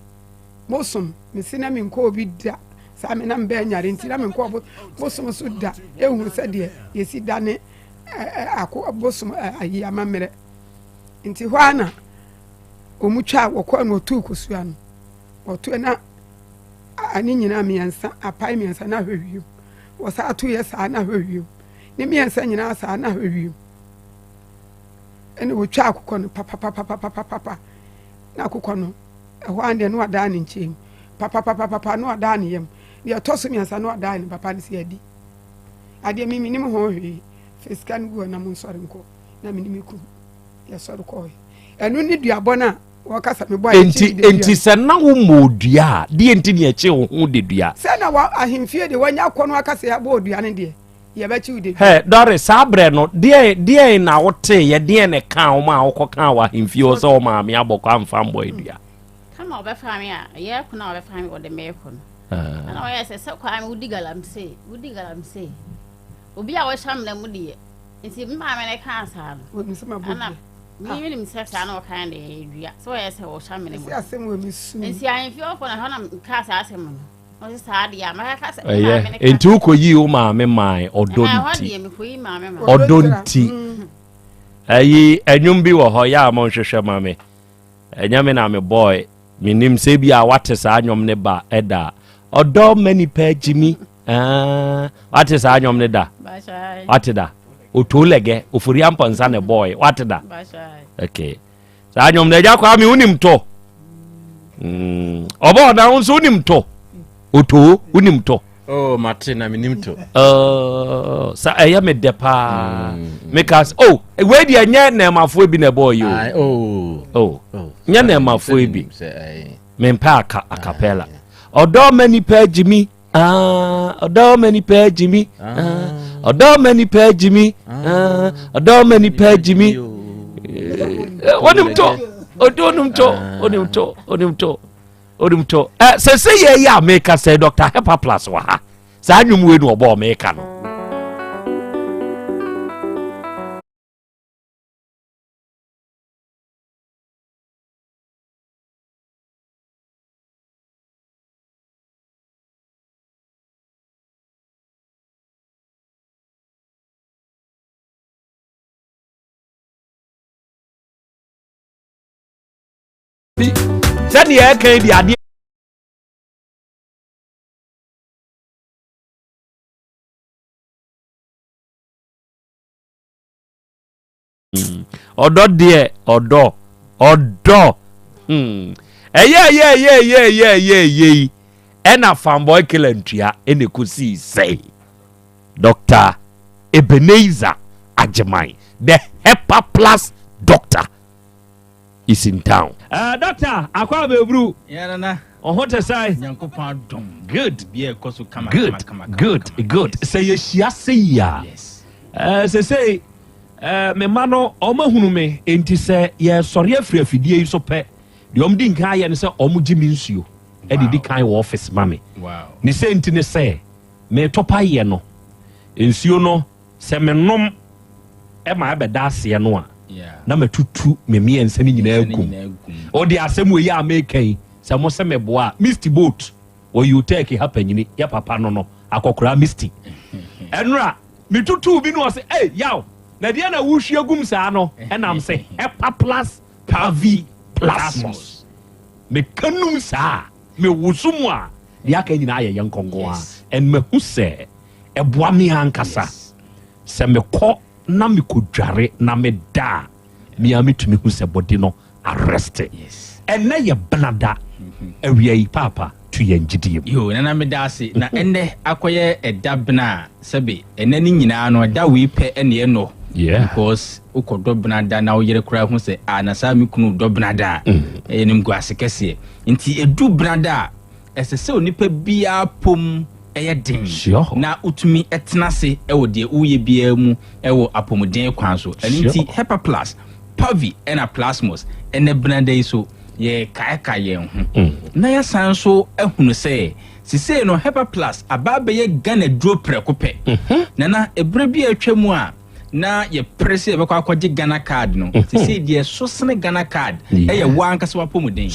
bosom me sina me nkɔ obi da saa me na mbɛ nyare nti na me nkɔ bosom so da ehu sɛ deɛ yɛsi da ne akɔ bosom ayi amammerɛ nti hɔ ana omutwa wɔkɔ no otu kosua no otu na ani nyina miɛnsa apai miɛnsa na hwehwiem wɔsa ato yɛ saa na hwehwiem ne miɛnsa nyina saa na hwehwiem ɛne wotwa akokɔ no papa na akokɔ no ɛhɔ ande no wadaa ne nkyɛm papa no wadaa ne yam deɛ ɛtɔ so miɛnsa no wadaa ne papa ne si adi adeɛ mimi nim ho hwee fisika no gu na mo nsɔre nkɔ na me nim kum yɛsɔre kɔɛ ɛno ne duabɔ no a wɔkasa me bɔ enti sɛ na wo mɔ dua a deɛ nti ne ɛkye wo ho de dua sɛ na ahemfie de wɔanya akɔ no akasa yɛabɔ dua no deɛ yɛbɛkye wo de dua dɔre saa berɛ no deɛ na wote yɛ deɛ ne ka wo ma a wokɔ ka wɔ ahemfie hɔ sɛ wo maame abɔ kɔ amfa mbɔ dua kama wɔbɛfa me a ɛyɛ ko na wɔbɛfa me wɔde mɛɛkɔ no ana wɔyɛ sɛ kwaa me wodi galamsey obi a wɔhyɛ mla mu deɛ nti maame ne ka saa no ana Me himself I know kind of so I say o sha me See asem we me su. Nsi I feel for na na cast asem no. O se sa dia ma ka se. Enti ukoyi o ma me mai odonti. Odonti. Ayi enwum bi wo ho ya mo hwehwe ma me. Enya me na me boy, me nim se bi a wate sa anwom ne ba eda. Odo many pa Jimmy. Wate sa anwom ne da. Wate da. Otolege ofuri amponsa ne boy. Wate da. Okay. Sa anwom ne ja kwa me unim to. Obo na unso unim to. Oto unim to. Oh, Martina minimto. Sa eya me depa. Because we di anya na mafo bi na boy you. Nya na mafo bi. Me mpa acapella. Odo many pa Jimmy. Odo many pa Jimmy. Odo many pa Jimmy. Odo many pa Jimmy. Onim to. Odumto say ya make say Dr. Hepa Plus wa ha sa nwum we no obo make no sani e kan di ade odo de odo ena fanboy kilantua ene kusi say Dr. Ebenezer Ajimai, the Hepa Plus doctor is in town. Doctor, akwa bebru. Yeah, na. Ohote sai. Nyankopon dom. Good. Be e koso kama. Good. Say ye say ya. Yes. Say me mano omahunu me enti say ye sori afri afidie so pe. De omdi nka ye ne say omugimi nsuo. E di kan wo office mame. Wow. Ni say enti ne say me topa ye no. Nsuo no se me nom e ma be da ase no a. Na matutu me miensa ni nyina agum. O de asem we ya making se mo se me boa misty boat or you take happen ya papa no akokora misty. Enra me tutu bi no say eh yaw na de na wo hwe agum sa no enam say Hepa Plus Pavi Plasmos. Me kanum sa me wusumu a de aka nyina aye yenkongo a en me hu se e boa me ankasa se me ko na me kodware na me da me ametumi hu se body no arrest. Yes. And na ye blada awia papa to ye ngidie. Yo na me da ase na enne akoye edabna sebe enne ni nyina no da we pe ene no. Yeah. Because ukodobna da na oyere kura hu se na sa me kunu dobna da enim guase kese. Nti edu brada esese onipa bia pom eden na utumi etnase ewo de uye bia mu ewo apomuden kwan so anti Hepa Plus Pavi and a Plasmos ene branda so ye kaeka ye hu na ya san so ehunu se sise no Hepa Plus ababe ye Ghana dro prekope na ebre bia atwamu a na ye press e bekwa akwaje Ghana card no sise de so sene Ghana card ye wan kase wapomuden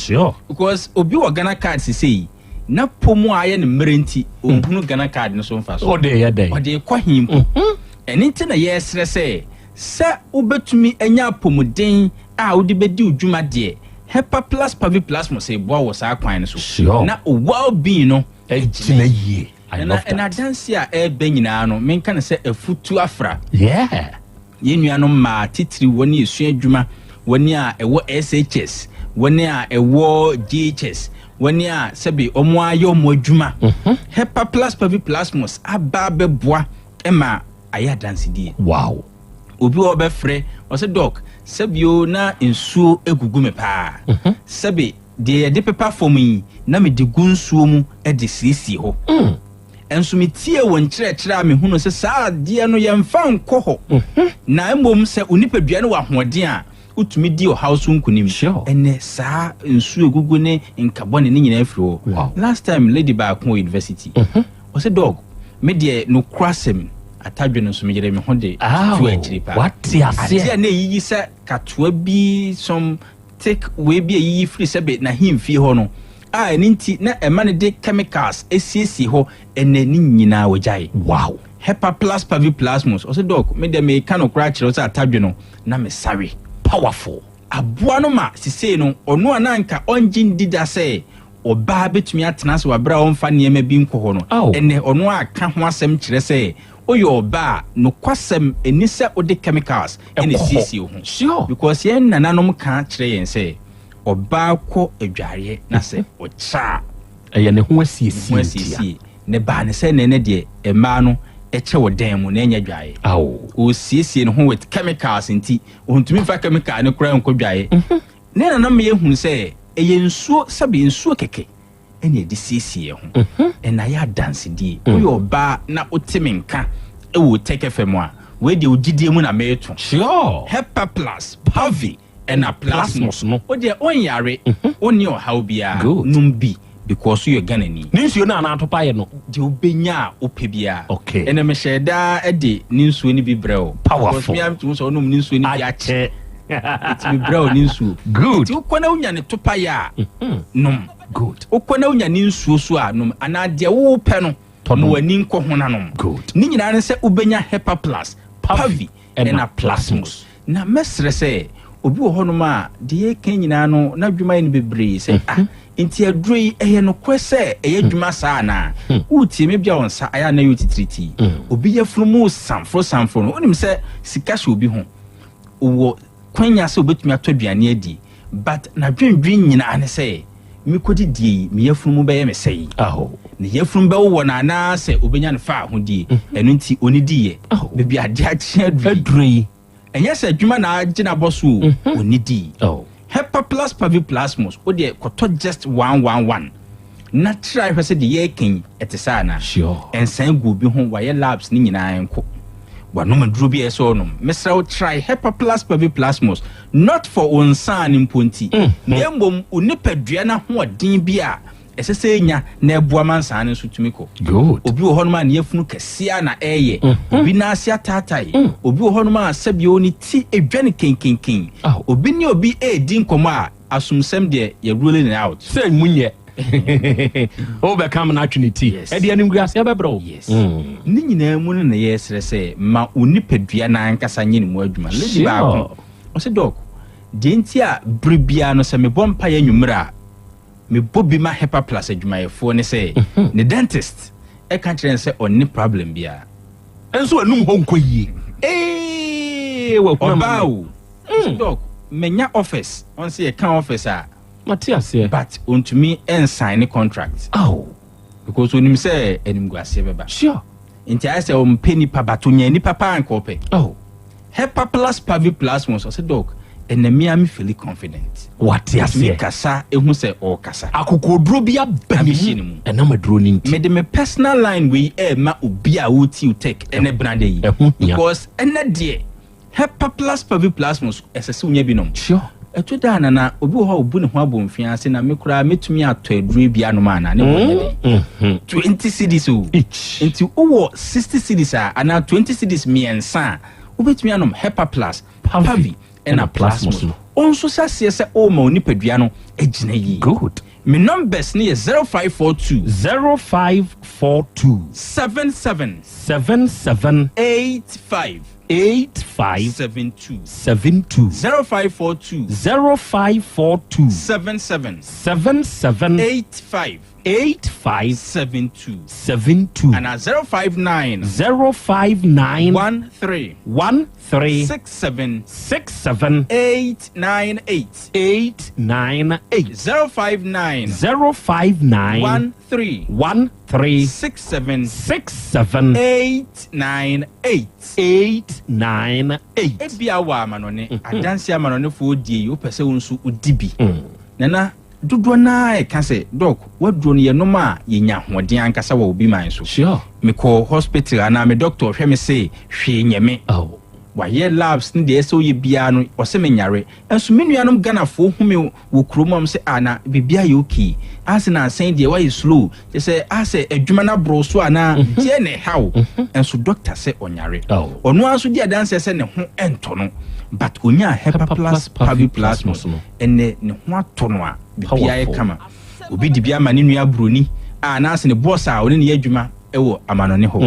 because obi wo Ghana card sise na pomu aye ne mmerenti ohunu Ghana card no so mfa so ode kwa himpo enti na ye srese se ubetumi enya pomuden a udi bedi udwuma de Hepa Plus Pavi Plasmos e boa wo sa kwan so na well being no ejina yie na dance a e benyina no menka ne se afutu afra yeah ye nuano ma titiri woni esu adwuma woni a ewo SHS woni a ewo GHS woni a sebi omo ayo mo adwuma Hepa Plus Pavi Plasmos aba beboa ema aya dance die. Wow. Obi obe frɛ o se doc sebio na nsuo egugu me pa sebi de paper form yi na me de gunsuo mu e de sisi ho enso me tie won kyerɛkyerɛ me hunu se saa de no ye mfa nkɔ ho na emom se onipadua no wa hoɔden a utumi di o house nkunim ene saa nsuo egugu ne nkabɔne ne nyina afiri ho. Last time lady ba ko university o se doc me de no krasem atadwe no so meyere me ho de tu akiri pa what ya say ade na yi se katoa bi some take we bi yi free sebe na himfie ho no eni nti na ema ne de chemicals esiesie ho ene ni nyina wajai wow hepa plus paviplasmus also doc me de me kan okra kire so atadwe no na me sare powerful aboa no ma sise no ono ananka onjin dida se oba betumi atena se wabra onfa niema bi nko ho no ene ono aka ho asem kire se oyo oba no kwasem eni se ode chemicals ene sisi ho sure because yen nananom ka kire yen se oba ko adware na se ocha eye ne ho asiesie ne ba ne se ne de ema no eche wodan mu na enya dwae o siesie no ho with chemicals nti ontumi fa chemical ne kura nko dwae ne nanam ye hu se eye nsuo sabe nsuo keke ene de siesie ho ena ya dance die oyo ba na otimenka e wo take fm a we de ogidie mu na meto sure hepa plus pavi ena plasmos no o de onyare oni o haubia numbi because you gana ni ninsuo na na atopa ye no de obenya opebia okay ene me sheda e de ninsuo ni bi breo powerful because me am to so no ninsuo ni bi ache it be breo ninsuo good ti ukona unya ne topa ya nom good ukona unya ninsuo so a nom ana de wo pe no no wani nko ho na nom good ni nyina ne se ubenya hepa plus pavi ena plasmus na mesre se obi wo hono ma de ye kan nyina no na dwuma ni bebre se inti adroi eye no kwese eye dwuma saa na utie me bia onsa aya na yo titriti obi ye frumu samfro no onim se sika hye obi ho wo kwanya se obetumi atodwane adi but na dwendwen nyina ne se mi kodi die mi ye frumu be ye me sei ne ye frumu be wo na na se obenya ne fa ho die eno nti oni die bebi ade ache adroi enye se adwuma na agina boso oni di hepa plus paviplasmus o de koto just 111 na try hwese de yekin etesa na sure ensan gu bi ho waye labs ni nyina enko wano maduro bi eso no mesra try hepa plus paviplasmus not for onsan imponti nembom onipadua na ho odin bi a esese nya na ebua mansan nso tumiko good obi wo hono ma na yefunu kesia na eye obi na asia tatai obi wo hono ma sabi oni ti edwane kenkenken obi ni obi din komo a asumsem de ye rolling out say munye o be kam na atwinity e de anim guase be bro yes ni nyina mu na ye srese ma onipadua na ankasa nye ni mu adwuma lady ba ko o se dog de ntia bribia no se me bompa ya nwumra me bobi ma hepa plus adwumayefo ne se ne dentist e kan kire se onni problem bia enso anum ho nkoyie wa obawo doc menya office on say kan office a Matias here but ontumi sign contract because onim say enim guase beba sure nti I say penny pa batonya ni papa ankope hepa plus paviplasmus say doc enemi am feel confident what ya say kasa ehu say o kasa akokodro bia bani mu enamadro ni nti me de me personal line we ma obi a wuti u take ene brande yi because ene de hepa plus paviplasmus esese unya bi nom sure eto da na obi ho obu ne ho abomfia ase na me kura metumi ato aduro bia no ma na ne wonye 20 cedis each into owo 60 cedis ana 20 cedis miensa obetumi anom hepa plus pavi ena plasmus onso sase se o ma onipadua no agina yi good me numbers ne 0542 77 85 8572 0542 77 8572 and 059 13 67 898 059 13 67 898 ebia wa manone adansi amanone fo die yo pese wonsu udibi nana dodo na e ka se doc waduro ne no ma yenya hoden ankasa wa obi man so sure me ko hospital ana me doctor hwe me say hwe nyeme wayɛ labs ne deɛ ɛsɛ oyɛ biara no ɔsɛ menyare ɛnso me nuanom Ghanafoɔ hume wɔ kuromam sɛ ana bibia yɛ okay ase na asɛn deɛ wayɛ slow kyɛ sɛ ase adwuma no aboro so ana deɛ ne haw ɛnso doctor sɛ ɔnyare ɔno aso di adanse sɛ ne ho ɛntɔ no but onya Hepa Plus Pavi Plasmos ɛnɛ ne ho atɔ no a bibia yɛ kama obi di bia ma ne nua broni a na ase ne boss a ɔne ne yɛ adwuma ɛwɔ amanɔne hɔ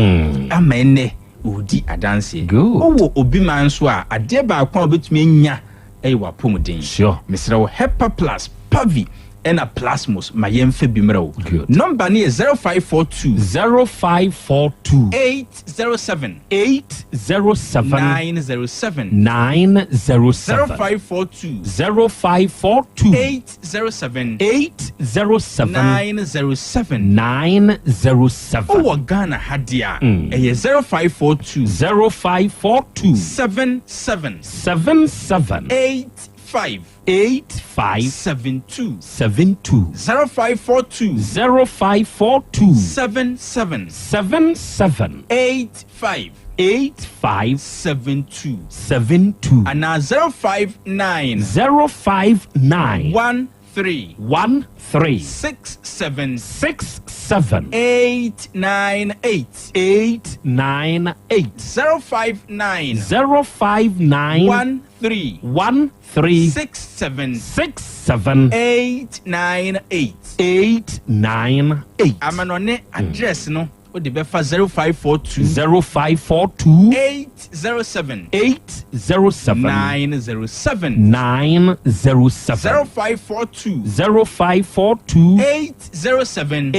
ama ɛnɛ odi adanse owo obi man so a ade ba kwa obetumi anya ɛyɛ wapomden mesrɛ wo Hepa Plus Pavi and a Plasmos my yemfe bimro number ni 0542 807 907 0542 807 907 oh Ghana hadia 0542 77 8572 0542 77 8572 and now 059 13 67 898 059 13 67 898 amanone address no o de befa 0542 807 907 0542 807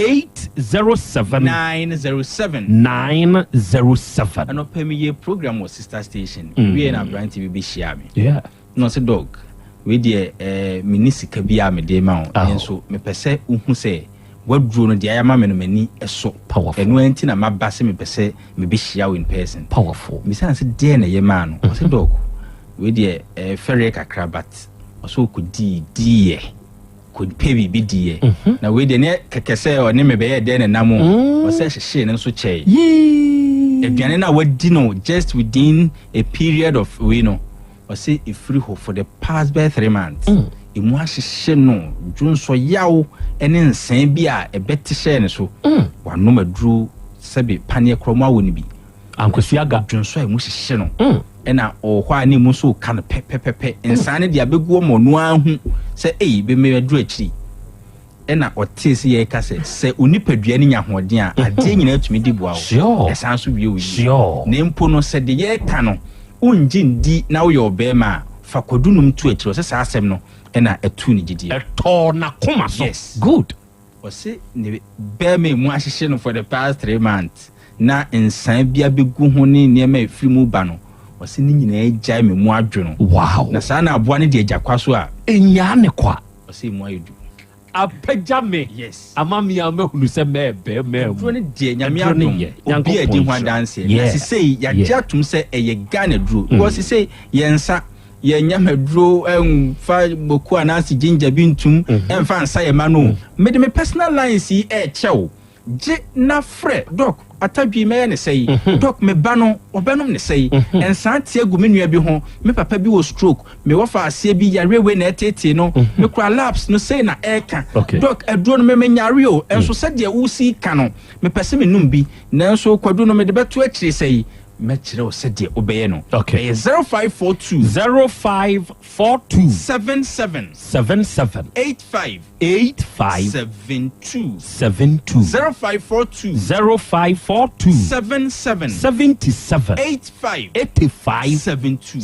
907 ano pemi program was sister station we na brand tv be share me no say dog we dey minisika bia me dey ma on so me pese uhu say waduro no dey ayama me no mani eso powerful eno anti na mabase me pese me be share in person powerful me say dey na ye ma no say dog we dey ferry kakra but so could die could pay bi die na we dey ne kekese o ne me be dey na namo o say hye ne so chey eduane na wadi no just within a period of we know or say a free hope for the past by 3 months. Imu ahye no dwonso yaw ene nsan bi a ebeti hye ne so. Wano madru sebe panie kroma woni bi. Ankosi aga dwonso imu hye no. Ena ohwa ani mu so kan pepepepe nsan ne dia begu mo no ahu se be me madru akiri. Ena otisi ye ka se onipadua ni nyahoden a ade nyina atumi di boa wo. Esan so wie wo. Ne mpo no se de ye ka no unjindi na wo yo bema fa kodunum tu ekiro se sa asem no ena etu ni gidi eto na koma so good o se ne bema mu ahihye no for the past 3 months na ensan bia begu ho ni niema efiri mu ba no o se ni nyina agya me mu adwono wow na sa na aboa ne de agya kwaso a enya ne kwa o se mu ayedu apejame yes amami amehunu se mebe memu ne de nyame adom obi adi ho adanse na sisei ya jatum se eye Ghana duro because sisei yensa ye nyama duro fa boku anasi ginger bintum emfa nsa ye ma no me de me personal lines yi chew je na fre doc atadwi me ne sei doc me ba no obenom ne sei ensan tie gu me nua bi ho me papa bi wo stroke me wo fa ase bi yarewe na etete no me kura labs no sei na eka doc aduro no me nyare o enso se de wusi ka no me pese me num bi na enso kwadu no me de beto akire sei metire o se de obeye no 0542 77 85 72 0542 77 85 72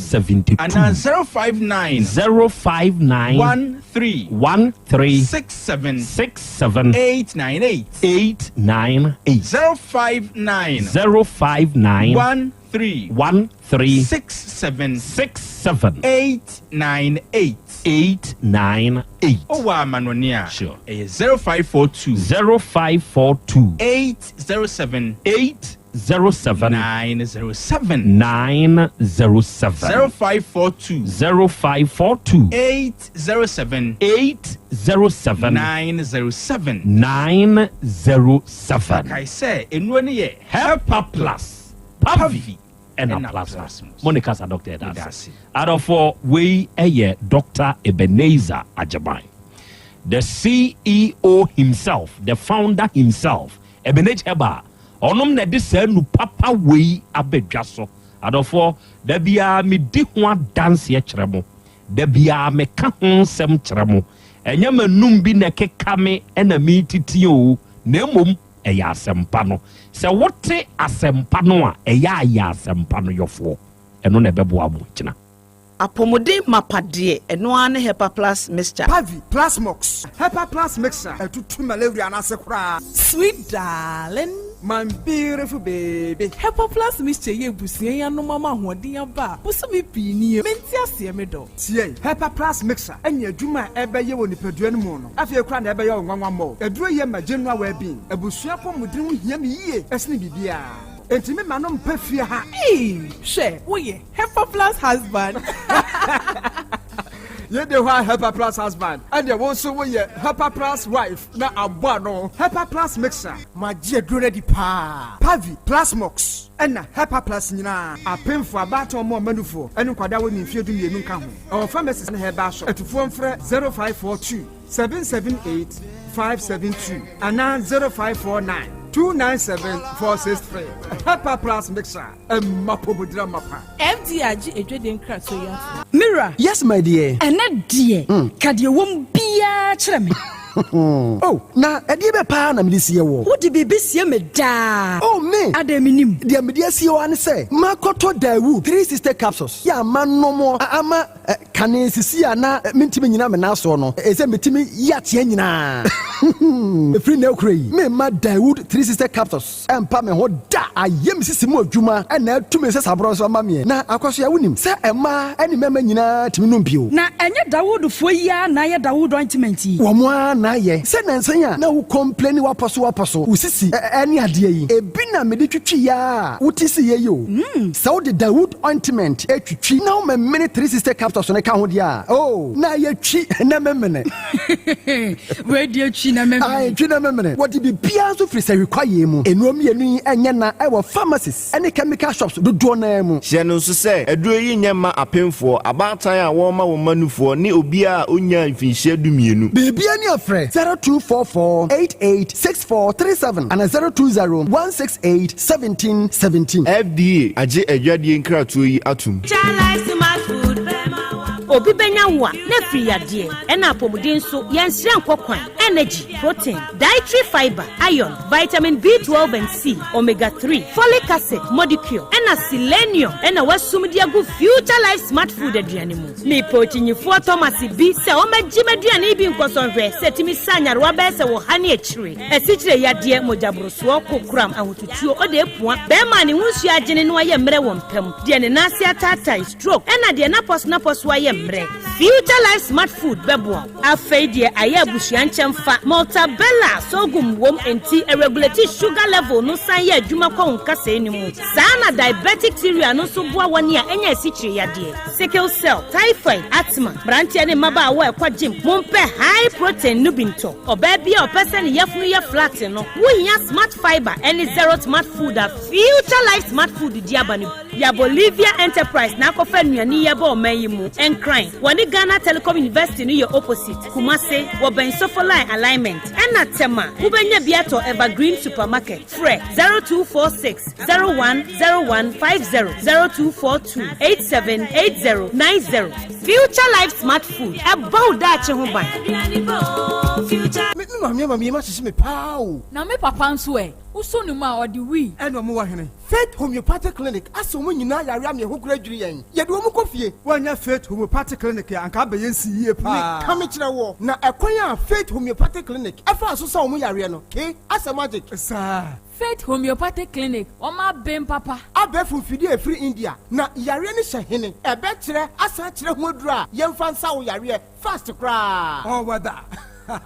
and 059 13 67 898 059 13 67 898 oh wa manonia sure 0542 807 907 0542 807 907 I say enu ne ye Hepa Plus Pavi ɛna plasma monica sa doctor ɛda adɔfo wei ɛyɛ Dr. Ebenezer Ajaban, the CEO himself, the founder himself, Ebenezer Eba. Onom na de saa nu papa wei abedwa so. Adɔfo da bia me di ho dance ye kyerɛ mo. Da bia me ka ho nsɛm kyerɛ mo. Ɛnyɛ manum bi na keka me ɛna me titi o. Na mmom ɛyɛ asɛmpa no. Sɛ wote asɛmpa no a ɛyɛ ayɛ asɛmpa no yɔfo. Ɛno na ɛbɛboa mo kyina. Apomode mapade eno ane Hepa Plus mixture. Pavi Plus Mox. Hepa Plus mixture. Etutu malaria na se kura. Sweet darling, my beautiful baby. Hepa Plus mixture ye busie ya no mama hoden aba. Buso me pini menti ase me do. Tie, Hepa Plus mixture. Enya adwuma ebe ye woni padua no mu no. Afie kura na ebe ye nwanwa mo. Eduro ye magenu awa bi. Ebusua pomudin hu hia me yie. Esne bibia. Enti me manom pa fie ha. She, woye Hepa Plus husband. Ye de wa Hepa Plus husband. And ye won so woye Hepa Plus wife na abo no. Hepa Plus mixer. Magie duro di pa. Pavi Plus Mox. Ena Hepa Plus nyina. Apemfo abato mo manufo. Enu kwada woni mfie du mienu nka ho. Our pharmacist na heba so. Etufo mfre 0542 778 572 ana 0549 297-463. Hepa Plus mixer. Mapobudra mapa. FDRG ejweden kraso ya. Mira. Yes, my dear. Ene dear. Kadie wom bia kyerɛ me. Oh, na ɛdeɛ bɛ paa na mede sie wɔ. Wode biribi sie me daa. Oh, me. Ada menim. Deɛ mede sie wɔ ane sɛ, makɔtɔ Dawu 360 capsules. Ya ama nomo ama kane sisi a na mentimi nyina me naso no. Ɛsɛ metimi yateɛ nyinaa. Efiri na okura yi. Me ma Dawu 360 capsules. Ɛmpa me ho da. Ayɛ me sisi mu adwuma ɛna atumi sɛ sabrɔ so ama me. Na akɔso ya wonim sɛ ɛma ɛne mɛma nyinaa timi no mpio. Na ɛnyɛ Dawu fo yi a na yɛ Dawu ointment yi. Wo mo na ye se nansan na wo complain waposo usisi ani ade yi ebi na me de twitwi ya wotisi ye yo se wo de Dawood ointment etwitwi na wo me 360 capsules ne ka ho dia oh na ye twi na memene we de twi na memene ai twi na memene what be bia so free se require mu enuom ye nu enye na e wo pharmacies ene chemical shops do na mu hye no so se aduro yi nyema apemfo abatan a wo ma wo manufo ne obi a onya mfinhye dumienu bibia ni afre 0244-886437 and 020-168-1717. FDA aje adwadie nkratoyi yi atum. Obi benya wa na free yade ena apomuden so yensire nkokwan energy protein dietary fiber iron vitamin B12 and C omega 3 folic acid molecule ena selenium ena wasumdi agu future life smart food aduane mu me pochinyifo Thomas bi se o magime aduane bi nkosonhwe setimi sanyare wa be se wo hane akire esichire yade mojabroso kokram ahotutuo ode epua be ma ne hunsu agene no aye mre wo mpam de ne nase atata stroke ena de na pos wa ye Future Life Smart Food bebo afei de aye abusuan kyemfa Maltabella sogum wom enti a regulate sugar level no san ye adwuma kwa nkasa enimu sana diabetic theory no so boa woni a enya asichire yade sickle cell typhoid asthma brantia ne maba awa ekwa gym mompe high protein nubinto oba bia opese ne yefunu ye flat no wohia smart fiber any zero smart food a Future Life Smart Food diabani ya Bolivia Enterprise na kofa nuani ye ba omayimu Crime. Wani Ghana Telecom University ni your opposite. Kumase, waben Sofoline alignment. Ena tema, ubenya biato Evergreen Supermarket. Fre 0246-010150 0242 878090. Future Life Smart Food. About that huban. Me ma sisi me pao. Na me papa nso e. Uso no ma odi wi. Eno mo wa hene. Faith Homeopathic Clinic aso mo nyina yare am ye hokura dwiri yen. Ye de wo mo kofie. Wanya Faith Homeopathic Clinic anka be yensi yie pa. Me kame kire wo. Na ekwan a Faith Homeopathic Clinic afa aso sa wo yare no. Ke asa magic. Sa Faith Homeopathic Clinic oma bem papa. Abefu fidi e free India. Na yare ni hye ebe kire asa kire ho adura yemfa nsa wo yare fast kra. Oh wada.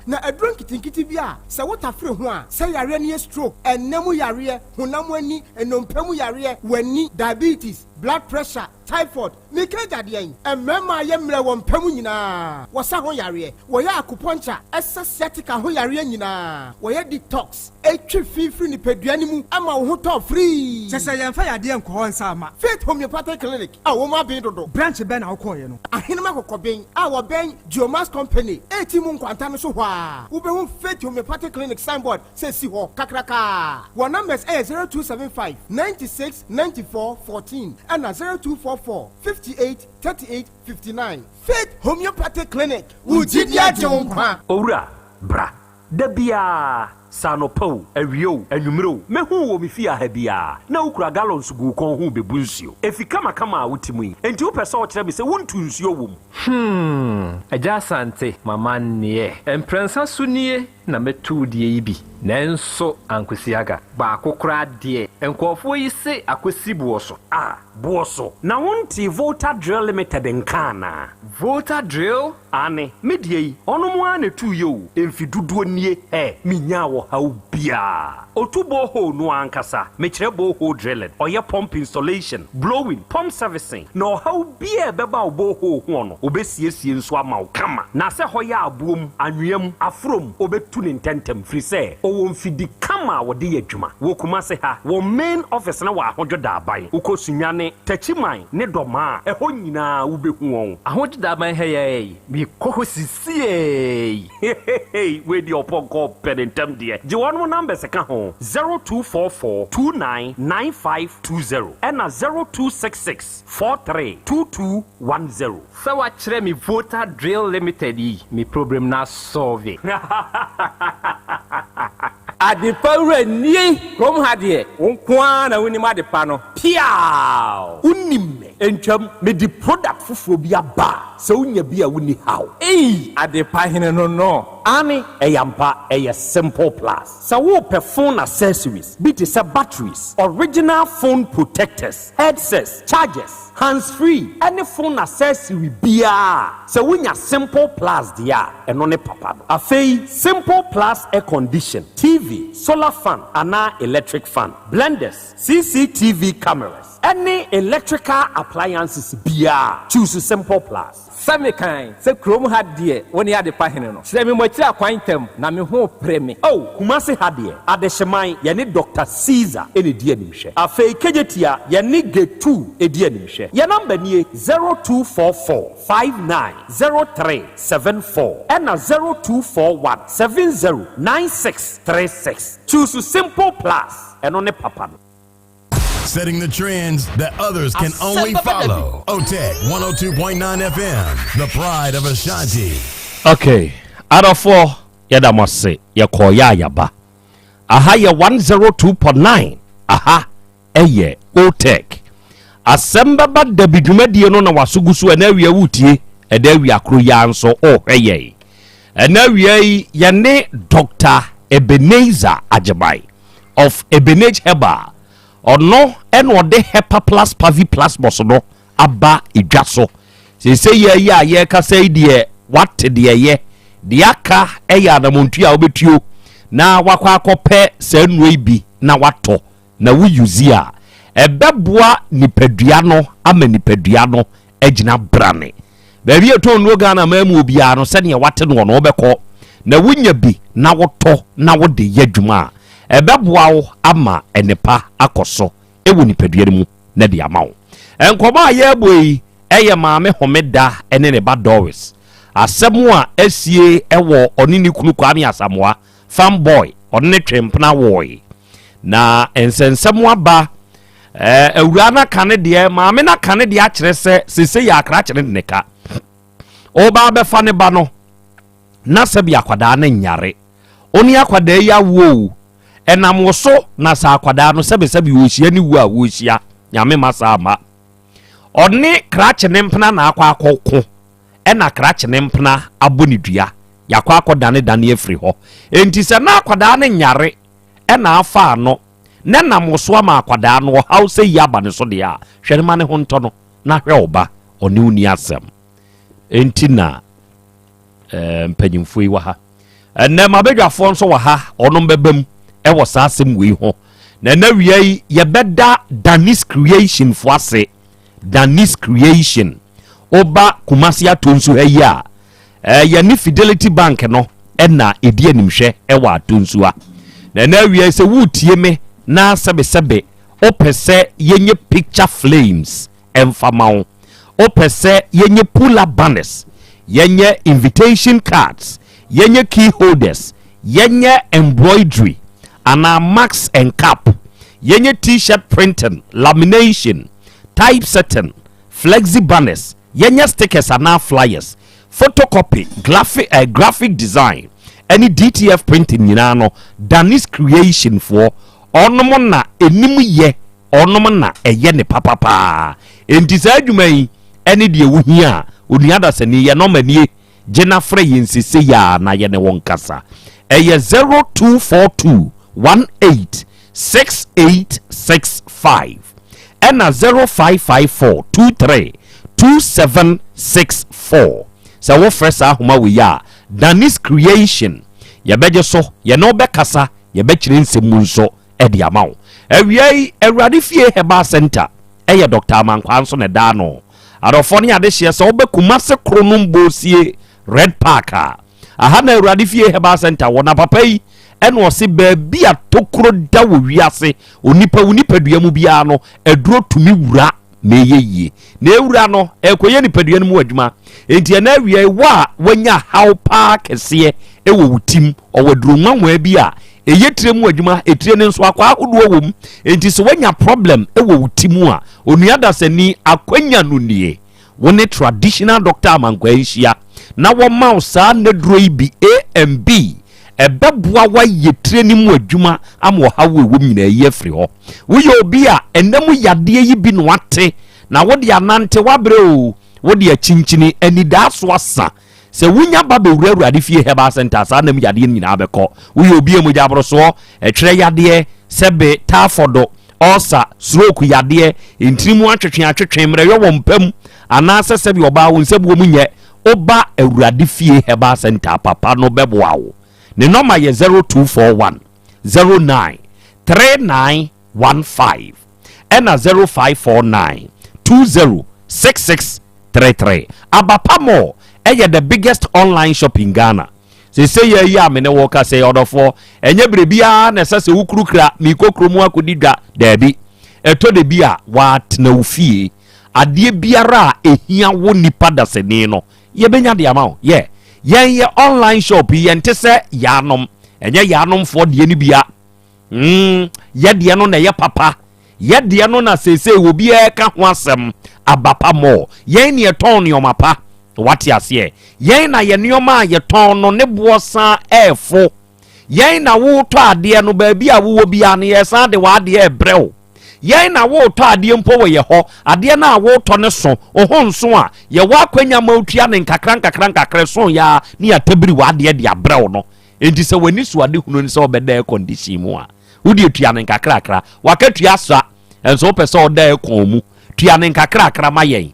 Na adron kitinkiti bia se wotafre ho a se yare ne stroke enemu yare honam ani enompamu yare wani diabetes blood pressure, typhoid, Mikaja Dien, and Mamma Yemra one Pemunina, was a hoyare, where acupuncture, a sciatica hoyarina, where detox, a trip free free pedianimu, and my hotel free. Sasayan Fire Dian Cohansama, Faith Homeopathic Clinic, a woman bedo, branch Ben Alcoyano, a Hinama Cobin, our Ben, Jomas Company, 18 Quantamusuha, who Faith Homeopathic Clinic signboard, says Siho, Kakraka. One numbers A 0275 96 94 14 and a 0244 58 38 59. Faith Homeopathic Clinic, Ujidia Jompa. Ora, bra, debia. Sanopo, Evio, and Numero, Mehu, Mifia Hebia, no Kragallons go con who be bunsio. If you come with me, and 2 persons say, won't use your womb. Yaw Asante, my man near, and Princess Sunie, number 2 DAB. Nenso Ankusiaga, Bako crad dear, and Quafu say Aquisi Boso. Ah, Boso. Now, won't voter drill limited in Kana. Voter drill? Anne, midye, on 1 2 you, if you do near, Minyawo, how bia. Otubo ho no ankasa, mechebo ho drilling, or your pump installation, blowing, pump servicing, no how bia beba boho hono, obesi in swama kama, na se hoya boom, anwem, afrom, obetunin tentem, frise, o wonfidi kama wadi adwuma, wo kuma se ha, wo main office na wa hojo da bai, ukosunyane, techiman, ne doma, eho nyina ubehu won. Ahojo da bai hey, mi koho sisi hey, we di oponko penentem die. Je one number second home 0244 299520 and 0266 432210. So what chere mi voter drill limited mi problem na solve. Adipaure ni kom hadie onkwa na woni ma depa no piao unimme entwam me di product fufuro bi aba se unya bi a woni how adepa hene no ani eyampa eye simple plus so wo pe phone accessories bit is batteries original phone protectors headsets chargers hands free any phone accessory bia so unya simple plus dia eno ne papa no afei simple plus air condition TV solar fan ana electric fan blenders CCTV cameras any electrical appliances bia choose simple plus Same kind se krom hadie woni ade pa hene no se me mochira kwantam na me ho preme kumase hadie adehyeman ye ne Dr. Caesar ene die animhwe afei kejetia ye ne G2 edi animhwe ye number nie 0244590374 and 0241 709636 choose simple plus eno ne papa no. Setting the trends that others can only follow. OTEC 102.9 FM, the pride of Ashanti. Okay, out of 4, yada must say, yakoya yaba. Aha, ya 102.9. Aha, eye, OTEC. Asem Beba Dabi Dumedi no na wasugusu anawiya wutie, edawiya kruyanso eye. Anawiya yane Dr. Ebenezer Ajabai of Ebenezer Heba. Ono eno de hepa plus pavi plus bosono aba idwaso se ye ka say de what de ye de aka eya na montu a obetuo na wakwa akopɛ sanwe bi na wato na wo use a ebeboa nipadua no ama nipadua no agina brane ba bi eto no Ghana mamu obia no se ne wate no no obekɔ na wonya bi na woto na wo de yadwuma ebeboa wo ama enepa akoso ewo nipadua mu na de amawo enkoma ye boyi eye maame homeda ene ne ba Doris asemu a esie ewo onini kunu kwame asamoa fanboy onne twempna woy na ensensemu aba awura na kane de maame na kane de a kire se ya akra kire ne ka oba be fa ne ba no na se bi akwada na nyare oni akwada ya wo enam woso na sa akwada no sebe wo hia ni wu a wo hia nyame masa ama oni krache ne mpna na akwa akoko ena krache ne mpna aboni dua yakwa akoda ne dane afri ho enti se na akwada ne nyare ena afa no ne nam woso ama akwada no hause yaba ne so de a hwere ma ne ho nto no na hwe oba oni uni asem enti na mpanyimfo yi wa ha enne mabedwafo nso wa ha ono mbebam e wo saasem wei ho na na wiai ye beda Danis creation fo ase Danis Creation oba Kumasi atonso eya yani Fidelity Bank no ena edi animhwe ewa atonso a na wie se wutie me na sebe opese yenye picture flames emfamao opese yenye pull up banners yenye invitation cards yenye key holders yenye embroidery ana max and cap yenye t-shirt printing lamination typesetting flexi banners yenye stickers ana flyers photocopy graphic design any DTF printing nyina no Danis Creation for onomo na enimu ye onomo na eye ne papapa enti sa adwuma yi ene de wuhia onuada sani ye no manie gena frɛ yensese ya na ye ne wonkasa eye 0242186865 ena 0554232764 sa wo fresa homa we ya Danis Creation ye beje so ye no be kasa ye be kire nsemu nso e de amawo awiai Awurade fie Heba Center eye Dr. Amankwa nso ne da no adofo ne ade hye se wo be Kumase Kronum Bosie Red Park aha na Awurade fie Heba Center wona papa yi ene o se ba bi atokro da wo wiase onipa dua mu bia no aduro tumi wura meyeye na ewura no ekoye nipadua no mu adwuma enti na awiai wa wanya how park kese ewo wutim owaduro nwanwa bi a eyetire mu adwuma etire ne nso akwa ahodo wom enti so wanya problem ewo wutimu a onuada sani akwanya no nie wone traditional doctor Amankwa nhia na wo mausa na duro yi bi AMB ebeboa wa yetire ni mu adwuma amo hawo ewo nyina ye firi ho wo ye obi a enam yade yi bi no ate na wo de anante wabre o wo de achinchini anida so asa se wunya babe Awurade fie Heba Center sa nam yade nyina abekọ wo ye obi emu jabro so etwere yade sebe tafodo osa stroke yade intirimu atwetwe mre yo wo mpam ana sebe oba wo nsebu mu nye oba Awurade fie Heba Center papa no beboa wo ne number ye 0241 09 3915 ena 0549 206633 abapamo eye the biggest online shop in Ghana say ye ya me ne woka say odofo enye brebia na sase wukurukra mi kokromu akodidwa dabi eto de bia wa tena ufie ade biara ehia wo nipa daseni no ye benya de ama ye ye online shop ye ntese yanom enye yanom fo de ni bia ye de no na ye papa ye de no na sese obi e ka ho asem abapa mo ye ne ton ne omapa wati ase ye na ye neoma ye ton no ne bosa efo ye na wo to ade no ba bia wo bia ne ye san de wa ade e brew ye na wo to ade mpo wo ye ho ade na wo to ne so ho nso a ye wa kwanya ma otua ne nkakran so ya ne ya tabiri wa ade de abrew no enti se wani so ade hunu ne se obeda condition mu a wodi otua ne nkakra wakatua sa enso pese oda e kon mu tua ne nkakra ma yen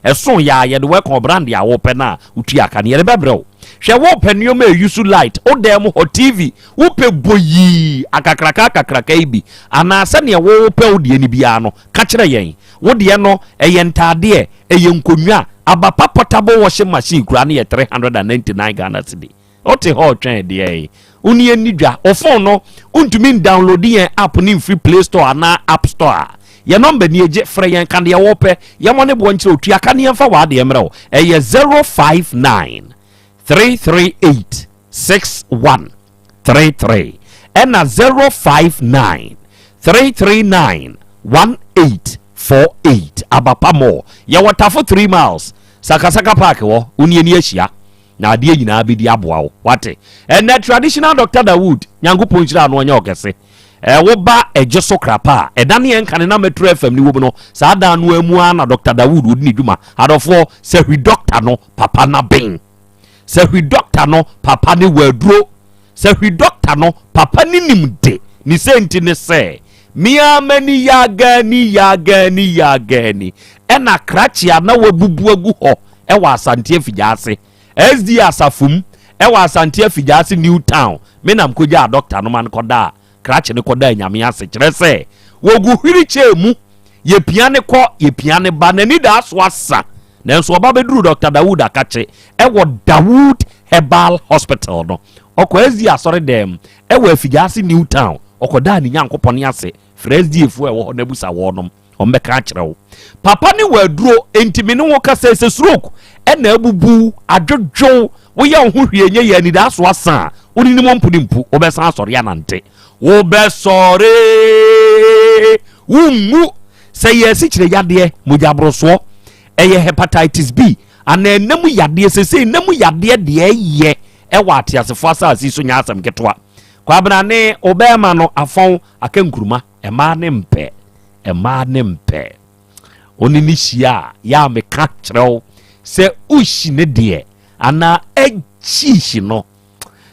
eson ya ye de we kon brand ya wo pe na utua ka ne ye bebrew hwe wo pe nioma use light o dem ho TV wo pe boyi akakra ibi ana se ne wo pe o de ni bia no ka kire yen wo de no eye ntade eye nkonwa abapa portable washing machine kura ne ye 399 Ghana cedi o te ho twen de uni enidwa o phone no untumi download yen app ni free Play Store na App Store ye number ni eje frɛ yen kan de wo pɛ ye mo ne bo nkyere otua kan ye mfa wa de mrɛ eye 059 338 6133 ena 059 339 1848 abapamo ye watafo 3 miles sakasaka park wo uni ni ahia na ade nyina bi di aboa wo wate ena traditional Dr. Dawood nyankopon kyira no nya okese wo ba eje so krapa eda ne enka ne na Metro FM ni wo no saa da no amu ana Dr. Dawood odi ni dwuma adofo se hwi doctor no papa na ben se hwi doctor no papa ne waduro se hwi doctor no papa ni nimde ni senti ne se mia mani yagani ena krachia na wabubu agu ho e wa Asante afijase SD asafum e wa Asante afijase New Town me nam koja doctor no man koda krache ne koda nyame ase kire se wogu hwiri chemu ye piane ko ye piane ba na ni da so asa nanso oba beduru Dr. Dawood Akache wo Dawood Herbal Hospital no okwazi asore dem wo afigase New Town okoda ni nyankopon ase FSDF wo na busa wo nom ombeka kirewo papa ni waduro entimi ne wo kasa se stroke na abubu adwodwo wo ye ho hwienye ye ni da so asa oni ni mpu obesa asore anante wo besore wumu se ye si kire yade mojabroso eye hepatitis B ana enam yade sese enam yade de ye wa atiasefo asase so nya asem ketwa kwa abna ne obema no afon akankuruma ema ne mpe oni ni hia ya meka kyerɛw se ushi ne de ana echishi no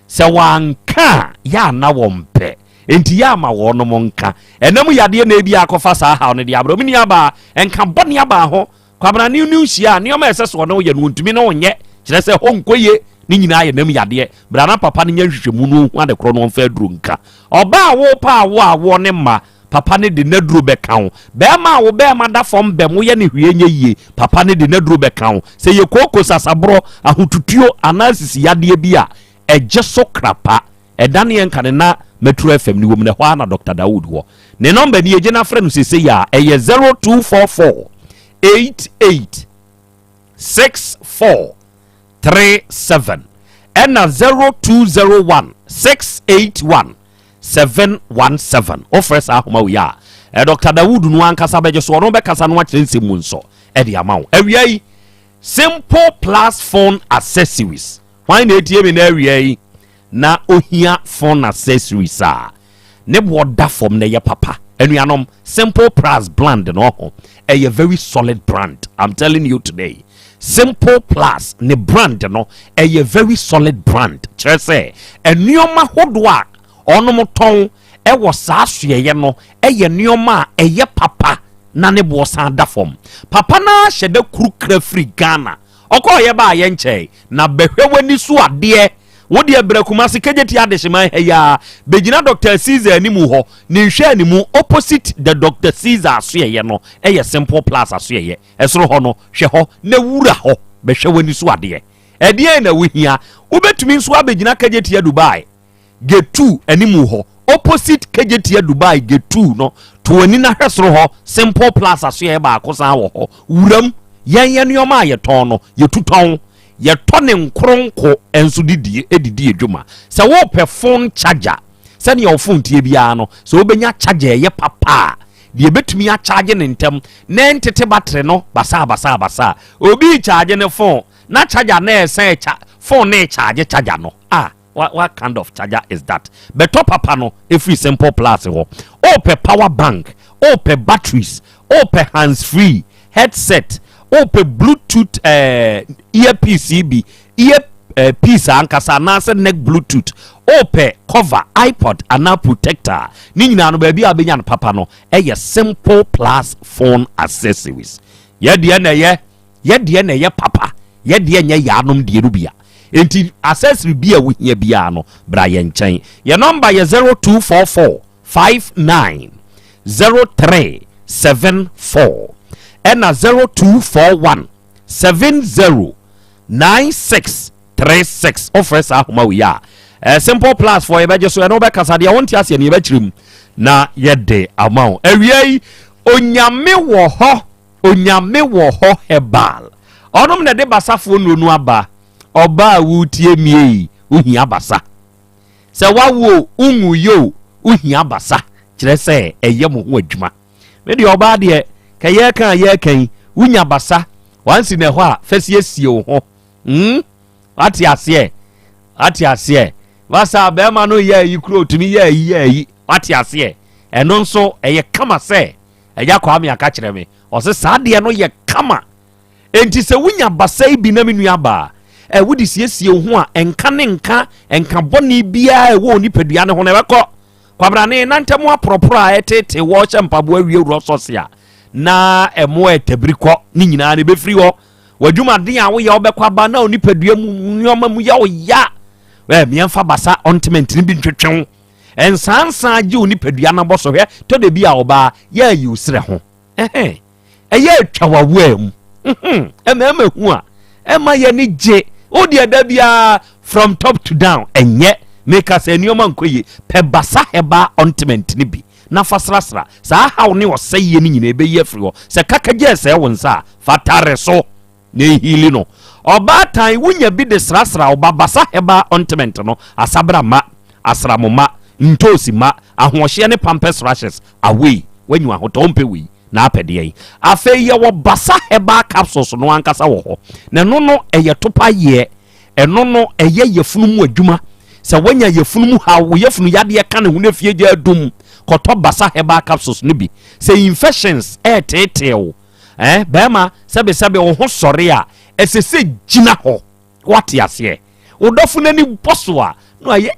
se wanka ya na wompe enti ya ma wo no monka enam yade na ebi akofa sa ha no de abro mini aba enka bone aba ho kwa abna ne ni hia ne o ma ese so no ye no ntumi no nye kyerɛ se honkoye ni nyina ye nam yade brana papa ne nya hwehwemu no hu ade kro no mfa duru nka oba wo pa wo ne ma papa ne de naduru bɛka be ma wo be ma da fom be mo ye ne hwienye yie papa ne de naduru bɛka se ye koko sasabro ahotutuo anasisi yade bi a eje so krapa edane ye nka ne na Metro FM ni wo ne hwa na Dr. Dawood wo ne number ni eje na frɛ no sese ya eye 0244 88 64 37 and 0201 681 717 offers ahoma we ya Dr. Dawood no ankasa beje so no be kasa no akire nsemu nso e de amawo awiai Simple Plus phone accessories why na etie me na awiai na ohia phone accessories a ne boda form na ye papa anuanom Simple Plus brand no ho a very solid brand. I'm telling you today. Simple Plus ne brand no a very solid brand. Kyerɛ sɛ nneɛma hodoa ɔno mo tɔn ɛwɔ saa soɛyɛ no ɛyɛ nneɛma a ɛyɛ papa na ne bo san da fam. Papa na hyɛ da kuru kra free Ghana. Ɔkɔ yɛ ba yɛ nkyɛn na bɛhwɛ wani so adeɛ. Wodi abrakuma se kejeti adehima ya begina Dr. Caesar animu ho ne hwe animu opposite the Dr. Caesar asoye no eye Simple Plus asoye esoro ho no hwe ho na wura ho behwe wani so ade e na wohia ubetumi nso abegina kejeti Dubai gate 2 animu ho opposite kejeti Dubai gate 2 no to ani na hwesoro ho Simple Plus asoye ba akosan wo ho wuram yen nyoma ye ton no ye tuton ye tone nkronko enso didi edwuma se wo pe phone charger se ne your phone tie bia no se obenya charger ye papa de betumi a charge ne ntem na entete battery no basa obi charge ne phone na charger na ese phone na charger no what kind of charger is that beto papa no every Simple Plus ho o pe power bank o pe batteries o pe hands free headset ope Bluetooth earpiece bi earpiece ankasa na se neck Bluetooth ope cover iPod ana protector ni nyina no ba bia benya no papa no Simple Plus phone accessories ye de na ye papa ye de nya yanom de rubia enti accessory bia wo hia bia no bra ye nkyɛn ye number ye 0244 59 0374 and 0241 709636 offers ahoma we ya Simple Plus for e beje so e no be kasa de wonti ase ne be kirim na ye de amount awiei onyame wo ho hebal onom na de basafo nu aba oba wutie mie uhia basa se wawo ungu yo uhia basa kire se eye mo ho adwuma me de oba de ye kan unya basa wansi ne ho a fesi esie wo ho ati ase wasa be ma no ye yi kuro tumi ye yi ati ase eno nso eye kama se eya kwa me aka kire me o se saade no ye kama enti se unya basa ibi na menu aba wudi siesie wo ho a enka boni bia wo ni padua ne ho na beko kwabra ne nantemu apropro a etete wo chempabo awie wuro sosia na emo etebriko ni nyina ne befri ho wadwuma den a wo ye obekwa ba na onipadua mu nyoma mu ya wo ya miemfa basa ointment ni bi ntwetwen ensansa agi onipadua na boso hwe to de bi a oba ya yi usre ho ɛyɛ atwawawa mu ɛma hu a ɛma yɛ ne gye wo deɛ da biara from top to down ɛnyɛ meka sɛ nneɔma nkɔ ye pɛ basa heba ointment ne bi na fa srasra saa haw ne ɔsɛ yie no nyina ɛbɛyi afiri hɔ sɛ kaka gye sɛ wo nsa a fa tare so na ɛhili no ɔbaatan wonya bi de srasra wo basa heba ointment no asabra ma asramo ma ntosi ma ahoɔhyeɛ ne pampers rashes away wanyu ahotɔ mpɛ wei na apɛdeɛ yi afei yɛwɔ basa heba capsules no ankasa wɔ hɔ na ɛno no ɛyɛ topa yɛ ɛno no ɛyɛ yɛfunu mu adwuma sɛ wanya yɛfunu mu ha wo yɛfunu yadeɛ ka ne ho no fie gya adum kɔtɔ basa heba capsules no bi sɛ infections ɛɛteeteew bɛrima sɛbesɛbe wo ho sɔre a ɛsɛ sɛ gyina hɔ wate aseɛ wo dɔfo no ani bɔ so a no ayɛ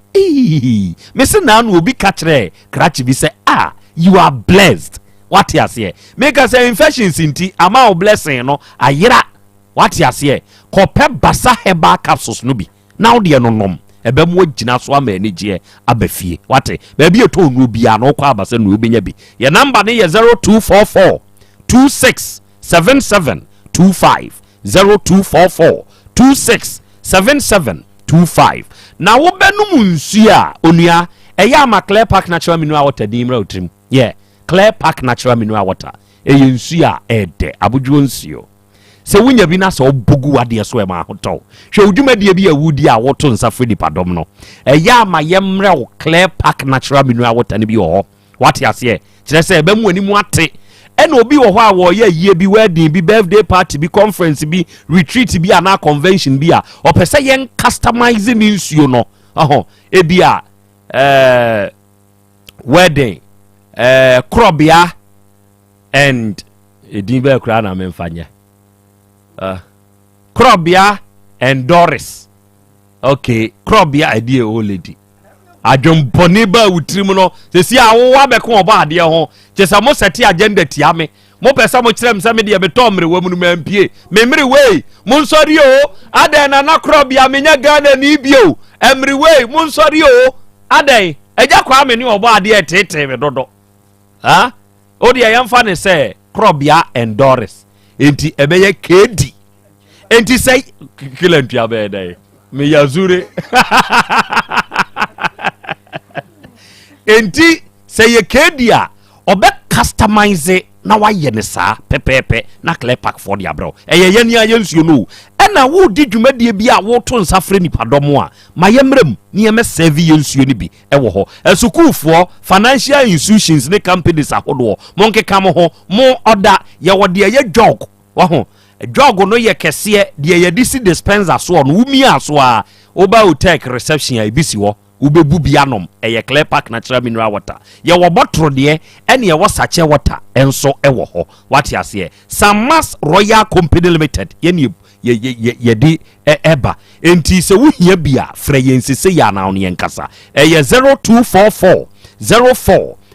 mese naa no obi ka kyerɛ krakye bi sɛ you are blessed wate aseɛ meka sɛ infections nti ama wo blessing no ayera wate aseɛ kɔpɛ basa heba capsules no bi na wo deɛ no nom ɛbɛ mu gyina so ama ani gyeɛ aba fie wate baabi ɛtɔ no bia na wokɔ abasa no wobɛnya bi yɛ number ne yɛ 0244 267725 0244 267725 na wobɛnom nsuo a onua ɛyɛ ama Clear Park Natural Mineral Water din mra otrim Clear Park Natural Mineral Water ɛyɛ nsuo a ɛdɛ abodwo nsuo sɛ wonya bi na sɛ obogu adeɛ so ɛma ahotɔ hwɛ odwumadie bi awudi a woto nsa firi padom no ɛyɛ ama yɛmrɛ wo Clear Park Natural Mineral Water ne bi wɔ hɔ wate aseɛ kyerɛ sɛ ɛbɛmu ani mu ate ɛna obi wɔ hɔ a wɔyɛ yie bi wedding bi birthday party bi conference bi retreat bi ana convention bi a ɔpɛ sɛ yɛn customize ne nsuo no ebi a wedding Krobea and edin bɛ kura na memfa nyɛ Krobea and Doris okay Krobea idea old lady adwompɔne ba wutirim no sesi a wo abɛko ɔba adeɛ ho kyesa mo sɛte agenda tia me mo pɛsɛ mo kyerɛm sɛ me de betɔ mmere wa mu no mampie me mmere wei mo nsɔre o adan na na Krobea menya Ghana ni bio mmere wei mo nsɔre o adan agya kwa me ne ɔba adeɛ tete me dodo o de yɛmfa ne sɛ Krobea and Doris enti ɛbɛyɛ kedi enti sɛ kilantua bɛɛ dai me yazure enti sɛ yɛ kedi a ɔbɛ customize na wayɛ ne saa pɛpɛɛpɛ na Clear Park for the abro ɛyɛ yɛni a yɛnsuo no ɛna wo di dwumadie bi a wo to nsa frɛ nipadɔm a ma yɛmrɛm ne yɛmɛ serve yɛnsuo no bi ɛwɔ hɔ ɛsukuufoɔ financial institutions ne companies ahodoɔ mo nkeka mo ho mo ɔda yɛwɔ deɛ yɛ jog wɔho jog no yɛ kɛseɛ deɛ yɛde si dispenser soɔ no wumia so a woba hotel reception a ebisi hɔ ubebu bianom ɛyɛ Clear Park Natural Mineral Water yɛwɔ bottle deɛ ɛne yɛwɔ sachet water ɛnso ɛwɔ hɔ wate aseɛ Samas Royal Company Limited yɛne yɛde ɛba enti sɛ wohia bi a frɛ yɛn sese yɛ ana no yɛnkasa ɛyɛ 0244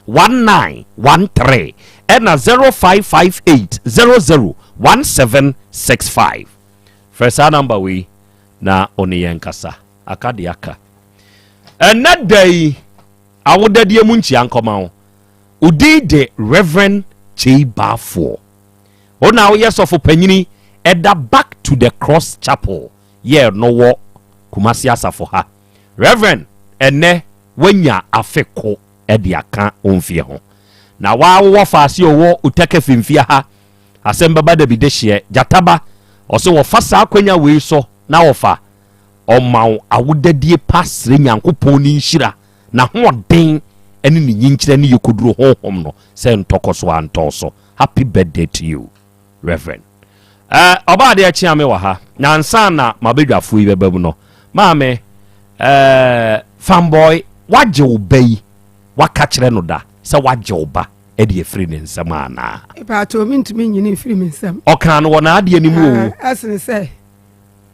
041913 ɛna 0558 001765 frɛ saa number wei na ɔne yɛnkasa aka de aka ɛnɛ dai awodadie mu nkyia nkɔma wo udi de Reverend J. Bafo ona wo yesofo panyini ɛda back to the Cross Chapel ye no wo Kumasi asafo ha Reverend ɛnɛ wanya afeko ɛde aka onfie ho na wa wo faase owo utake fimfia ha Asem Beba Dabi de hye jataba ɔse wo fa saa kwanya wei so na wo fa ɔmaw awodadie pasre nyankopɔn ni nhyira na hoɔden ɛne ne nyinkyerɛ ne yɛkoduro honhom no sɛ ntɔkɔ so antɔ so happy birthday to you Reverend ɔba de akyia me wɔ ha na ansa na mabedwafo yi bɛba mu no maame fanboy wagye wo ba yi waka kyerɛ no da sɛ wagye wo ba ɛde afiri ne nsɛm anaa ɛpaato mentumi nyine mfiri me nsɛm ɔka no wɔ n'adeɛ ne mu o ɛsene sɛ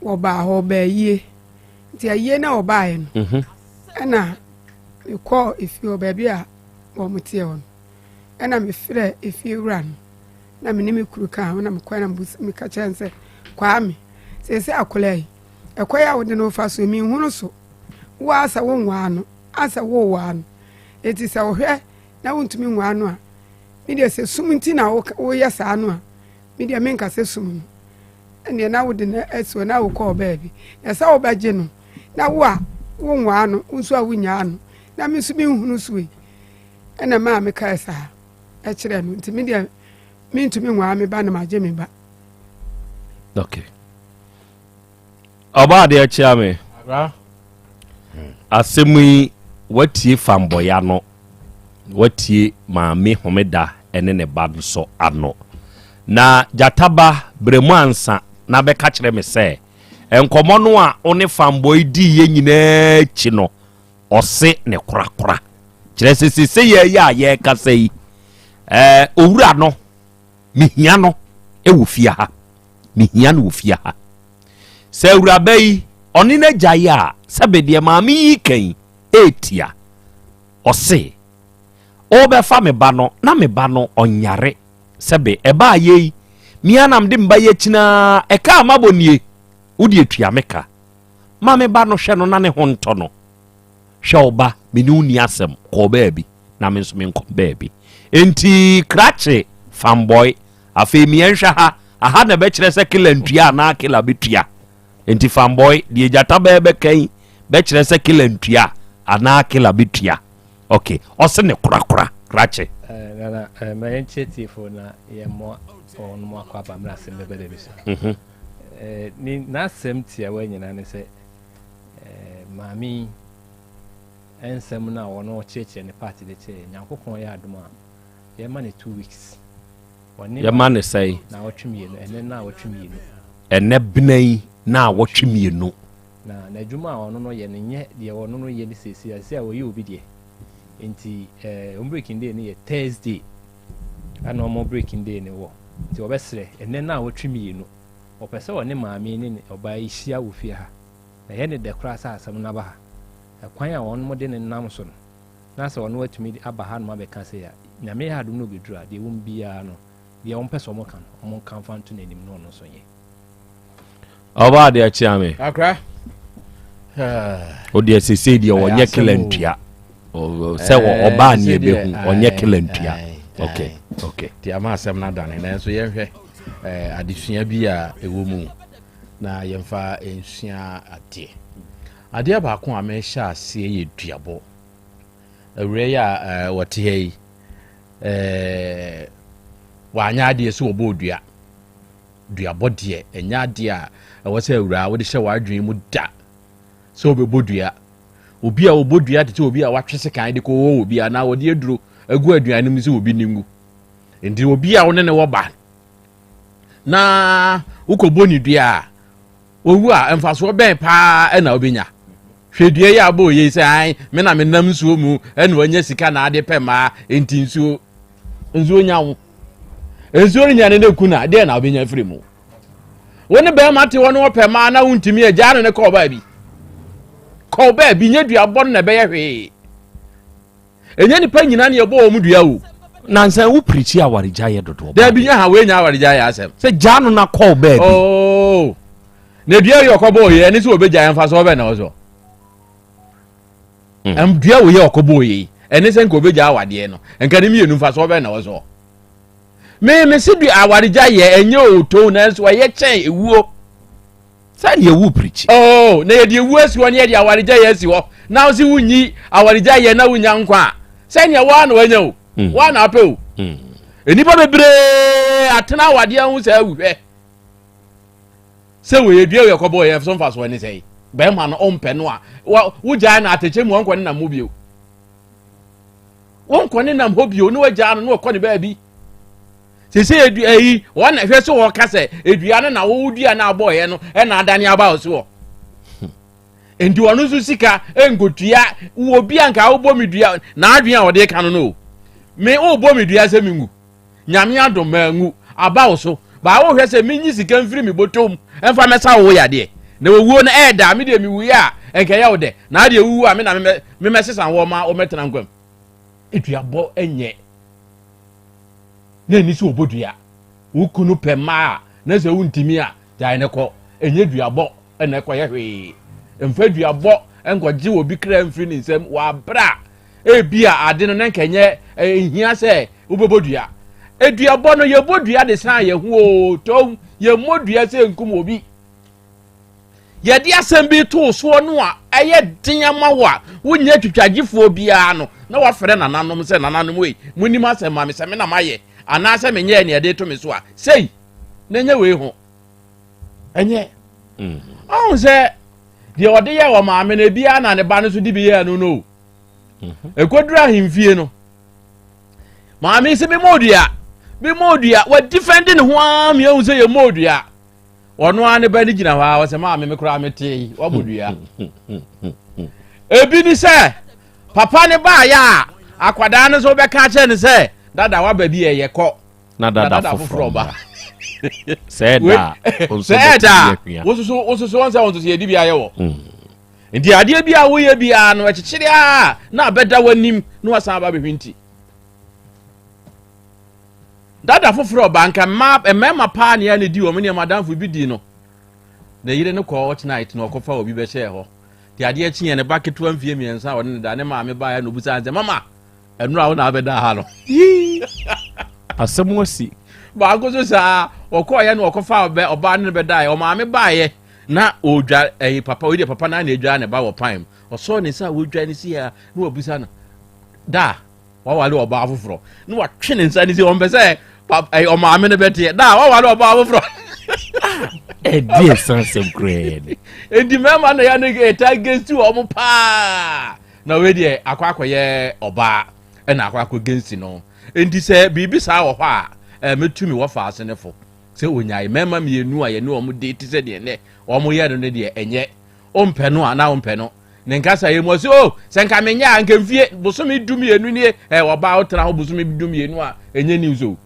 wɔbaa hɔ ɔbaa nti ayie na ɔbaeɛ no ɛna mekɔ efie baabi a wɔmoteɛ hɔ no ɛna mefrɛ efie wura no na mene me kuru ka ho na mekɔ na meka kyerɛ sɛ kwaa me sɛsɛ akɔla yi ɛkɔyɛ a wode no fa so menhunu so wo asa wo nwaa no asa wo waa no ɛti sɛ wohwɛ na wontumi nwaa no a media se sumunti na wo ya saa no a media menka se sum ene na wo de na eso na wo call baby na sa wo baje no na wo a wo nwa no nso a wo nya no na me so bi hunu so yi ena ma me ka sa e kire no nti media me ntumi nwa me ba na maje me ba okay oba de achia me asemi watie famboya no watie maame homeda ene ne ba so ano na jataba bremu ansa na be ka kire me se enkomo no a one famboy di ye nyina chi no ose ne korakora kire sese ye ya ye kasa yi owura no mihia no ewo fia ha mihia no wo fia ha se owura bai oni na jaya sebe de maame yi kan etia ose obefa me ba no na me ba no onyare sebe eba ye mianam de mba ye china eka amabonie udi etua meka ma me ba no hwe no na ne ho nto no hwe oba me ni uni asem Krobea bi na me nso me nko baby enti krache fanboy afi mienhwa ha aha na be kire se kila ntua na kila betua enti fanboy die jata be kan be kire se kila ntua ana kila betua okay ose ne kura krache na my initiative na ye mo on mo akwa mra Asem Beba Dabi so ni na sem tia wa nyina ne se mami ensem na wono cheche ne party de che nyankopon ya adoma ye ma ne 2 weeks ye ma ne sai na wotwemienu ene na wotwemienu ene bnai na wotwemienu na adwuma wono no ye ne nye de wono no ye ne sesi ase a wo ye obi de enti breaking day ne ye Thursday ana mo breaking day ne wo ti obesre ene na wotwemienu opese woni maami ne oba ihia wo fie ha na ye ne de kra sa asem na ba ha kwan a won mo de ne nam so no na se won watumi aba ha no ma be ka se ya nyame ha dum no bedura de won bia no de won pese mo kan mo kan fanto na nim no no so ye oba de achia me akra o de sese de wonye kilantua o se wo oba ne ebehu onye kilantua okay ti ama asem na dane na so ye hwe adesua bi a ewo mu na yemfa ensua ade ba ko a me hya ase ye duabo awre ya wote hei wanya ade so obo duabo de enya ade a wo se awra wo de hye wadwen mu da so obebodua obi a obodua de obi a watwese kan de ko wo obi a na wo de aduro agu aduane mu se obi ningu ndi obi a wo ne wo ba na ukoboni dua owu a emfaso ben pa na obenya hwedue ya bo ye se an me na me nam nsuo mu na wanya sika na ade pema enti nsuo nyawo nsuo nya ne ku na de na obenya firi mu woni be ma te woni wo pema na wuntimi agya no ne Krobea bi nya dua bɔ na be ye hwe enya nipa nyina ne ye bɔ mu dua o nansa wo preach awarija ye dodo da bi nya ha we nya awarija ya asem se gya no na Krobea bi oh ne dua ye okobo ye eni se obegya yan fa so be na ozo dua wo ye okobo ye eni se nko obegya awade no enka ne mienu fa so be na ozo me se dua awarija ye enye oto na so ye chen ewuo sa ye wu preach oh na ye de ewuo si won ye de awarija ye si ho na o si wunyi awarija ye na wunya nkwa se ne wa na wanya o wa na ape o enipa bebre atena awade hu sa awuhwe se we ye dua ye okobo ye so mfa so ni sei be ma no ompe no a wo gya na ateche mu onkwane na mobio wonkwane na mobio no wagya no okone ba bi sese eyi won na hwe so wo kase edua na wo dua na aboye no e na adane aba so endi wonu so sika engotua wo bi anka wo bomi dua na adwen a wo de ka no me wo bomi dua se mingu nyame adom mangu aba so ba wo hwe se minyi sika mfiri mi botom emfa mesa wo ya de na wo na eda me de mi wu ya enka ya wo de na de wu a me na me mesesan wo ma o metena nkwam edua bo enye na ni so obodua wo kunu pema na se wuntimi a dai ne ko enye duabo na ko ye hwe emfa duabo enkoje wo bi kra mfiri ni nsem wa bra e bia ade no na nkenye ehia se wo bobodua eduabɔ no ye bodua de san ye ho to ye modua se nkum obi ye de asem bi to so no a eye den amawa wonya twitwagifo bia no na wa fere nananom se nananom we munim asem ma me se me na maye ana se me nye ne de to me so a sei na nya we ho enye ahun se de ode ye wo ma me na bia na ne ba no so di bi ye no ekodura himfie no ma me se be modua we defending ho am ye hu se ye modua ono ane ba ni gina wa se ma me kura mete wa modua ebi ni se papa ne ba ya akwada ne so be ka che ne se dada wa ba bi ye ko na dada foforo ba seda wososo onse won to se di bia ye wo ndi ade bia wo ye bia no ekyekere a na beda wanim no wasan ba behwinti dada foforo ba nka mema pa ne ya ne di wo me ne madam fu bi di no na yire ne ko watch night no kofa obi be hye ho ti ade a kyenye ne baketu amfie miensa wo ne da ne ma me ba ya no busa nze mama enura wo na beda ha no asem wasi ba gozo sa okọ ya na okofa oba ne beda ya o ma me ba ye na odwa papa we de papa na na edwa ne ba wo pam oso ne sa wo dwa ne si ya na obusa na da wa wale oba afoforo na wa twe ne nsa ne si o mbe se o ma me ne bete da wa wale oba afoforo dear some grade endi mema na ya ne ta against o mo pa na we de akwakoye oba na akwako against no endi se bibi sa wo hɔ a metumi wo fa ase ne fo se onyai mema mienu a ye ne o mo date se de ne o mo ye no ne de enye o mpɛ no ana o mpɛ no ne nkasa ye mo se o se nka menya anka mfie bosomi dumienu ne oba o tena ho bosomi dumienu a enye news o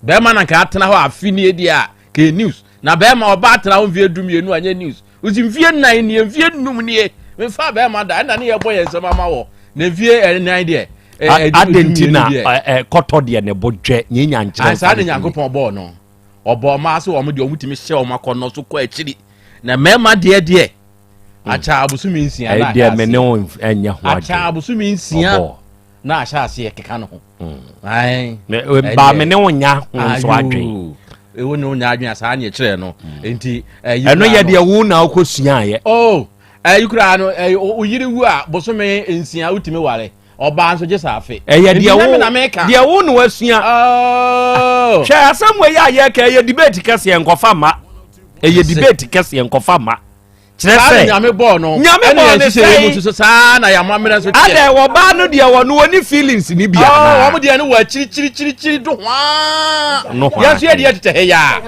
be ma na ka atena ho afini edi a ke news na be ma oba atena ho mfie dumienu anya news uzi mfie nan ne mfie num ne me fa be ma da na ne ye boye nsema ma wo ne mfie nan de adentina koto de ne bodwe nyenya nkyere asa de Yakobon bo no obo ma so o mo de o mutimi hye o makono so ko akiri na mema de acha abusumi nsia na de me ne enya ho ade acha abusumi nsia na acha ase keka no ho ai ba me ne onya ho so adwen ewo ne onya adwen asa na kire no enti eno ye de wu na okosua ye yukura no oyiri wu a bosome nsia utimi ware oba nso je safe de wu no wasua hwe asamwe ya ka ye debate kase enkofa ma ye debate kase enkofa ma kire se nyame bo no ne se mu so sa na ya mamira so tie ade wo ba no de wo no woni feelings ni bia na wo mo de no wa chiri do hwa ya so ye de tete he ya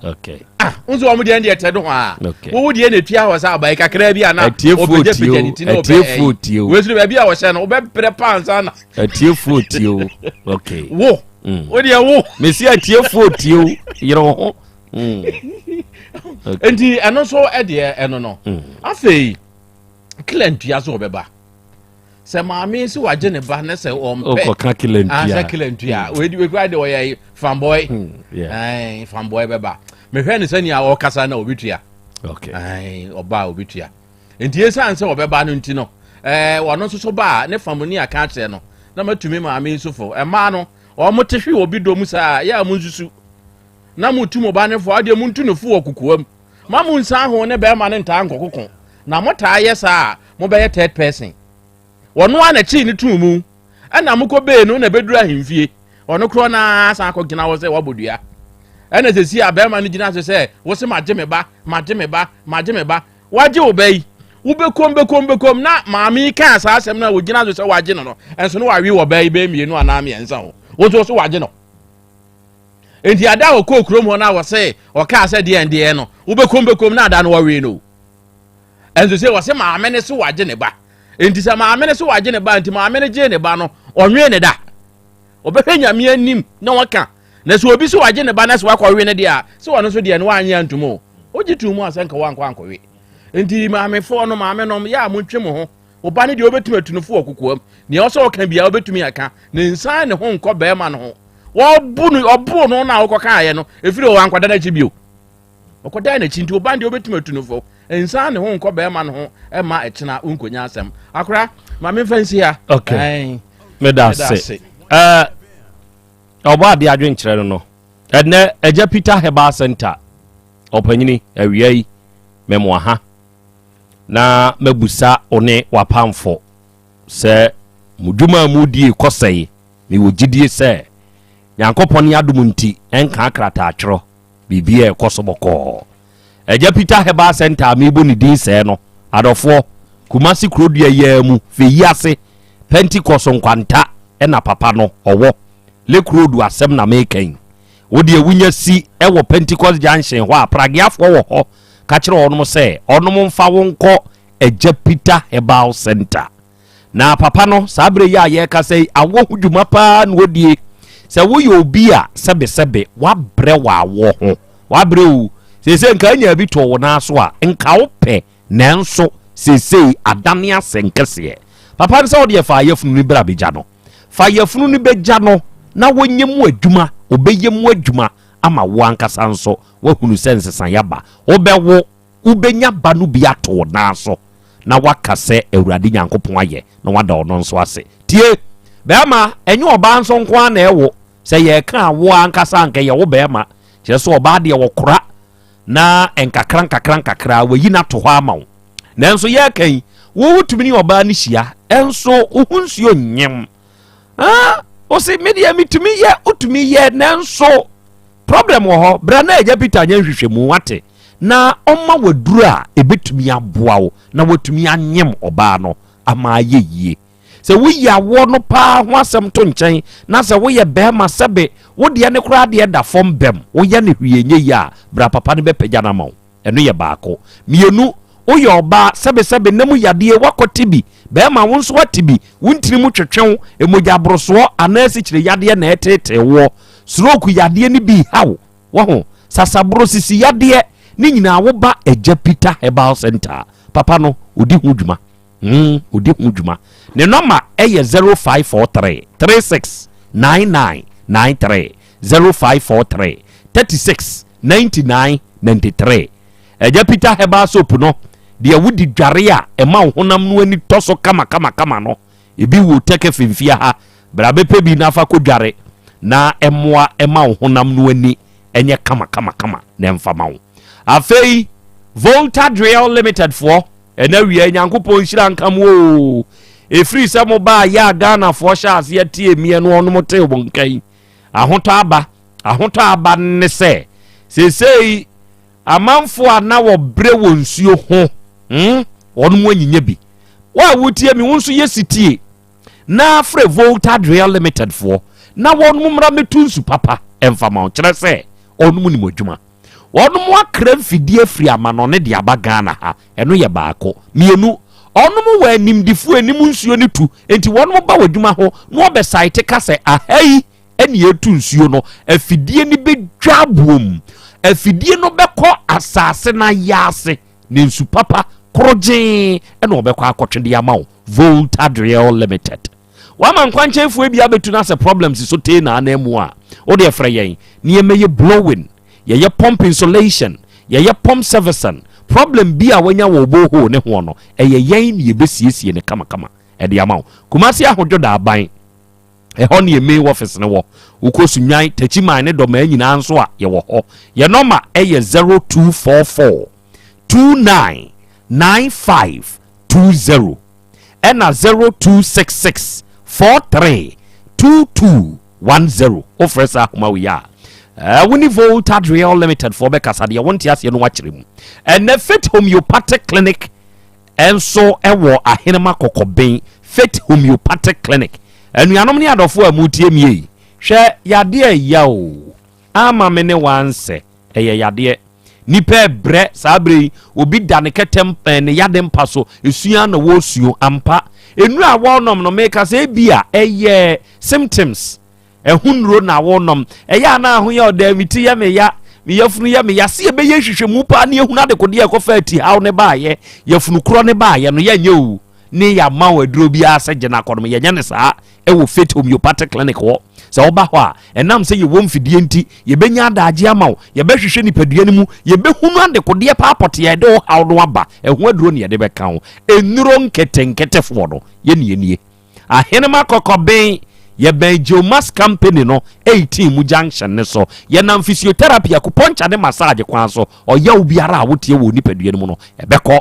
okay unzo wo mo de tete do hwa wo de na tua ho sa ba kakra bia na obeje pejaniti na obe we so ba bia wo hye no obe pre pansa na atiefotio okay wo de wo mesi atiefotio yero ho enti eno so eno no afei kilentua so obeba se maami si waje ne ba ne se o mpe o ka kilentua kilentua we kwa de oye fanboy fanboy beba me hwe ne sani a o kasa na obitua oba obitua enti esan se obeba no nti no wono so ba ne famoni aka kire no na matumi maami so fo ma no o motehwe obi do mu sa ya mu nsusu na mutumo ba ne fo ade muntu no fu okukuam mamu nsa ho ne be ma ne nta nkokoko na mota ayesa mo be third person wono ana chi ne tumu ana mko be no na bedura himfie wono kro na asa akogina wo se wabodua ana se si abema no gina se wo se maje me ba waje obei wo be kom na maami ka asa asem na wo gina se waje no enso no wawe wo bei be mienu ana me ensa ho wo so waje no enti ada wo kokrom ho na wo se o ka se de no wo be kom na ada no wawe no enso se wo se maame ne se waje ne ba enti se maame ne se waje ne ba enti maame ne je ne ba no onwe ne da obehwe nyame anim na waka na se obi se waje ne ba na se wakɔwe ne dia se wono so de ne wanya ntumo oji tumu asanka wankɔwe enti maame fo no maame no ya montwe mo ho oba ne de obetumi atunufo okukuam ne o so oka bia obetumi aka ne nsan ne ho nkɔ ba ma no ho obu no na okoka ye no efiri o ankwada na chibio okoda na chinti oba de obetumi atunufo nsan ne ho nkɔ ba ma no ho e ma ekina unkonya asem akora ma me fansi ya okay me da se oba de adwen kyerɛ no ene eja Peter Herbal Center opanyini awiai memo ha na mabusa one wapamfo sɛ muduma mudi kosɛi me wogidie sɛ Nyankopɔn adom nti enka akrata atwero bibia ekosobɔkɔ eja Peter Herbal Center me bo ne din sɛ no adɔfo Kumasi Krobea yamu fe yiase Pentecost nkwanta ena papa no owo le krodu asem na mekan wodi ewunya si ewo Pentecost junction ho apragiafo wo ho ka kire onom se onom mfa wonko eja Peter Herbal Center na papa no sabre ya ye ka sei awo hudwuma pa na wodie se wo ye obi a sebe wa bre wa awo ho wa bre u se nka anya bi to wo na so a nka wo pe nanso se adane asenkese papa nso odi fa yefunu ni bra beja no fa yefunu ni beja no na wonyemu adwuma obeyemu adwuma ama wo ankasa nso wahunu sense san yaba obewo ubenya ba no bi ato na so na wakase Awurade Nyankopon aye na wada ono nso ase tie bema enye oba nso nko na ewo se ye ka wo ankasa anka ye wo bema kire so oba de wo kora na enkakran wayi na to ho ama wo nanso ye kan wo wutumi ni oba ni hia enso ohunsuo nyem o se media mitumi ye utumi ye nanso problem wo ho bra na eja Peter anya hwehwemu wate na omma waduru a ebetumi aboa wo na watumi anyem oba no ama yeye se wo ya wo no pa ho asem to nkyɛn na se wo ye bema sebe wo de ne kura de da fom bem wo ye ne hwienye ya bra papa ne bepagya na ma wo eno ye baako mienu oye oba sebe namu yade wakotibi bema wo nso watibi wuntiri mu twetwen emoja broso anasi kire yade na etete wo stroke yade ni bi hawo wo sasabro sisi yade ni nyina wo ba eja Peter Herbal Center papa no odi hu dwuma odi hu dwuma ne number eye 0543 369993 0543 369993 eja Peter Herbal soap no de wudi dware a ema honam no ani toso kama no ebi wo teke fimfia ha bra bepe bi na fa ko dware na emoa ema honam no ani enye kama na mfama wo afei Volta Drill Limited for enawie Nyankopon hira nkam wo efri se mo ba ya Ghana for shares ye tie mie no ono mote wonkan ahotɔ aba ne se sei amanfo ana wo bre wo nsuo ho ono mo anyinya bi wa wotie mi wonso yesitie na frɛ Volta Drill Limited for na wonu mra metunsu papa emfama kyerɛ sɛ onu ni modwuma wonu mo akra mfidie firi amano ne de aba Ghana ha eno ye baako mienu onu mo wa animdifu anim nsuo ne tu enti wonu mo ba wadwuma ho no be site ka sɛ ahai ene etu nsuo no afidie ni bedwa buom afidie no bɛkɔ asase na yase ne nsu papa kroje ene obɛkɔ akɔtwede ama wo Volta Drill Limited wama nkwankyɛfo bia betu na sɛ problems so te na anamu a wo de frɛ yɛn ne yɛmɛyɛ blowing yɛyɛ pump insulation yɛyɛ pump servicing problem bia wanya wo boho ne ho no ɛyɛ yɛn ne yɛbɛsiesie ne kama ɛde ama wo Kumasi ahodwo da aban ɛhɔ ne yɛmɛ office ne wɔ ukosunwan tachiman ne dɔma nyina nso a yɛwɔ hɔ yɛ number ɛyɛ 0244 299520 ɛna 0266 432210 ofresa homa we ya woni Volta Drill Limited for bekasa de wonti ase no wakyere mu and Fit Homeopathic Clinic enso ewo ahenema kokoben Fit Homeopathic Clinic anuanom ne adofo amutie mie hwe yade ya o ama me ne wanse eye yade nipa bre sabre obi dane ketem ne yade mpa so esua na wo suo ampa enu a wonom no make say bia eye symptoms ehunro na wonom eya na ho ya odamiti ya me yafunu ya me yase e be ye hwehwemu pa na ehuna de kode ekofa ati haw ne ba ye yafunu kro ne ba ye no ya nyewu ne ya ma waduro bia asagye na kodom ye nya ne saa ewo Fit Homeopathic Clinic ho se oba ho a enam se ye wom fidie nti ye benya adagye ama wo ye be hwehwe nipadua ne mu ye be hunu ande kode pa apote ye de wo haw no aba eho aduro ne ye de beka ho enuro nketenketefo no ye nie ahenema kokoben ye ben Geomas company no 18 mu junction ne so ye nam physiotherapy akupuncture ne massage kwan so oya obiara a wotie wo nipadua no ebekọ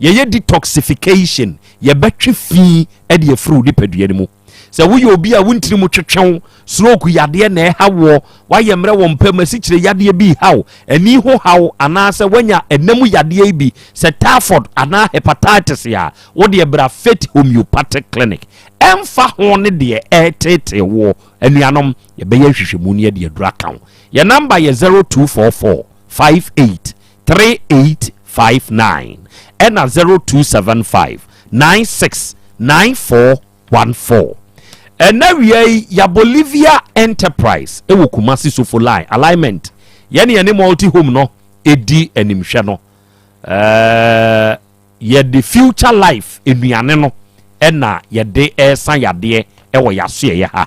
ye detoxification ye betwe fi e de afru nipadua no mu se wo ye obi a wontiri mu twetwen stroke yade na e hawo wa ye mre wo mpam asikyire yade bi hawo ani ho hawo ana se wanya enamu yade bi se typhoid ana hepatitis ya wo de bra Faith Homeopathic Clinic emfa ho ne de etete wo anuanom ye be ye hwehwemu ne de adura kan ye number ye 0244 58 3859 and 0275 96 9414 and now ya Bolivia Enterprise ewo Kumasi Sofo line alignment yani multi home no edi animhwe no ye the future life enuane no ena ye de esan yade ewo yaso ye ha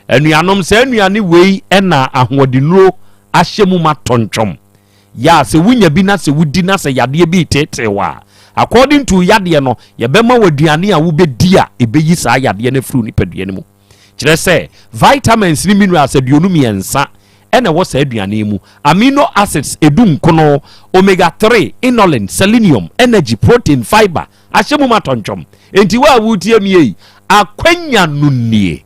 enuanom se enuane wei ena ahodenuro ahyemu matontwom ya se wunya bi na se wudi na se yade bi tetewa according to yade no ye bema waduane a wo bedi a ebeyi sa yade na fru nipadua ne mu kire se vitamins ni minerals aduonu miensa ena wo sa aduane mu amino acids edum kono omega 3 inulin selenium energy protein fiber ahyemu matontwom enti wa wutie mie akwanya nunnie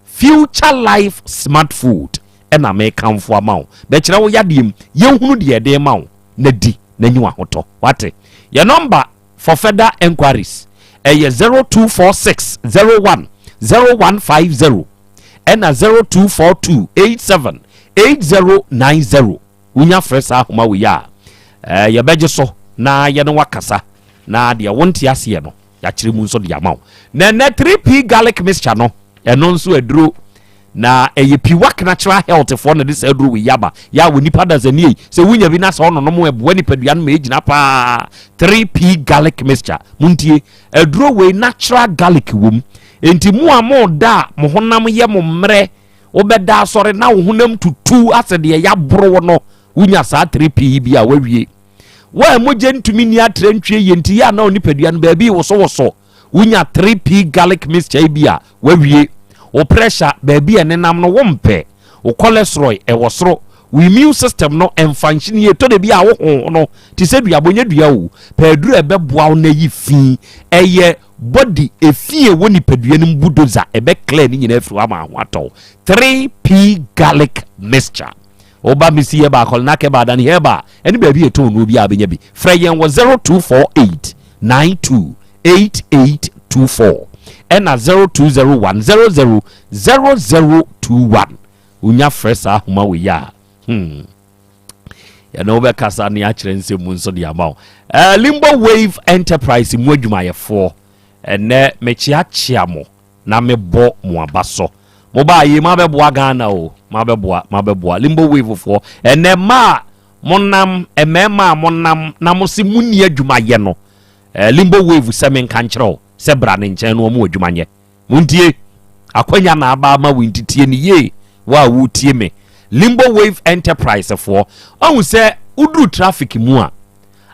future life smart food ena me kamfo amawo be kire wo yadem yenhunu de ede mawo na di na nyiwa hoto wate your number for further enquiries 0246 01 0150 and 0242 87 8090 unya fresh ahoma we ya ya beje so na ye no wakasa na de wonte ase no ya kire mu nso de amawo na 3p garlic mixture no eno nso aduro na piwak natural health for na this aduro we yaba ya we nipa da zani se wunya bi na so no no mo ebo nipadua no ma ejina pa 3p garlic mixture muntie aduro we natural garlic wom enti mu amo da mo honam ye mo mre obeda sore na wo honam tutu asede ya boro no wunya sa 3p bi a wawie wa moje ntumi ni atrantwie ye enti ya na onipadua no ba bi wo so wunya 3p garlic mixture bi a wawie o pressure baby enenam no wompe o cholesterol e wosoro we immune system no function ye to de bia wo ho no ti se dua bonya dua wo paduru e beboa wo na yi fi eye body efie woni padua nim budoza e be clear ni nyina afru ama ho ato 3p garlic mixture oba misi ye ba kol na ke ba dan he ba eni baby eto no bia benya bi freyen wo 0248 928824 ena 0201 000021 unya fresh ahoma we ya ya no be kasa ni a kire nsemu nso de amaw Limbo Wave Enterprise mu adwumayefo ene mechiachia mo na mebo mo abaso mo ba yi ma beboa Ghana o ma beboa Limbo Wave fo ene ma monam emema monam na mo se muni adwumaye no Limbo Wave semen kanchero se bra ne nchen no mo adwumanye muntie akwanya na aba ma wintitie ni ye wa wutie me Limbo Wave Enterprise for on se udru traffic mu a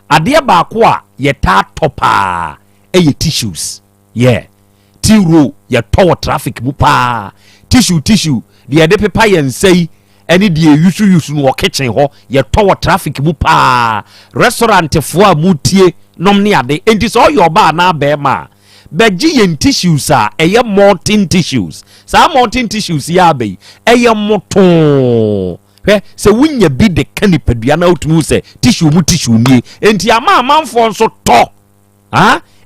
ade ba ko a ye ta topa ye tissues tiro ye to traffic mu pa tissue de de pepa ye nsei ene de yusu no kitchen ho ye to traffic mu pa restaurant fo a mutie nom ne ade enti so your ba na be ma beji yen tissues a eye molten tissues sa molten tissues ya be eye moton se wunya bi de kanipadua na otumu se tissue mu tissue nie enti ama manfo nso to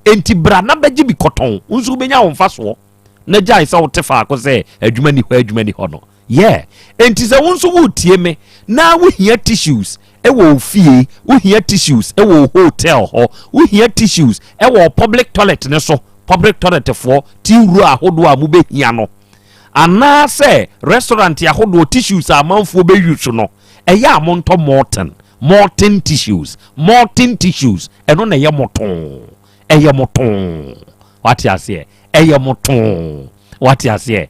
enti bra na beji bi koton unsu benya wo mfaso na jai sa wotefa ko se adwuma ni ho no enti se unsu wutie me na wo hia tissues ewo fie wo hia tissues ewo hotel ho wo hia tissues ewo public toilet ne so public toilet for tiru ahodo a mu be hia no ana se restaurant ahodo tissues a manfo be use no eya amonto molten tissues eno na ye moton what you say eye moton what you say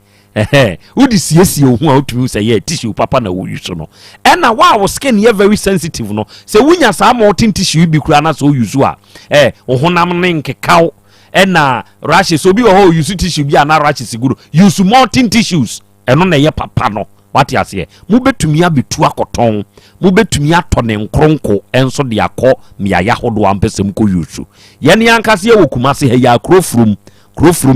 udi siesie ohu a otumi say ye tissue papa na wo use no ena wa skin ye very sensitive no se wunya sa molten tissue bi kura na so use a ohonam ne nkekaw ɛna rashes obi wɔ hɔ use tissue bi ana rashes guru use molten tissues ɛno na ɛyɛ papa no wate aseɛ mobɛtumi abetu akɔtɔn mobɛtumi atɔ ne nkronko ɛnso de akɔ miaya hodo ampɛsɛm kɔ yusu yɛne ankase yɛ wɔ kumase ha yɛ krofrom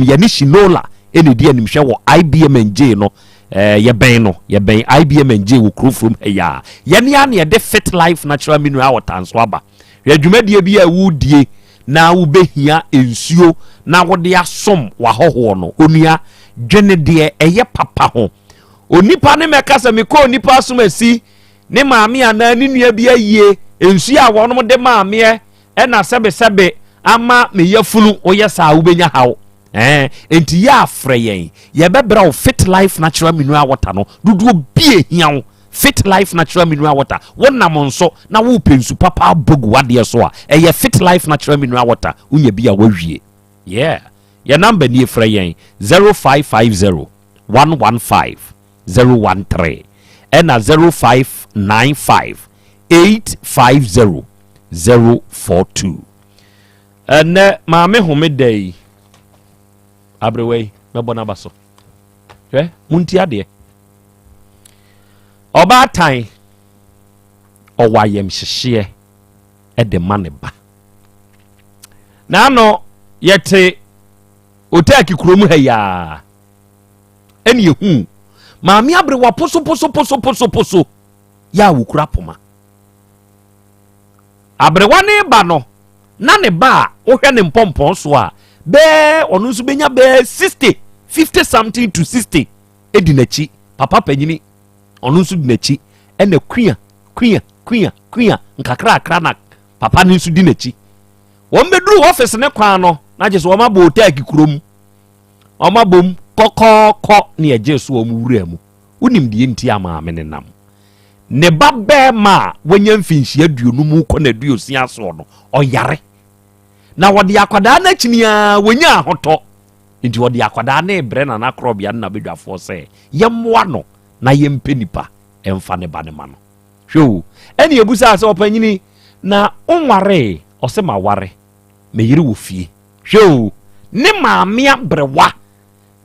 yɛne shinola ɛne di animhwɛ wɔ IBM&J no yɛbɛn IBM&J wɔ krofrom ha yɛ yɛne a ne yɛde fit life natural mineral water nso aba yɛdwumadie bi a wodie na wobɛhia nsuo na wode asom wahɔhoɔ no onua dwene deɛ ɛyɛ papa ho onipa ne mɛka sɛ mekɔ onipa asom asi ne maame anaa ne nua bi ayie nsuo a wɔnom de maameɛ ɛna sɛbesɛbe ama meyɛ funu woyɛ saa wobɛnya haw enti yɛ afrɛ yɛn yɛbɛbrɛ wo fit life natural mineral water no dodoɔ bie hia wo fit life natural mineral water wonam nso na wopɛ nsu papa abogu wadeɛ so a ɛyɛ fit life natural mineral water wonya bi a wawie yɛ number nie frɛ yɛn 0550 115 013 ɛna 0595 850 042 ɛnɛ maame home dai abrewei mɛbɔ n'aba so hwɛ munti adeɛ ɔbaatan ɔwɔ ayɛmhyehyeɛ ɛde ma ne ba naano yɛte otaki kurom ha yaa ɛne yɛhu maame abrewa poso ya wukura poma abrewa ne ba no na ne ba wohwɛ ne mpɔmpɔn so a bɛɛ ɔno nso bɛnya bɛɛ 50 something to 60 ɛdi n'akyi papa panyini ɔno nso di n'akyi ɛna kuya nkakrakra na papa ne nso di n'akyi wɔn bɛduru office ne kwan no na gye so wɔn abɔ otaki kurom wɔn abom kɔkɔɔkɔ ne ɛgye so wɔn wura mu wonim deɛ nti ama ame ne nam ne ba bɛɛma a wɔnya mfinhyia aduonu mu kɔ na aduosia so no ɔyare na wɔde akwadaa no akyiniaa wɔnya ahotɔ nti wɔde akwadaa ne brɛ na Krobea na bedwafoɔ sɛ yɛmmoa no na yɛmpɛ nipa ɛmfa ne ba ne ma no hwɛ ɛne ebusa sɛ ɔpanyini na onware ɔsɛ ma ware meyere wɔ fie hwɛ ne maame abrewa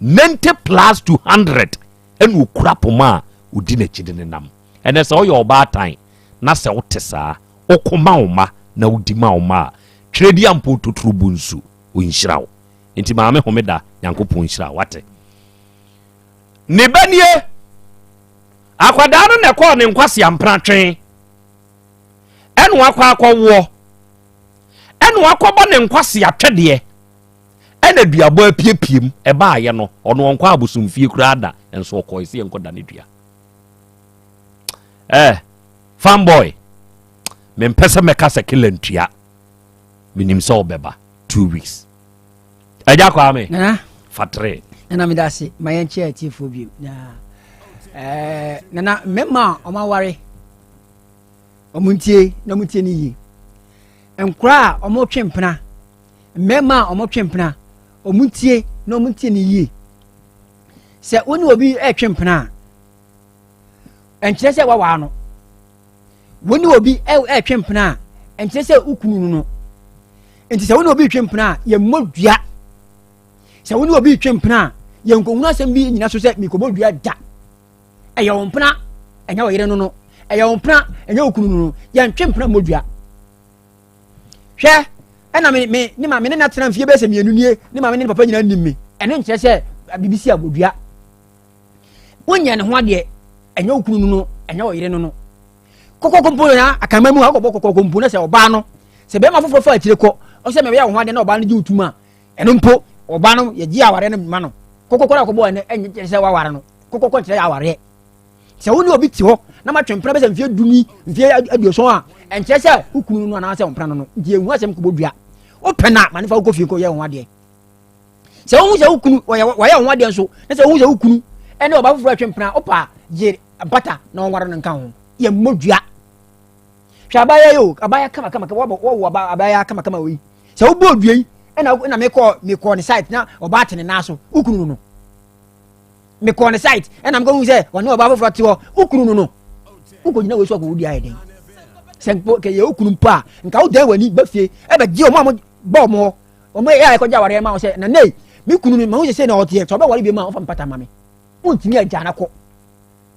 90 plus 200 ɛna okura poma a odi n'akyi de ne nam ɛnɛ sɛ ɔyɛ ɔbaatan na sɛ wote saa okoma oma na wodi ma oma a twɛdi ampo totoro bu nsu onhyira wo nti maame homeda Nyankopɔn nhyira wate ne banie akwadaa no ne kɔɔ ne nkwasi ampratwen ɛno akɔwo ɛno akɔbɔ ne nkwasi atwedeɛ ɛna duabɔ apiepiem ɛba ayɛ no ɔno ɔnkɔ abosomfie kura ada enso ɔkɔ esi enko da ne dua fanboy mempɛsɛ mɛka sɛ kilantua minim sɛ ɔbɛba 2 weeks ɛgya kɔ ame fatre nana me dase ma yɛn kyɛ atifo bi nana mema ɔma ware ɔmuntie na mutie ni yi nkura ɔmo twempena mema ɔmo twempena ɔmuntie na ɔmuntie ni yi sɛ woni obi twempena enkyerɛ sɛ wawa no woni obi twempena enkyerɛ sɛ ukunu no enti sɛ woni obi twempena ye modua sɛ woni obi twempena ye nkohunu asɛm bi nyina so sɛ mikobodua da ɛyɛ wompena ɛnya wo yere no ɛyɛ wompena ɛnya ukunu no ye twempena modua hwɛ ɛna me ne ma me ne na tena mfie bɛsɛ mienu nie ne ma me ne papa nyina nnimme ɛne nkyerɛ sɛ bibisi abodua wonya ne ho ade ɛnya ukunu no ɛnya wo yere no kokoko na akama mu akɔbɔ kokoko na sɛ ɔba no sɛ bɛma foforo fa akyire kɔ ɔsɛ me bɛyɛ wo ho ade na ɔba no gye utuma ɛno mpo ɔba no yɛ gye aware no ma no kokoko na akɔbɔ ɛne ɛnyɛ sɛ waware no kokoko nkyerɛ aware sɛ woni obi ti hɔ na ma twempra bɛsɛ mfie dumi mfie aduoso a ɛnkyerɛ sɛ ukunu no na sɛ ɔmpra no nti ehu asɛm kɔbɔdua opena ma ne fa kɔ fie kɔ yɛ ho ade sɛ wo sɛ ukunu wɔyɛ ho ade nso na sɛ wo sɛ ukunu ɛne ɔba foforo twempra opa gye bata na ɔnware no nka ho yɛ modua hwɛ abaya yo abaya kama wo abaya kama wi sɛ wo bo dua yi ɛna mekɔ ne site na ɔba ate ne naso ukunu no mekɔ ne site ɛna mekɔ hu sɛ wɔne ɔba foforo te hɔ ukunu no ukɔ nyina wo so akɔ wodi ayɛ den sɛ mpo ke yɛ ukunu pa nka wo dan wani ba fie ɛbɛ gye ɔmo bɔ ɔmo o me ya ko ja ware ma o se na nei mi kunu mi ma o se na o tie to be ware bi ma o fa mpata ma me o ntimi agya na ko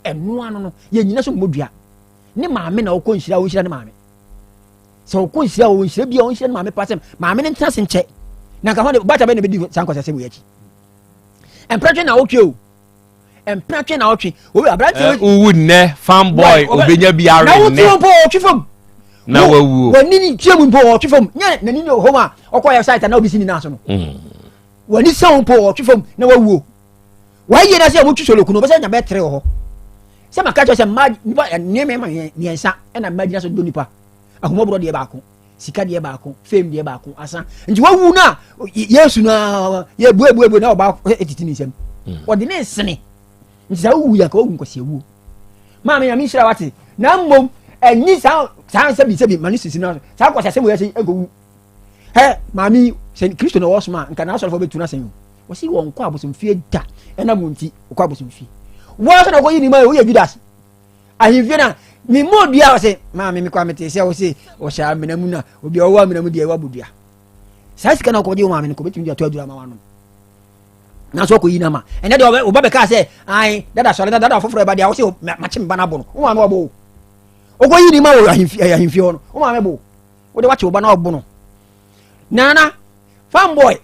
enu ano no ye nyina so modua ne maame na o ko nhira o nhira ne maame so o ko nhira o nhira bi o nhira ne maame pasem maame ne ntase nche na ka ho bata be na be di sanko sese wo yachi empratwe na o twe o empratwe na o twe o abrante o wunne fanboy obenya biare ne na o twe po o twe fam na wawu wanini twe mu po o twe fam nya na nini o homa okoya site na obisi ni na so no wani sound po o twe fam na wawu wa ye na se o twe solo kuno be se nya be tre ho se maka cho se ma ni me ma ni ensa e na ma gina so do nipa ahomo bro de ba ko sika de ba ko fame de ba ko asa nti wawu na yesu na ye buebuebu na oba etiti ni sem o de ne sene nti sa wu ya ko wu ko se wu ma me ya mi shira wate na mmom enyi sa se bi mani sisi na sa ko se wo ya se ego he ma mi se Kristo na wo soma nka na so fo betu na sen wo si won ko abosom fie da e na munti ko abosom fie wo so na ko yi ni ma wo ya Judas ahimfie na mi mo dua wo se ma me kwa mete se wo se wo sha menamu na obi o wa menamu de wa bodua sa sika na ko je wo ma me ko betumi to adura ma wano na so ko yi na ma ene de o ba be ka se ai dada so dada foforo ba de wo se ma chim ba na bo no wo ma no bo o ko yi ni ma wo ahimfie no wo ma me bo wo de wa che wo ba na obo no nana fanboy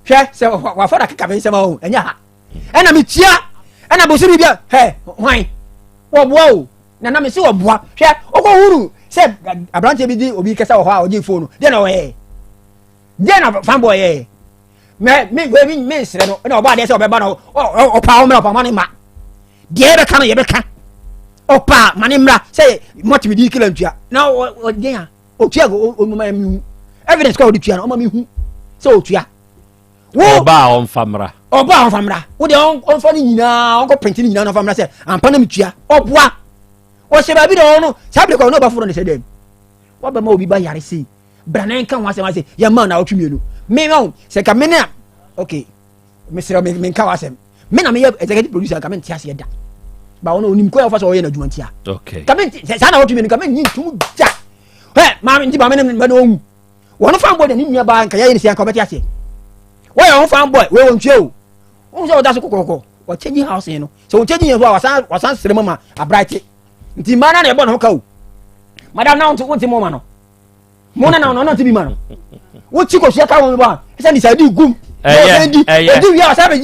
hwe se wa fa da kaka be se ma o enya ha ena mi tia ena bo se bi bia he hwan wo boa o nana me se wo boa hwe o ko huru se abrante bi di obi kesa wo ha o ji phone de na we de na fanboy e me sere no na oba de se obeba no o pa o me o pa mani ma de be kan ye be kan o pa mani mra se moti bi di kila ntua na o de ya o tua go o ma mi evidence ko o di tua na o ma mi hu se o tua wo ba on famra wo de on fa ni nyina on ko print ni nyina no famra se ampa na mi tua o boa o se ba bi do no sa bre ko no ba furo ne se dem wo ba ma obi ba yare se branen kan wa se ya ma na o twemienu me no se ka me na okay Mr. me ka wa se me na me executive producer ka me ntia se da ba wono onim ko ya fa so ye na dwuma ntia okay ka me sa na o twemienu ka me nyi ntum ja he ma me nti ba me na no wono fa mbo de ni nua ba nka ya ye se ka beti ase wo ya won fa mbo we won tue o so da so kokoko o change house no so o change yen so wasan sere mama abright nti mana na e bo no ka o madam na won ti mo ma no mo na no ti bi ma no wo ti ko sia ka won ba se ni sa di gum odi wi o sabe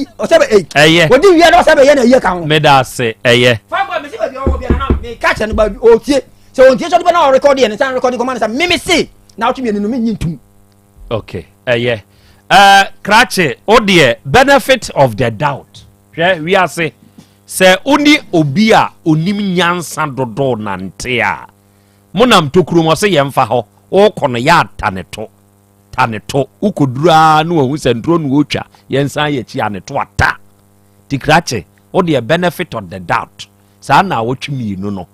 odi wi no sabe ye na ye ka won me da se fa mbo me se ba bi o bi na me ka che no ba o tie so on tie so do na record ye na san record ko man sa me se na o ti bi no me nyi ntum okay Krache odie benefit of the doubt we are say uni obia onim nyansa dodo nante a monam tokuro mo se yemfa ho o kono ya taneto ukodura no hu sentro no otwa yensan ye chi aneto ata ti Krache odie benefit of the doubt sa na wotwimienu no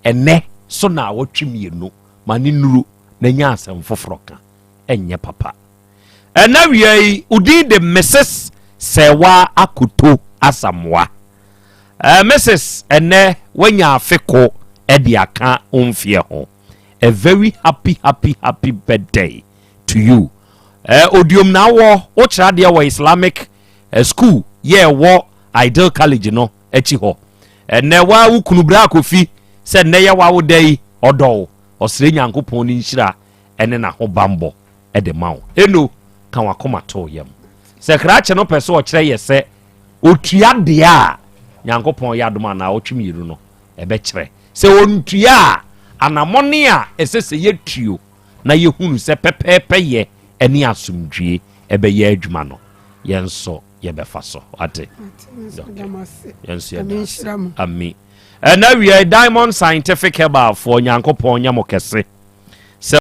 ene so na wotwimienu mani nuru na nyansem foforoka enye papa ena wiei udi de Mrs. Sewa Akuto Asamoah Mrs. ene wanya afeko edi aka onfie ho a very happy birthday to you odium na wo kira de wo Islamic school ye wo Ideal College no echi ho ene wa wukunu bra kofi se ne ye wa wo dai odo osire nyankopon ni nhira ene na ho bambo ede mawo eno kan wakoma to yam se Krache no pese o kire ye se otua de a nyankopon ya doma na otwimiru no ebe kire se ontua anamone a esese ye tuo na ye hunu se pepepe ye eni asumdwie ebe ye adwuma no yenso ye befa so ate yenso ami na we Diamond Scientific Herbal for nyankopon nyamokese